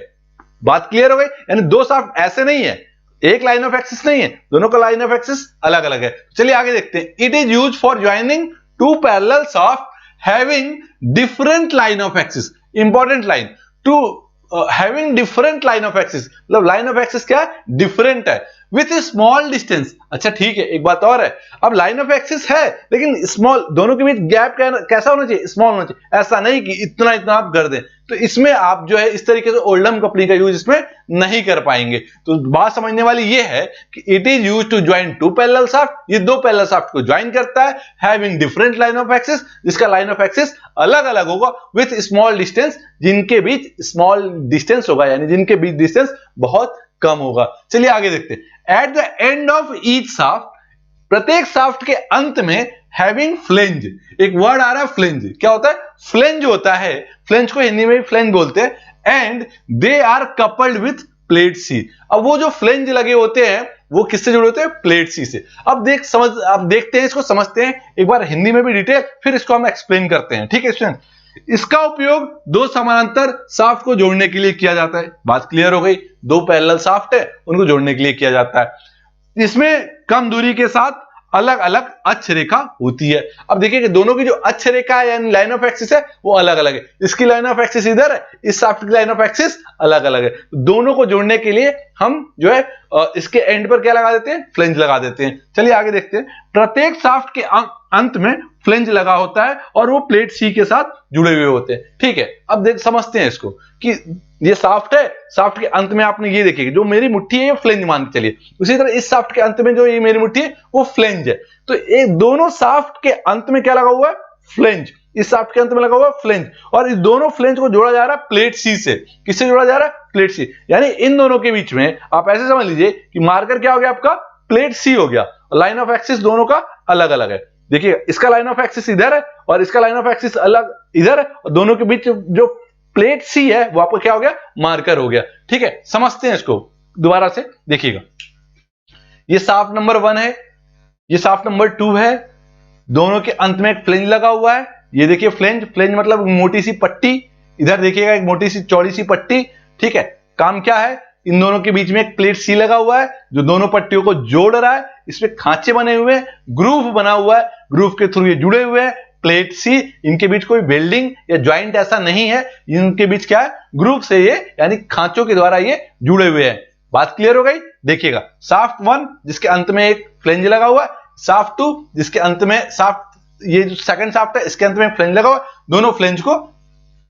S1: बात क्लियर हो गई, यानी दो शाफ्ट ऐसे नहीं है, एक लाइन ऑफ एक्सिस नहीं है, दोनों का लाइन ऑफ एक्सिस अलग अलग है। चलिए आगे देखते हैं। It is use for joining two parallel shaft having different line of axis. Important line, to having different line of axis, मतलब लाइन ऑफ एक्सिस क्या है, डिफरेंट है, विथ स्मॉल डिस्टेंस। अच्छा ठीक है, एक बात और है, अब लाइन ऑफ एक्सिस है लेकिन स्मॉल, दोनों के बीच गैप कैसा होना चाहिए, स्मॉल होना चाहिए। ऐसा नहीं कि इतना इतना आप कर दें, तो इसमें आप जो है इस तरीके से ओल्डहम कपलिंग का यूज इसमें नहीं कर पाएंगे। तो बात समझने वाली ये है कि it is use to join two parallel shaft, ये दो पैरेलल शाफ्ट को ज्वाइन करता है, having different line of axis, जिसका लाइन ऑफ एक्सिस अलग अलग होगा, विथ स्मॉल डिस्टेंस, जिनके बीच स्मॉल डिस्टेंस होगा, यानी जिनके बीच डिस्टेंस बहुत कम होगा। चलिए आगे देखते हैं। At the end of each shaft, प्रत्येक शाफ्ट के अंत में हैविंग फ्लेंज, एक वर्ड आ रहा है फ्लेंज, क्या होता है, फ्लेंज होता है, फ्लेंज को हिंदी में फ्लेंज बोलते हैं, and they are coupled with plate C. अब वो जो फ्लेंज लगे होते हैं वो किससे जुड़े होते हैं, प्लेट सी से। अब देखते हैं, इसको समझते हैं एक बार हिंदी में भी डिटेल, फिर इसको हम एक्सप्लेन करते हैं। ठीक है स्टूडेंट, इसका उपयोग दो समानांतर शाफ्ट को जोड़ने के लिए किया जाता है। बात क्लियर हो गई, दो पैरेलल शाफ्ट है उनको जोड़ने के लिए किया जाता है। इसमें कम दूरी के साथ अलग अलग अक्ष रेखा होती है। अब देखिए कि दोनों की जो अक्ष रेखा है यानी लाइन ऑफ एक्सिस है वो अलग अलग है। इसकी लाइन ऑफ एक्सिस इधर है, इस शाफ्ट की लाइन ऑफ एक्सिस अलग अलग है। दोनों को जोड़ने के लिए हम जो है इसके एंड पर क्या लगा देते हैं, फ्लेंज लगा देते हैं। चलिए आगे देखते हैं। प्रत्येक शाफ्ट के अंत में फ्लेंज लगा होता है और वो प्लेट सी के साथ जुड़े हुए होते हैं। ठीक है, अब समझते हैं इसको कि ये शाफ्ट है, शाफ्ट के अंत में आपने ये देखिए जो मेरी मुट्ठी है ये फ्लेंज मान के चलिए, उसी तरह इस शाफ्ट के अंत में जो ये मेरी मुट्ठी है वो फ्लेंज है। तो ये दोनों शाफ्ट के अंत में क्या लगा हुआ है, फ्लेंज, इस शाफ्ट के अंत में लगा हुआ है फ्लेंज, और इस दोनों फ्लेंज को जोड़ा जा रहा है प्लेट सी से। किससे जोड़ा जा रहा है, प्लेट सी, यानी इन दोनों के बीच में आप ऐसे समझ लीजिए कि मार्कर क्या हो गया आपका, प्लेट सी हो गया। लाइन ऑफ एक्सिस दोनों का अलग अलग है। देखिए इसका लाइन ऑफ एक्सिस इधर है और इसका लाइन ऑफ एक्सिस अलग इधर है, और दोनों के बीच जो प्लेट सी है वो आपको क्या हो गया, मार्कर हो गया। ठीक है, समझते हैं इसको दोबारा से, देखिएगा। ये शाफ्ट नंबर 1 है, ये शाफ्ट नंबर 2 है, दोनों के अंत में एक फ्लेंज लगा हुआ है। ये देखिए फ्लेंज, फ्लेंज मतलब मोटी सी पट्टी, इधर देखिएगा एक मोटी सी चौड़ी सी पट्टी। ठीक है, काम क्या है, इन दोनों के बीच में एक प्लेट सी लगा हुआ है जो दोनों पट्टियों को जोड़ रहा है। इसमें खांचे बने हुए हैं, ग्रूव बना हुआ है, ग्रूव के थ्रू ये जुड़े हुए हैं प्लेट सी। इनके बीच कोई वेल्डिंग या ज्वाइंट ऐसा नहीं है, इनके बीच क्या है, ग्रूव से ये यानी खांचों के द्वारा ये जुड़े हुए हैं। बात क्लियर हो गई। देखिएगा शाफ्ट 1 जिसके अंत में एक फ्लेंज लगा हुआ है, शाफ्ट 2 जिसके अंत में ये जो सेकंड शाफ्ट है इसके अंत में फ्लेंज लगा हुआ है, दोनों फ्लेंज को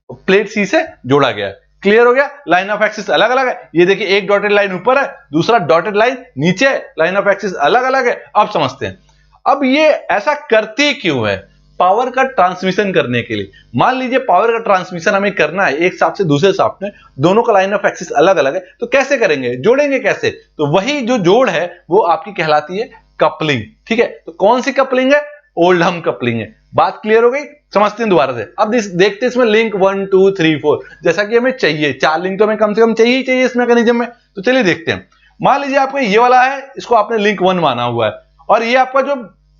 S1: प्लेट सी से जोड़ा गया है। क्लियर हो गया। लाइन ऑफ एक्सिस अलग अलग है, ये देखिए एक डॉटेड लाइन ऊपर है, दूसरा डॉटेड लाइन नीचे है, लाइन ऑफ एक्सिस अलग अलग है। अब समझते हैं, अब ये ऐसा करते क्यों है, पावर का ट्रांसमिशन करने के लिए। मान लीजिए पावर का ट्रांसमिशन हमें करना है एक शाफ्ट से दूसरे शाफ्ट में, दोनों का लाइन ऑफ एक्सिस अलग अलग है, तो कैसे करेंगे, जोड़ेंगे कैसे, तो वही जो जोड़ है वो आपकी कहलाती है कपलिंग। ठीक है, तो कौन सी कपलिंग है, ओल्ड हम कपलिंग है। बात क्लियर हो गई? समझते हैं दोबारा से। अब देखते हैं इसमें लिंक 1 2 3 4 जैसा कि हमें चाहिए, 4 लिंक तो हमें कम से कम चाहिए ही चाहिए इस मैकेनिज्म में। तो चलिए देखते हैं। मान लीजिए आपका ये वाला है, इसको आपने लिंक 1 माना हुआ है, और ये आपका जो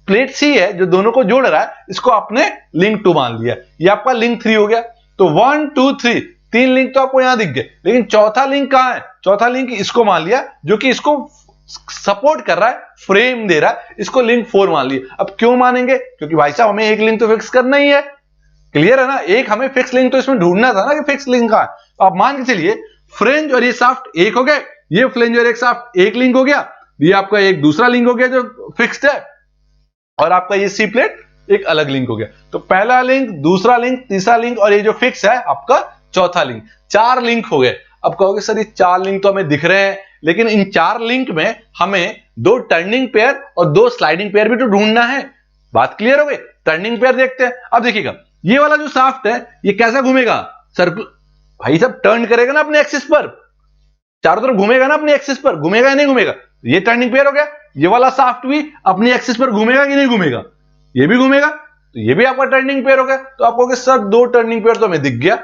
S1: प्लेट सी है जो दोनों को जोड़ रहा है, इसको आपने लिंक 2 मान लिया। ये आपका लिंक 3 हो गया। तो 1 2 3 3 लिंक तो आपको यहां दिख गए, लेकिन चौथा लिंक कहां है? चौथा लिंक इसको मान लिया, जो कि इसको सपोर्ट कर रहा है, फ्रेम दे रहा है, इसको लिंक 4 मान लिया। अब क्यों मानेंगे? क्योंकि भाई साहब हमें एक लिंक तो फिक्स करना ही है। क्लियर है ना? एक हमें फिक्स लिंक तो इसमें ढूंढना था ना कि फिक्स लिंक कहां है। तो आप मान के चलिए फ्लेंज और ये शाफ्ट एक हो गए, ये फ्लेंज और एक शाफ्ट एक लिंक हो गया, ये आपका एक दूसरा लिंक हो गया जो फिक्स्ड है, और आपका ये सी प्लेट एक अलग लिंक हो गया। तो पहला लिंक, दूसरा लिंक, तीसरा लिंक, और ये जो फिक्स है आपका चौथा लिंक, 4 लिंक हो गए। अब कहोगे सर ये 4 लिंक तो हमें दिख रहे हैं, लेकिन इन 4 लिंक में हमें 2 टर्निंग पेयर और 2 स्लाइडिंग पेयर भी तो ढूंढना है। बात क्लियर हो गई? टर्निंग पेयर देखते हैं। अब देखिएगा ये वाला जो शाफ्ट है ये कैसा घूमेगा? सर्कुलर, भाई साहब टर्न करेगा ना अपने एक्सिस पर, चारों तरफ घूमेगा ना अपने एक्सिस पर, घूमेगा या नहीं घूमेगा? ये टर्निंग पेयर हो गया। ये वाला शाफ्ट भी अपनी एक्सिस पर घूमेगा कि नहीं घूमेगा? ये भी घूमेगा, तो ये भी आपका टर्निंग पेयर हो गया। तो आप कहोगे सर 2 टर्निंग पेयर तो हमें दिख गया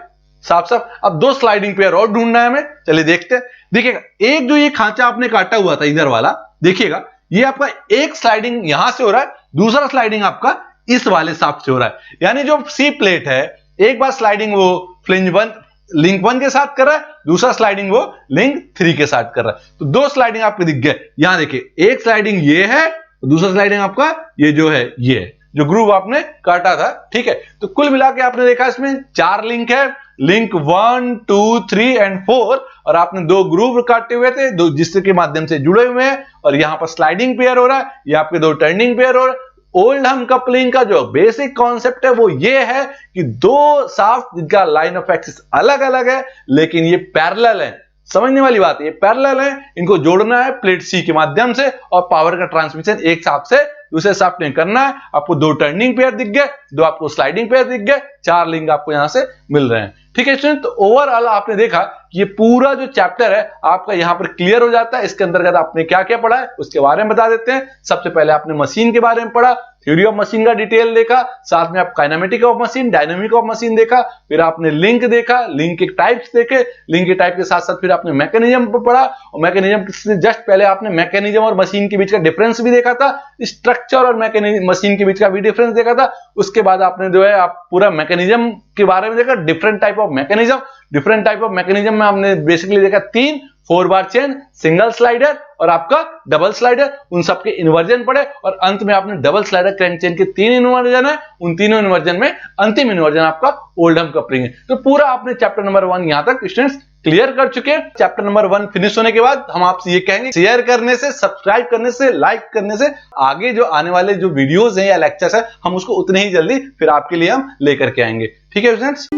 S1: साफ साफ, अब 2 स्लाइडिंग पेयर और ढूंढना है हमें। चलिए देखते हैं। देखिएगा एक जो ये खांचा आपने काटा हुआ था इधर वाला, देखिएगा ये आपका एक स्लाइडिंग यहां से हो रहा है, दूसरा स्लाइडिंग आपका इस वाले शाफ्ट से हो रहा है। यानी जो सी प्लेट है, एक बार स्लाइडिंग वो फ्लेंज 1 लिंक 1 के साथ कर रहा है, दूसरा स्लाइडिंग वो लिंक 3 के साथ कर रहा है। तो 2 स्लाइडिंग आपको दिख गए। यहां देखिए एक स्लाइडिंग ये है, दूसरा स्लाइडिंग आपका ये जो है, ये है जो ग्रूव आपने काटा था। ठीक है, तो कुल मिला के आपने देखा इसमें 4 लिंक है, लिंक 1 2 3 एंड 4, और आपने 2 ग्रूव काटे हुए थे, दो जिसके माध्यम से जुड़े हुए हैं, और यहां पर स्लाइडिंग पेयर हो रहा है, ये आपके 2 टर्निंग पेयर हो रहा है। ओल्ड हम कपलिंग का जो बेसिक कॉन्सेप्ट है वो ये है कि 2 शाफ्ट जिनका लाइन ऑफ एक्सिस अलग अलग है, लेकिन ये पैरेलल है। समझने वाली बात है, ये पैरेलल है, इनको जोड़ना है प्लेट सी के माध्यम से, और पावर का ट्रांसमिशन एक शाफ्ट से दूसरे शाफ्ट में करना है। आपको 2 टर्निंग पेयर दिख गए, 2 आपको स्लाइडिंग पेयर दिख गए, 4 लिंक आपको यहां से मिल रहे हैं। ठीक है स्टूडेंट, तो ओवरऑल आपने देखा कि ये पूरा जो चैप्टर है आपका यहां पर क्लियर हो जाता है। इसके अंतर्गत आपने क्या क्या पढ़ा है उसके बारे में बता देते हैं। सबसे पहले आपने मशीन के बारे में पढ़ा, थ्योरी ऑफ मशीन का डिटेल देखा, साथ में आप kinematic of machine, dynamic of machine देखा, फिर आपने लिंक देखा, लिंक के टाइप्स देखे, लिंक के टाइप के साथ साथ फिर आपने मैकेनिज्म पर पढ़ा, और मैकेनिज्म से जस्ट पहले आपने मैकेनिज्म और मशीन के बीच का डिफरेंस भी देखा था, स्ट्रक्चर और मैकेनिज्म मशीन के बीच का भी डिफरेंस देखा था। उसके बाद आपने जो है आप पूरा मैकेनिज्म के बारे में देखा, different type of mechanism. Different type of mechanism में हमने बेसिकली देखा 3, 4 बार चेन, सिंगल स्लाइडर और आपका डबल स्लाइडर, उन सबके इन्वर्जन पढ़े, और अंत में आपने डबल स्लाइडर क्रैंक चेन के 3 इन्वर्जन है, उन तीनों इन्वर्जन में अंतिम इन्वर्जन आपका ओल्ड हम कपलिंग है। तो पूरा आपने चैप्टर नंबर 1 यहां तक स्टूडेंट्स क्लियर कर चुके हैं। चैप्टर नंबर 1 फिनिश होने के बाद हम आपसे ये कहेंगे, शेयर करने से, सब्सक्राइब करने से, लाइक करने से आगे जो आने वाले जो वीडियोस हैं या लेक्चर्स है, हम उसको उतने ही जल्दी फिर आपके लिए हम लेकर के आएंगे। ठीक है स्टूडेंट्स,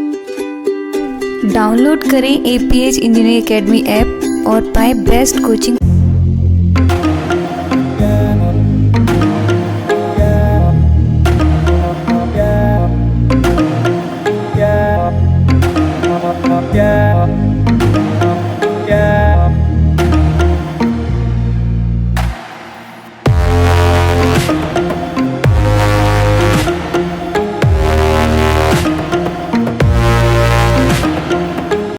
S2: डाउनलोड करें APH इंजीनियरिंग एकेडमी ऐप और पाएं बेस्ट कोचिंग।